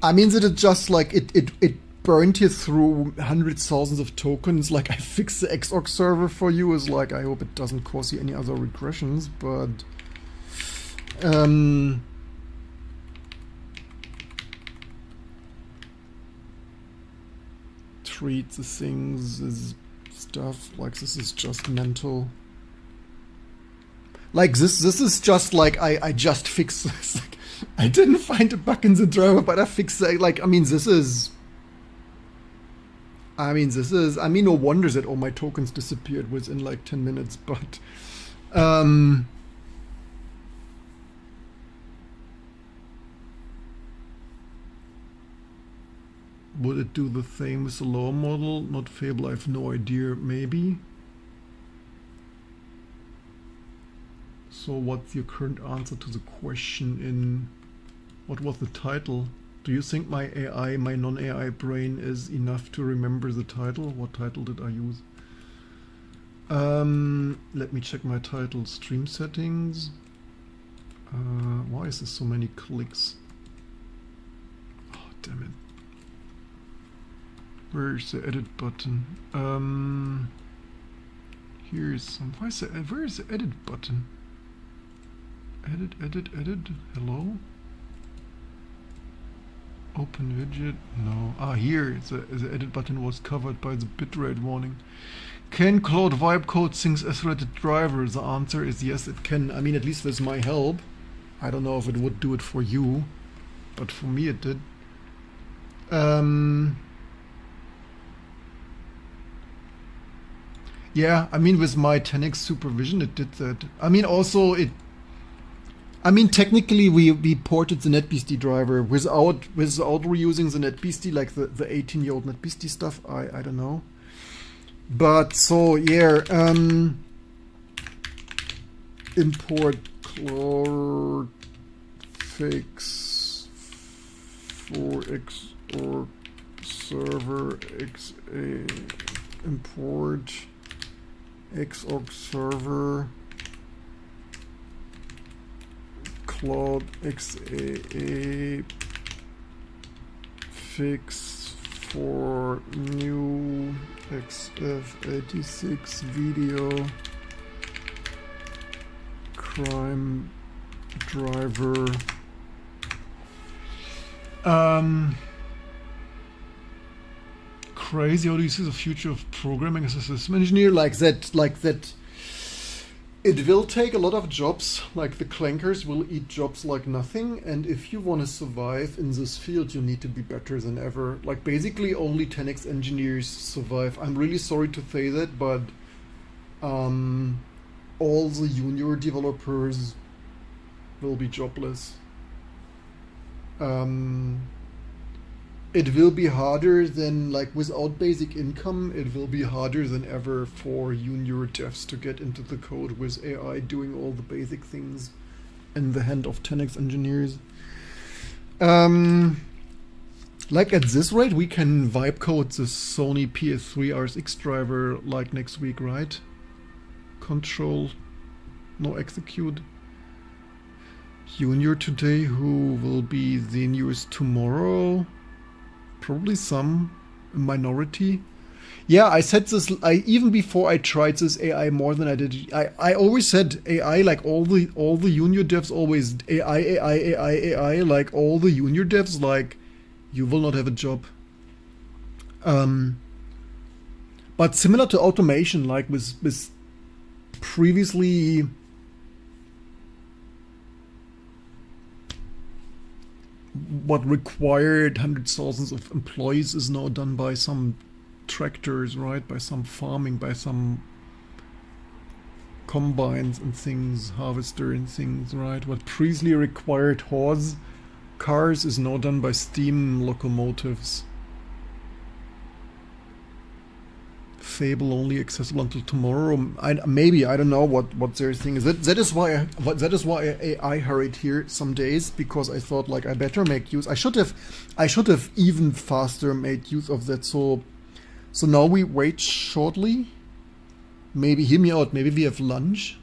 I mean that it just like it burned you through hundreds thousands of tokens. Like I fixed the Xorg server for you. Is like I hope it doesn't cause you any other regressions, but treat the things as stuff like this is just mental. Like this is just like I just fixed this. Like, I didn't find a bug in the driver, but I fixed it. Like I mean no wonder that all my tokens disappeared within like 10 minutes, but would it do the same with the lower model? Not Fable, I have no idea, maybe. So what's your current answer to the question in what was the title? Do you think my AI, my non-AI brain is enough to remember the title? What title did I use? Let me check my title. Stream settings. Why is there so many clicks? Oh, damn it. Where's the edit button? Here's some. Where is the edit button? Edit. Hello? Open widget? No. Ah, here. The edit button was covered by the bitrate warning. Can Claude Fable things as related driver? The answer is yes, it can. I mean, at least with my help. I don't know if it would do it for you, but for me it did. Yeah, I mean, with my 10x supervision, it did that. I mean, also technically we ported the NetBSD driver without reusing the NetBSD, like the 18-year-old NetBSD stuff. I don't know. But so yeah, import Claude fix for Xorg server XA import Xorg server Claude XAA fix for new XF86 video crime driver. Crazy. How do you see the future of programming as a system engineer? Like that. It will take a lot of jobs, like the clankers will eat jobs like nothing, and if you want to survive in this field, you need to be better than ever. Like basically only 10x engineers survive. I'm really sorry to say that, but all the junior developers will be jobless. It will be harder than, like, without basic income, it will be harder than ever for junior devs to get into the code with AI doing all the basic things in the hand of 10x engineers. Like at this rate, we can vibe code the Sony PS3 RSX driver like next week, right? Control, no execute. Junior today, who will be the newest tomorrow? Probably some minority. Yeah, I said this. Even before I tried this AI more than I did. I always said AI, like all the junior devs always AI. Like all the junior devs, like you will not have a job. But similar to automation, like with previously what required hundreds of thousands of employees is now done by some tractors, right? By some farming, by some combines and things, harvester and things, right? What previously required horse cars is now done by steam locomotives. Fable only accessible until tomorrow. Maybe I don't know what their thing is. That is why I hurried here some days, because I thought like I better make use. I should have even faster made use of that. So now we wait shortly. Maybe hear me out. Maybe we have lunch,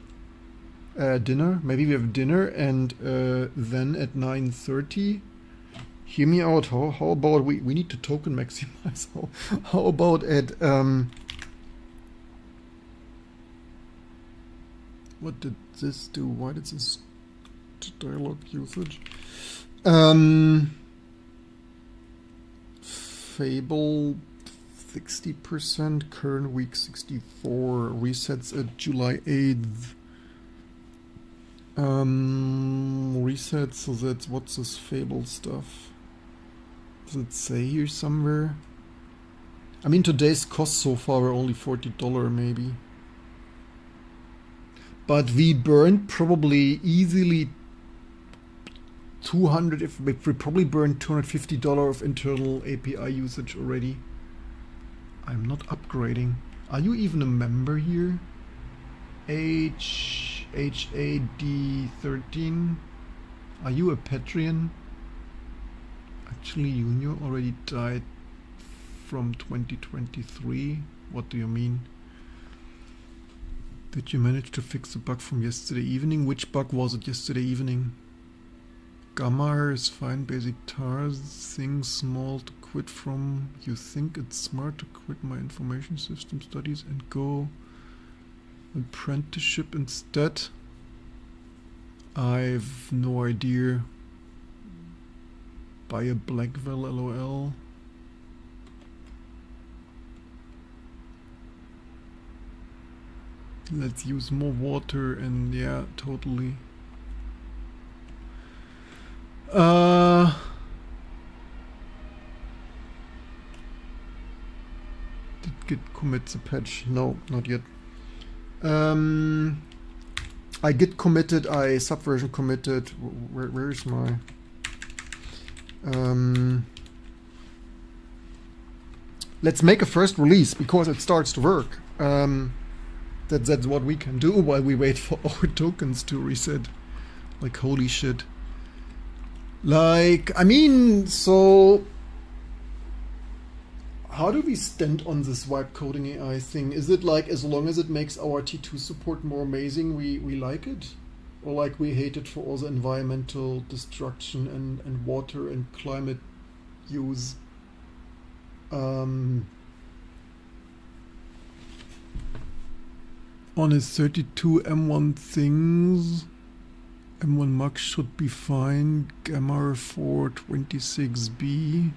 dinner. Maybe we have dinner, and then at 9:30. Hear me out. How about we need to token maximize? How about at what did this do? Why did this dialogue usage? Fable 60%, current week 64, resets at July 8th. Resets, so that's what's this Fable stuff? Does it say here somewhere? I mean, today's costs so far are only $40 maybe. But we burned probably easily 200, if we probably burned $250 of internal API usage already. I'm not upgrading. Are you even a member here? HAD13. Are you a Patreon? Actually, Junior already died from 2023. What do you mean? Did you manage to fix the bug from yesterday evening? Which bug was it yesterday evening? Gamma is fine, basic tars, things small to quit from. You think it's smart to quit my information system studies and go apprenticeship instead? I've no idea. Buy a Blackwell, LOL. Let's use more water, and yeah, totally. Did Git commit the patch? No, not yet. I Git committed, I Subversion committed. Where's my... let's make a first release, because it starts to work. That's what we can do while we wait for our tokens to reset. Like, holy shit. Like, I mean, so... how do we stand on this vibe coding AI thing? Is it like, as long as it makes our T2 support more amazing, we like it? Or like we hate it for all the environmental destruction and water and climate use? On his 32 M1 things, M1 Max should be fine. Gamma 426B.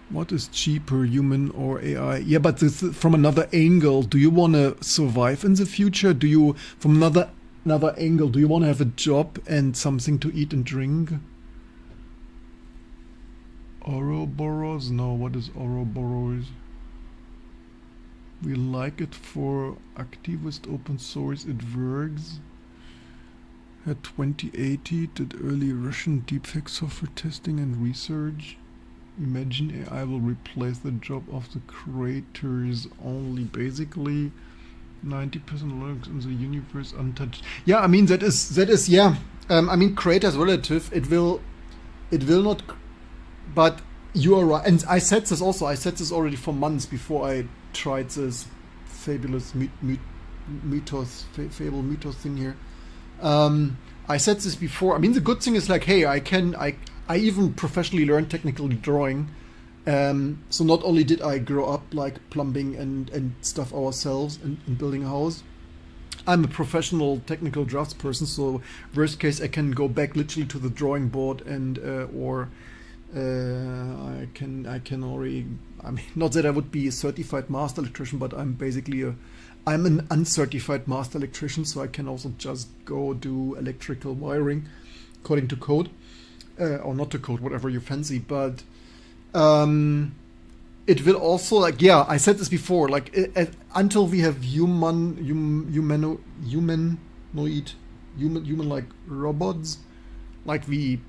What is cheaper, human or AI? Yeah, but this is from another angle. Do you want to survive in the future? Do you, from another angle, do you want to have a job and something to eat and drink? Ouroboros? No, what is Ouroboros? We like it for activist open source, it works. Had 2080, did early Russian deepfake software testing and research. Imagine AI will replace the job of the creators only. Basically 90% Linux in the universe untouched. Yeah, I mean that is yeah. I mean, creators relative. It will not, but you are right. And I said this also. I said this already for months before I tried this fabulous fable mythos thing here. I said this before. I mean, the good thing is like, hey, I even professionally learned technical drawing. So not only did I grow up like plumbing and stuff ourselves and building a house, I'm a professional technical draftsperson. So worst case, I can go back literally to the drawing board and or I can already. I mean, not that I would be a certified master electrician, but I'm an uncertified master electrician, so I can also just go do electrical wiring according to code, or not to code, whatever you fancy. But it will also, like, yeah, I said this before, like until we have human like robots, like we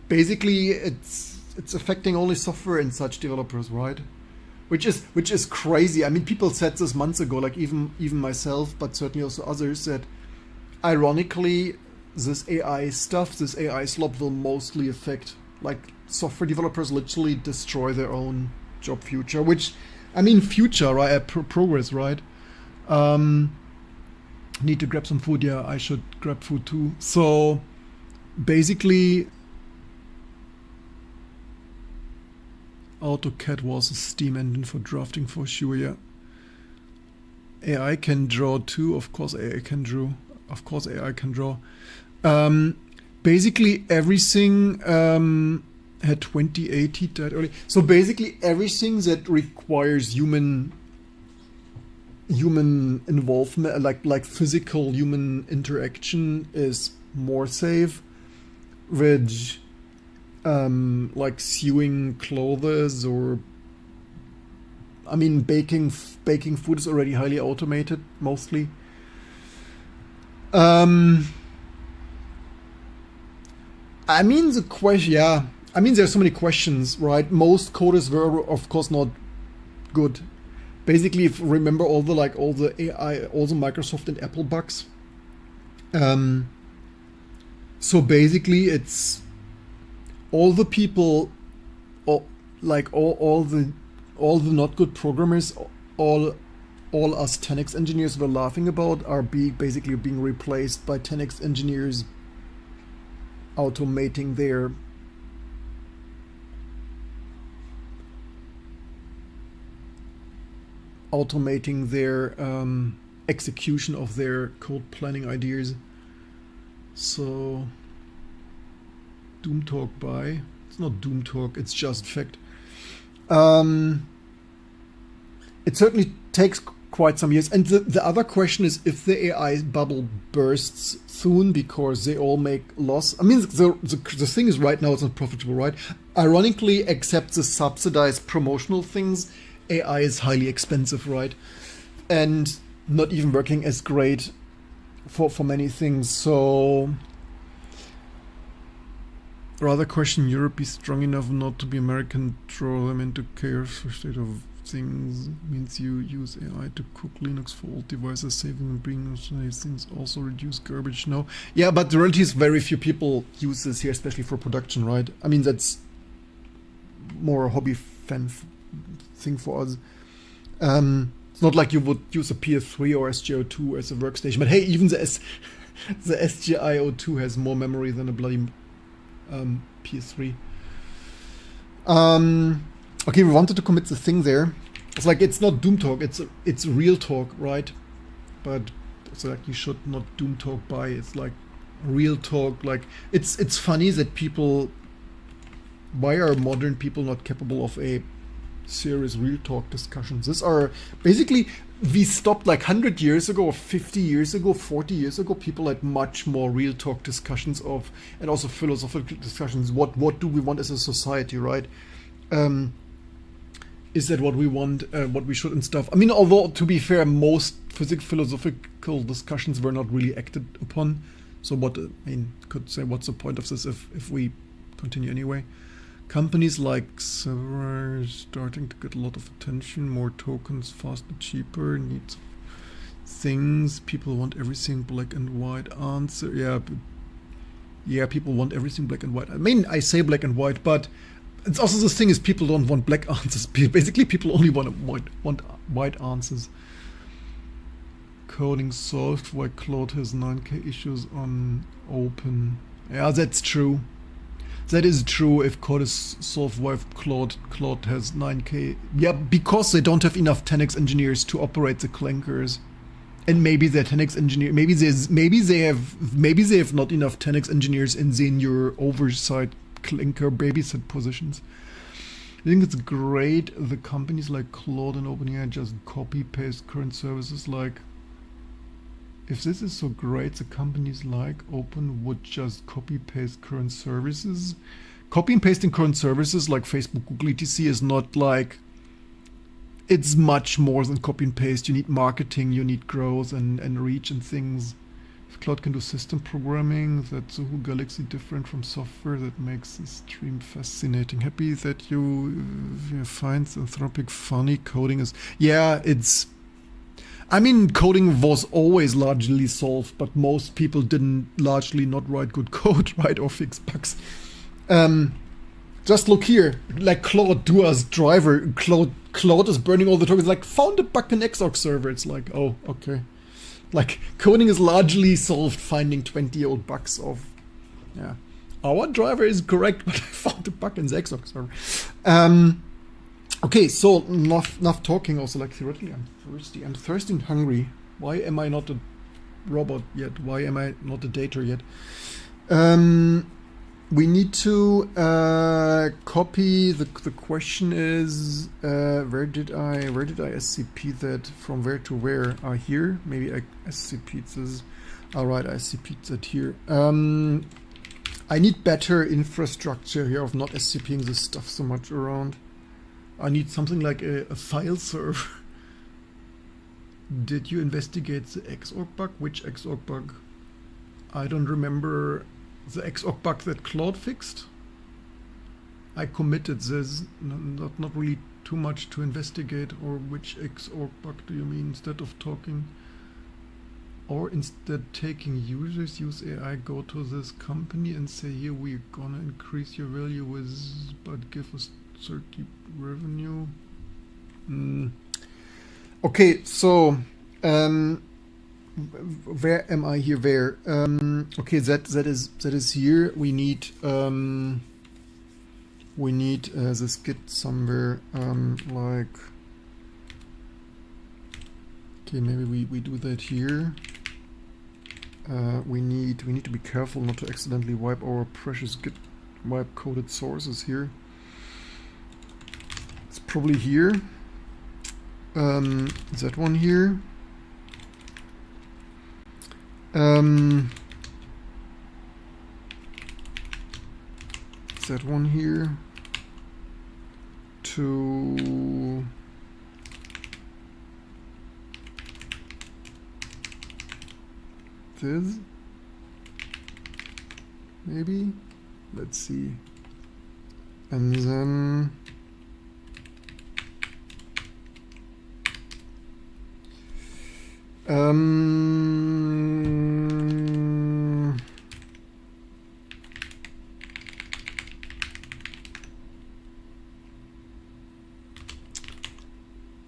basically it's affecting only software and such developers, right? Which is crazy. I mean, people said this months ago, like even myself, but certainly also others, that ironically this AI stuff, this AI slop will mostly affect like software developers, literally destroy their own job future, which, I mean, future, right? Progress, right? Need to grab some food. Yeah, I should grab food too. So basically, AutoCAD was a steam engine for drafting for sure, yeah. AI can draw too, of course AI can draw. Of course AI can draw. Basically everything had 2080 died early. So basically everything that requires human involvement, like physical human interaction, is more safe, which like sewing clothes, or I mean baking food is already highly automated mostly. I mean the question, yeah, I mean there's so many questions, right? Most coders were of course not good. Basically, if you remember all the AI, all the Microsoft and Apple bugs. So basically it's all the people, all the not good programmers, all us 10x engineers were laughing about are basically being replaced by 10x engineers automating their execution of their code planning ideas. So Doom talk by, it's not Doom talk, it's just fact. It certainly takes quite some years. And the other question is if the AI bubble bursts soon because they all make loss. I mean, the thing is right now it's not profitable, right? Ironically, except the subsidized promotional things, AI is highly expensive, right? And not even working as great for many things. So rather question Europe be strong enough not to be American, throw them into chaos for state of things means you use AI to cook Linux for old devices, saving and bringing these things, also reduce garbage. No, yeah, but the reality is very few people use this here, especially for production, right? I mean, that's more a hobby fan thing for us. It's not like you would use a PS3 or Sgi O2 as a workstation, but hey, even the Sgi O2 has more memory than a bloody PS3. Okay, we wanted to commit the thing there. It's like, it's not Doom talk, it's real talk, right? But it's like you should not Doom talk by, it's like real talk. Like it's funny that people, why are modern people not capable of a serious real talk discussions? These are basically, we stopped like 100 years ago, or 50 years ago, 40 years ago. People had much more real talk discussions of, and also philosophical discussions. What do we want as a society, right? Is that what we want, what we should and stuff? I mean, although to be fair, most philosophical discussions were not really acted upon. So what, I mean, could say, what's the point of this if we continue anyway? Companies like Sever are starting to get a lot of attention, more tokens, faster, cheaper, needs things. People want everything black and white answer. Yeah, people want everything black and white. I mean, I say black and white, but it's also the thing is people don't want black answers. Basically, people only want white answers. Coding solved why Claude has 9K issues on open. Yeah, that's true. That is true. If code is solved why Claude has 9K. Yeah, because they don't have enough 10x engineers to operate the clankers. And maybe they're 10x engineer. Maybe they have not enough 10x engineers in senior oversight clinker babysit positions. I think it's great the companies like Claude and OpenAI just copy paste current services. Like, if this is so great, the companies like Open would just copy paste current services. Copy and pasting current services like Facebook, Google, etc. is not like, it's much more than copy and paste. You need marketing, you need growth and reach and things. If Cloud can do system programming, that's a whole galaxy different from software. That makes the stream fascinating. Happy that you find Anthropic funny. Coding is, yeah, it's, I mean, coding was always largely solved, but most people didn't largely not write good code, right, or fix bugs. Just look here, like Claude Dua's driver, Claude is burning all the tokens, like found a bug in Xorg server. It's like, oh, okay. Like, coding is largely solved finding 20-year-old bugs of, yeah. Our driver is correct, but I found a bug in the Xorg server. Okay, so enough talking. Also, like, theoretically, I'm thirsty. I'm thirsty and hungry. Why am I not a robot yet? Why am I not a data yet? We need to copy. The question is, where did I SCP that from where to where? Here, maybe I SCP'd this. All right, I SCP'd that here. I need better infrastructure here of not SCPing this stuff so much around. I need something like a file server. Did you investigate the Xorg bug? Which Xorg bug? I don't remember. The Xorg bug that Claude fixed. I committed this. Not really too much to investigate. Or which Xorg bug do you mean instead of talking? Or instead taking users, use AI, go to this company and say, here we're gonna increase your value with, but give us 30 revenue. Okay, so where am I here? Where? Okay, that is here. We need this git somewhere. Like, okay, maybe we do that here. We need to be careful not to accidentally wipe our precious git wipe coded sources here. It's probably here. That one here. That one here to this, maybe, let's see, and then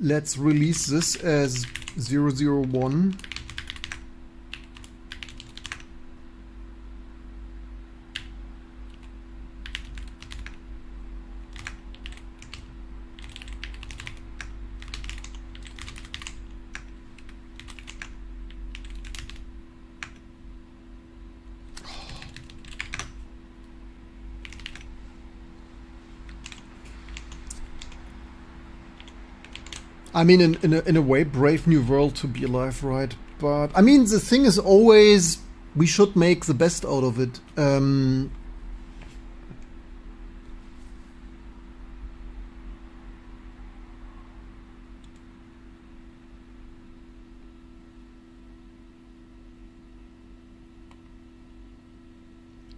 let's release this as 001. I mean, in a way, brave new world to be alive, right? But I mean, the thing is always we should make the best out of it.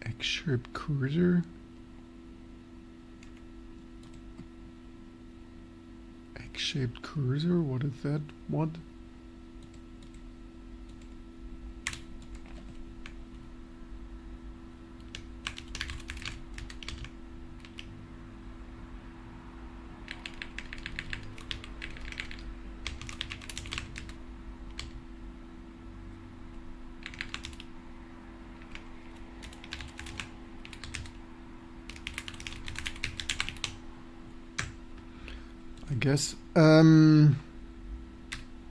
X-shaped cursor. Shaped cursor, what is that? What? I guess.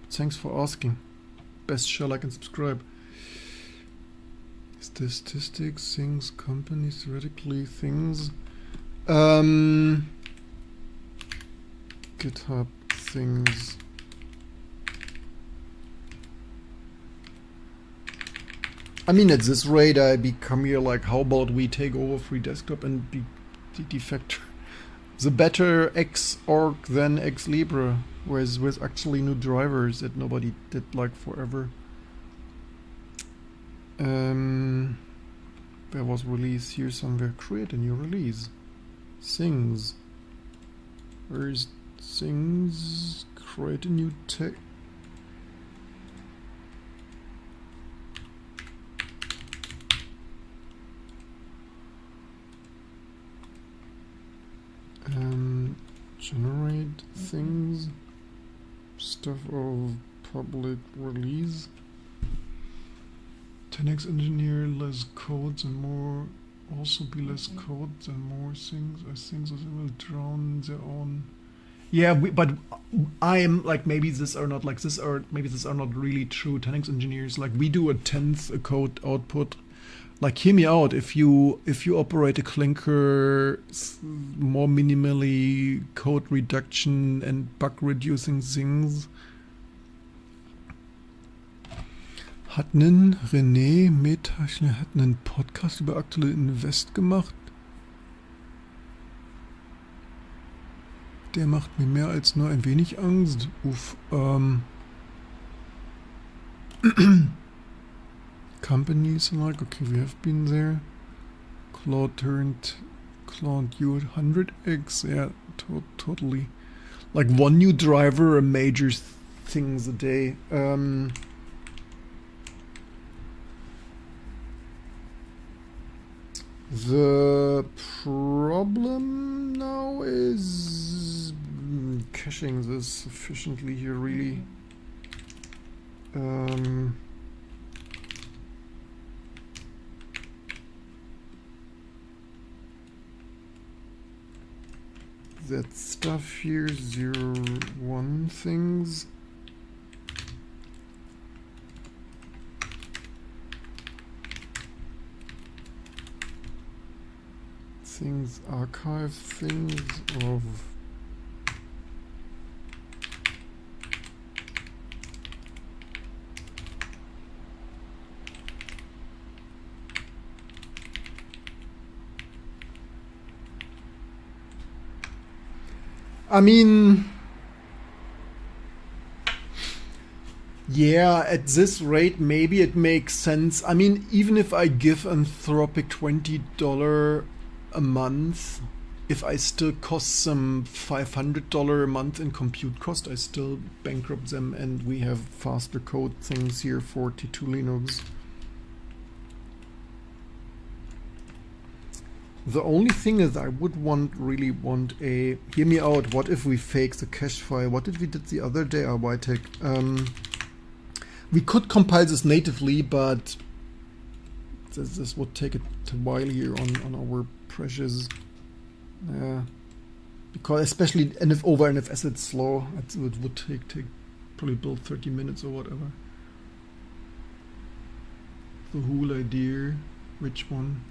Thanks for asking. Best share, like, and subscribe. Statistics, things, companies, theoretically, things. GitHub, things. I mean, at this rate, I become here like, how about we take over free desktop and be de facto the better Xorg than Xlibra, whereas with actually new drivers that nobody did like forever. There was release here somewhere. Create a new release. Things. Where's things? Create a new tech. Generate things. Stuff of public release. 10x engineer, less codes and more. Also be less codes and more things. I think that they will drown their own. Yeah, but I am like, maybe these are not like this, or maybe these are not really true 10x engineers. Like, we do a tenth a code output. Like, hear me out. If you operate a clinker, more minimally code reduction and bug reducing things. Hat René Metachler hat einen Podcast über aktuelle Invest gemacht. Der macht mir mehr als nur ein wenig Angst. Uff, companies like, okay, we have been there. Claude U100X, yeah, totally. Like, one new driver, a major things a day. The problem now is caching this sufficiently here, really. That stuff here, 0, 1 things. Things, archive things of I mean, yeah, at this rate, maybe it makes sense. I mean, even if I give Anthropic $20 a month, if I still cost them $500 a month in compute cost, I still bankrupt them, and we have faster code things here for T2 Linux. The only thing is I would really want a, hear me out, what if we fake the cache file? What did we did the other day, YTech? We could compile this natively, but this would take a while here on our precious, because especially over NFS it's slow. It would take probably build 30 minutes or whatever. The whole idea, which one?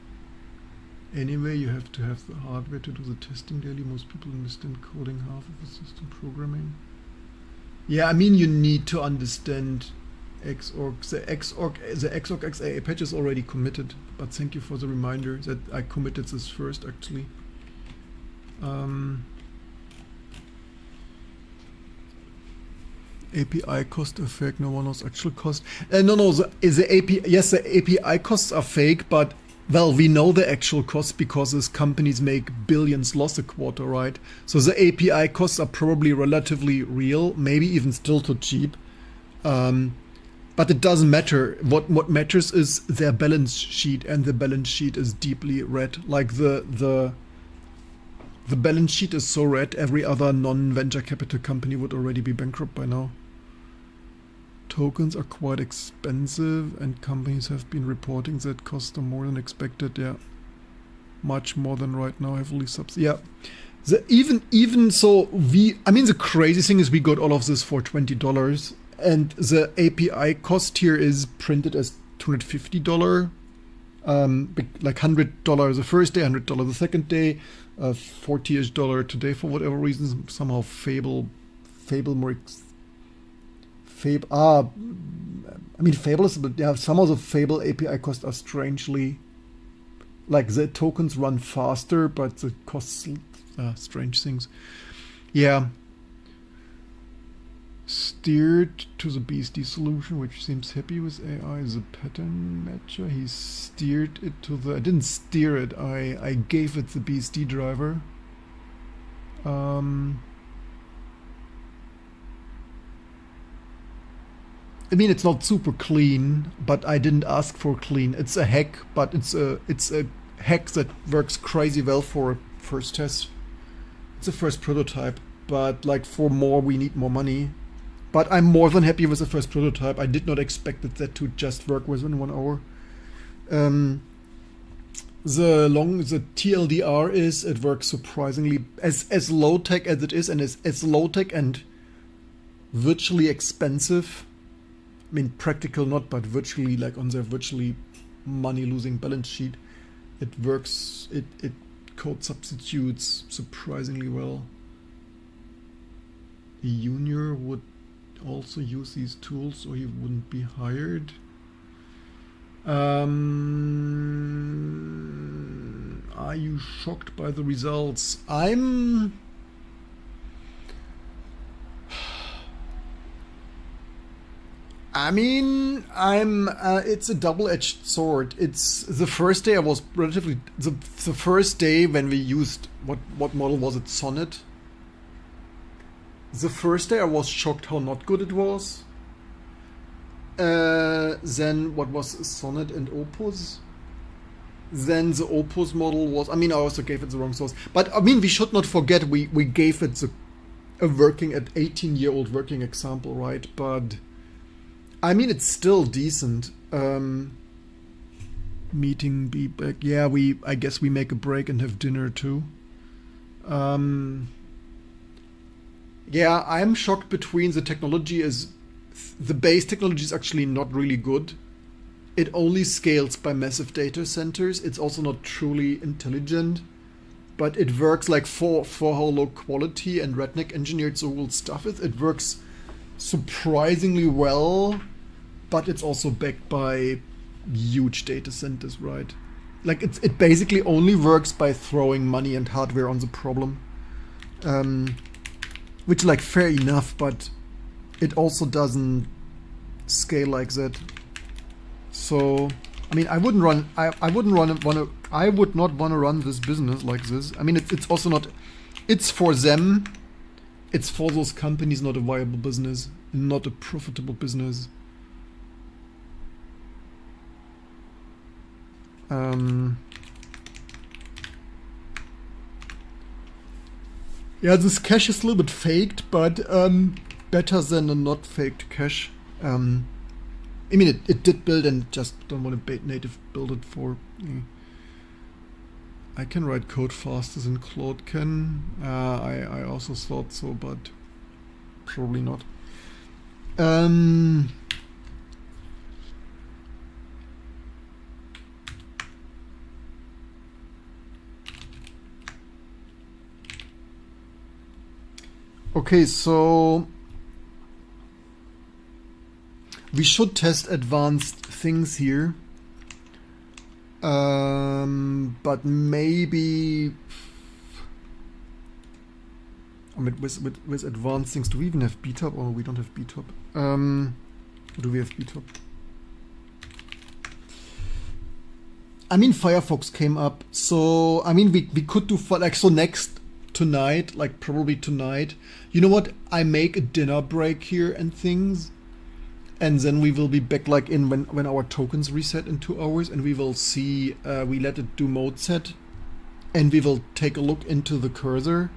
Anyway, you have to have the hardware to do the testing daily. Most people understand coding half of the system programming. Yeah, I mean, you need to understand Xorg. The Xorg XAA patch is already committed, but thank you for the reminder that I committed this first, actually. API cost are fake, no one knows actual cost. No, the API, yes, the API costs are fake, but well, we know the actual costs because these companies make billions loss a quarter, right? So the API costs are probably relatively real, maybe even still too cheap. But it doesn't matter. What matters is their balance sheet, and the balance sheet is deeply red. Like the balance sheet is so red, every other non-venture capital company would already be bankrupt by now. Tokens are quite expensive, and companies have been reporting that costs them more than expected. Yeah, much more than right now, heavily subsidized. Yeah, even so, I mean, the crazy thing is we got all of this for $20, and the API cost here is printed as $250. Like $100 the first day, $100 the second day, $40-ish today for whatever reason. Somehow Fable I mean, Fable is, but yeah, some of the Fable API costs are strangely, like the tokens run faster, but the costs strange things. Yeah. Steered to the BSD solution, which seems happy with AI. The pattern matcher. He steered it to the. I didn't steer it. I gave it the BSD driver. I mean, it's not super clean, but I didn't ask for clean. It's a hack, but it's a hack that works crazy well for a first test. It's a first prototype, but like for more, we need more money. But I'm more than happy with the first prototype. I did not expect that to just work within 1 hour. The TLDR is it works surprisingly as low tech as it is, and as low tech and virtually expensive. I mean, practical not, but virtually, like on their virtually money losing balance sheet, it works. It code substitutes surprisingly well. A junior would also use these tools, or he wouldn't be hired. Are you shocked by the results? It's a double-edged sword. It's the first day I was relatively the first day when we used what model was it? Sonnet. The first day I was shocked how not good it was. Then what was Sonnet and Opus? Then the Opus model was. I mean, I also gave it the wrong source. But I mean, we should not forget we gave it a working at 18-year-old working example, right? But I mean, it's still decent. Meeting be back. Yeah, I guess we make a break and have dinner too. Yeah, I'm shocked between the technology is the base technology is actually not really good. It only scales by massive data centers. It's also not truly intelligent, but it works like for how low quality and redneck engineered the whole stuff is. It works surprisingly well. But it's also backed by huge data centers, right? Like it basically only works by throwing money and hardware on the problem, which like fair enough, but it also doesn't scale like that. So I mean, I would not want to run this business like this. I mean, it's also not. It's for them. It's for those companies, not a viable business, not a profitable business. Yeah, this cache is a little bit faked, but better than a not faked cache. I mean, it did build and just don't want to native build it for. I can write code faster than Claude can. I also thought so, but probably not. Okay, so we should test advanced things here, but maybe I mean, with advanced things. Do we even have BTOP? Or we don't have BTOP? Or do we have BTOP? I mean, Firefox came up, so I mean, we could do like so next. Tonight, like probably tonight. You know what? I make a dinner break here and things, and then we will be back like in when our tokens reset in 2 hours, and we will see. We let it do mode set, and we will take a look into the cursor.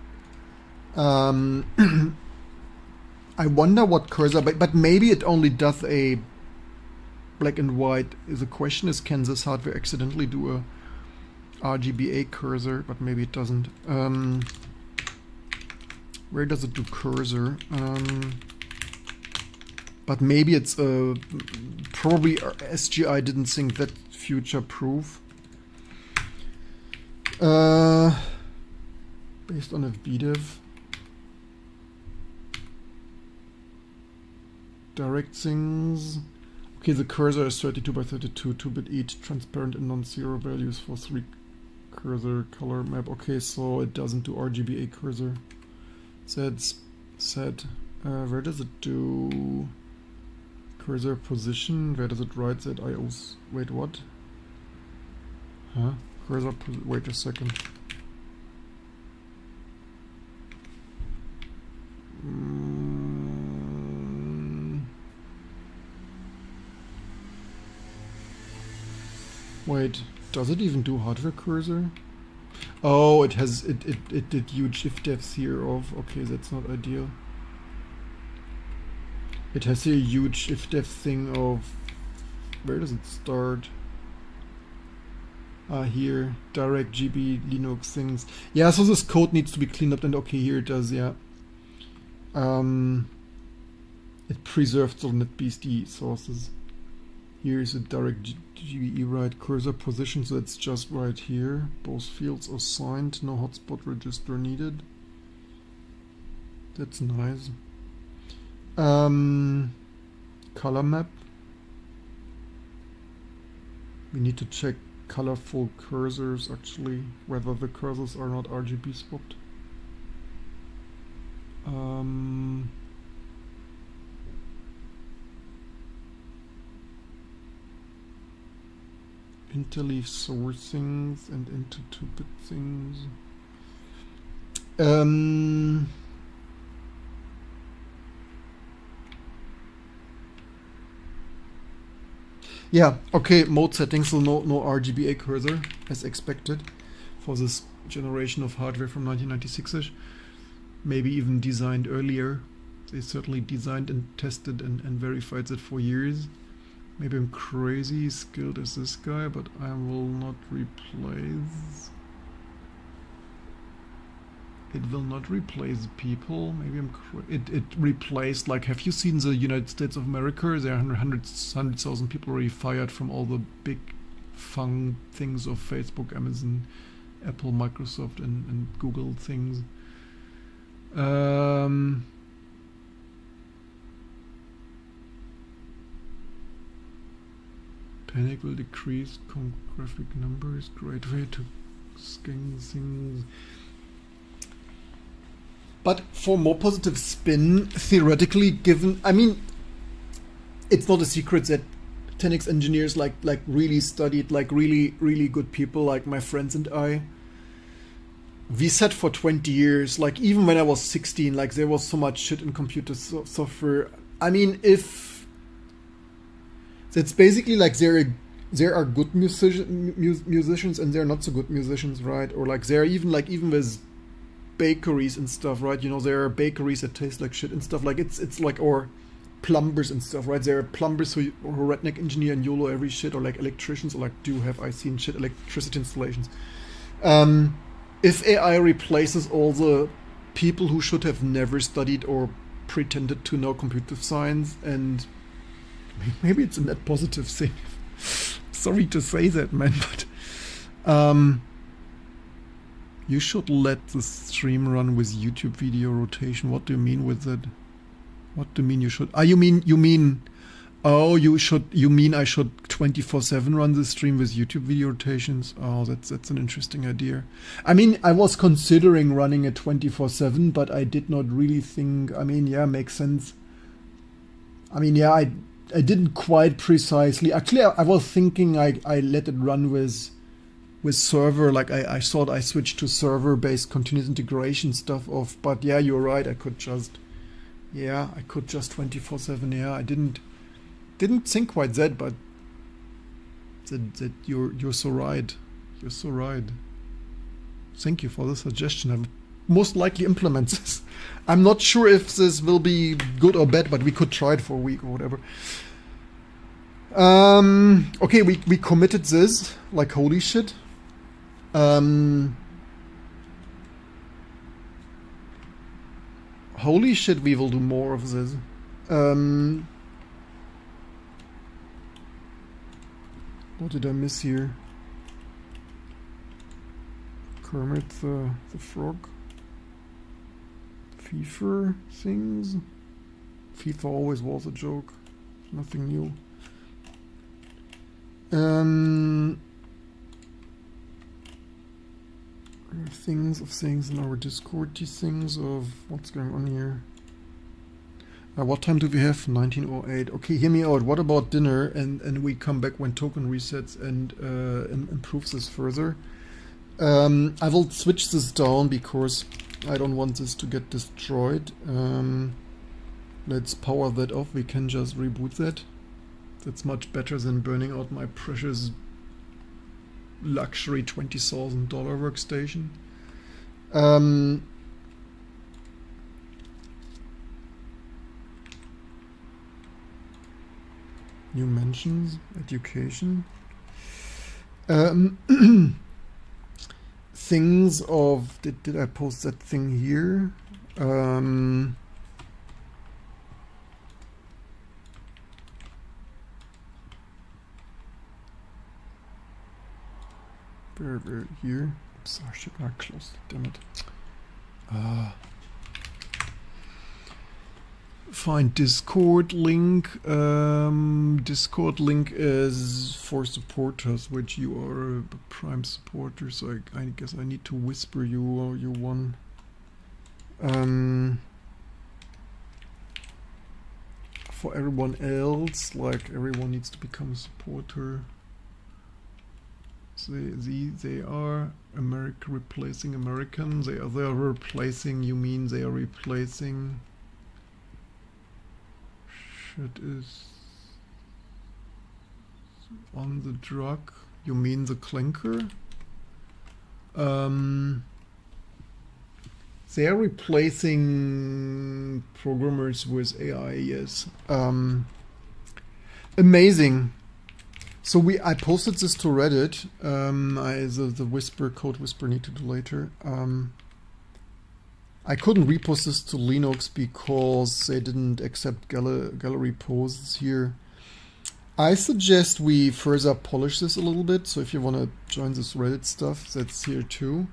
I wonder what cursor, but maybe it only does a black and white. The question is, can this hardware accidentally do a RGBA cursor? But maybe it doesn't. Where does it do cursor? But maybe it's probably SGI didn't think that future proof. Based on FBDev. Direct things. Okay, the cursor is 32 by 32, 2-bit each, transparent and non-zero values for 3 cursor color map. Okay, so it doesn't do RGBA cursor. That's set. Where does it do cursor position? Where does it write that IOs? Wait, what? Huh? Cursor wait a second. Wait, does it even do hardware cursor? Oh, it has it did huge if devs here of okay, that's not ideal. It has a huge if dev thing of where does it start? Here, direct GB Linux things. Yeah, so this code needs to be cleaned up and okay, here it does, yeah. It preserves the NetBSD sources. Here is a direct GBE right cursor position, so it's just right here. Both fields are signed, no hotspot register needed. That's nice. Color map. We need to check colorful cursors actually, whether the cursors are not RGB swapped. Interleave sourcings and into 2-bit things. Yeah, okay, mode settings, so no RGBA cursor as expected for this generation of hardware from 1996ish. Maybe even designed earlier. They certainly designed and tested and verified it for years. Maybe I'm crazy skilled as this guy, but I will not replace. It will not replace people. Maybe I'm it replaced, like, have you seen the United States of America? There are 100,000 people already fired from all the big fun things of Facebook, Amazon, Apple, Microsoft and Google things. Panic will decrease graphic numbers. Great way to scan things. But for more positive spin, theoretically, given, I mean, it's not a secret that 10x engineers like really studied, like really good people like my friends and I. We sat for 20 years, like even when I was 16, like there was so much shit in computer software. I mean, if that's basically like there are good musicians and there are not so good musicians, right? Or like there are even with bakeries and stuff, right? You know, there are bakeries that taste like shit and stuff. Like it's like, or plumbers and stuff, right? There are plumbers who redneck engineer and YOLO every shit, or like electricians, or like do have IC and shit electricity installations. If AI replaces all the people who should have never studied or pretended to know computer science, and maybe it's a net positive thing. Sorry to say that, man, but you should let the stream run with YouTube video rotation. What do you mean with that? What do you mean you should? You mean I should 24/7 run the stream with YouTube video rotations? Oh, that's an interesting idea. I mean, I was considering running it 24/7, but I did not really think. I mean, yeah, makes sense. I mean, yeah, I didn't quite precisely. Actually, I was thinking I let it run with server. Like I thought I switched to server-based continuous integration stuff off. But yeah, you're right. I could just 24/7. Yeah, I didn't think quite that, but that you're so right. You're so right. Thank you for the suggestion. I will most likely implement this. I'm not sure if this will be good or bad, but we could try it for a week or whatever. Okay, we committed this like holy shit. Holy shit, we will do more of this. What did I miss here? Kermit the Frog. FIFA things. FIFA always was a joke. Nothing new. Things in our Discord. These things of what's going on here. What time do we have? 19:08. Okay, hear me out. What about dinner? And we come back when token resets and improves this further. I will switch this down because I don't want this to get destroyed. Let's power that off. We can just reboot that. That's much better than burning out my precious luxury $20,000 workstation. New mentions, education. Things of... Did I post that thing here? Where here? Oops, I should not close it, damn it. Find Discord link. Discord link is for supporters, which you are a prime supporter, so I guess I need to whisper you one. For everyone else, like everyone needs to become a supporter. So they are America replacing American. They are replacing. You mean they are replacing? Shit is on the drug. You mean the clinker? They are replacing programmers with AI. Yes. Amazing. So I posted this to Reddit. The code whisper need to do later. I couldn't repost this to Linux because they didn't accept gallery posts here. I suggest we further polish this a little bit. So if you want to join this Reddit stuff, that's here too.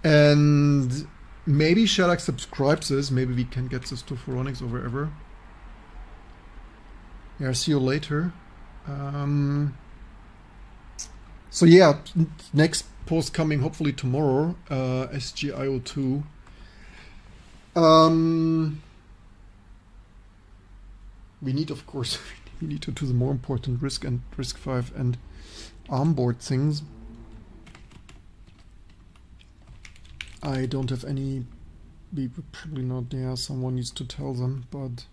And maybe Shellac subscribes this. Maybe we can get this to Phoronix or wherever. Yeah, see you later. So yeah, next post coming hopefully tomorrow. Sgi O2. We need, of course, we need to do the more important Risk and Risk 5 and ARM board things. I don't have any. Probably not there. Someone needs to tell them, but.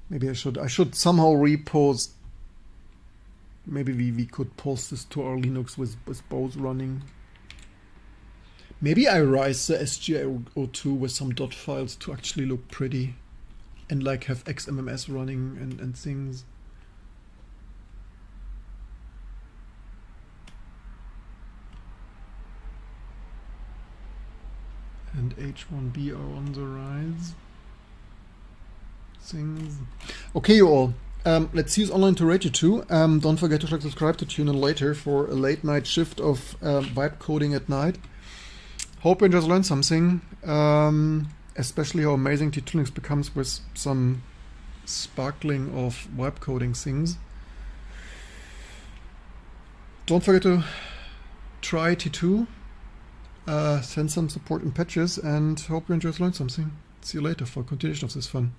Maybe I should somehow repost. Maybe we could post this to our Linux with both running. Maybe I rise the Sgi O2 with some dot files to actually look pretty. And like have XMMS running and things. And H1B are on the rise. Things. Okay, you all. Let's use online to rate you too. Don't forget to click subscribe to tune in later for a late night shift of vibe coding at night. Hope you just learned something, especially how amazing T2Linux becomes with some sparkling of vibe coding things. Don't forget to try T2, send some support and patches, and hope you just learned something. See you later for a continuation of this fun.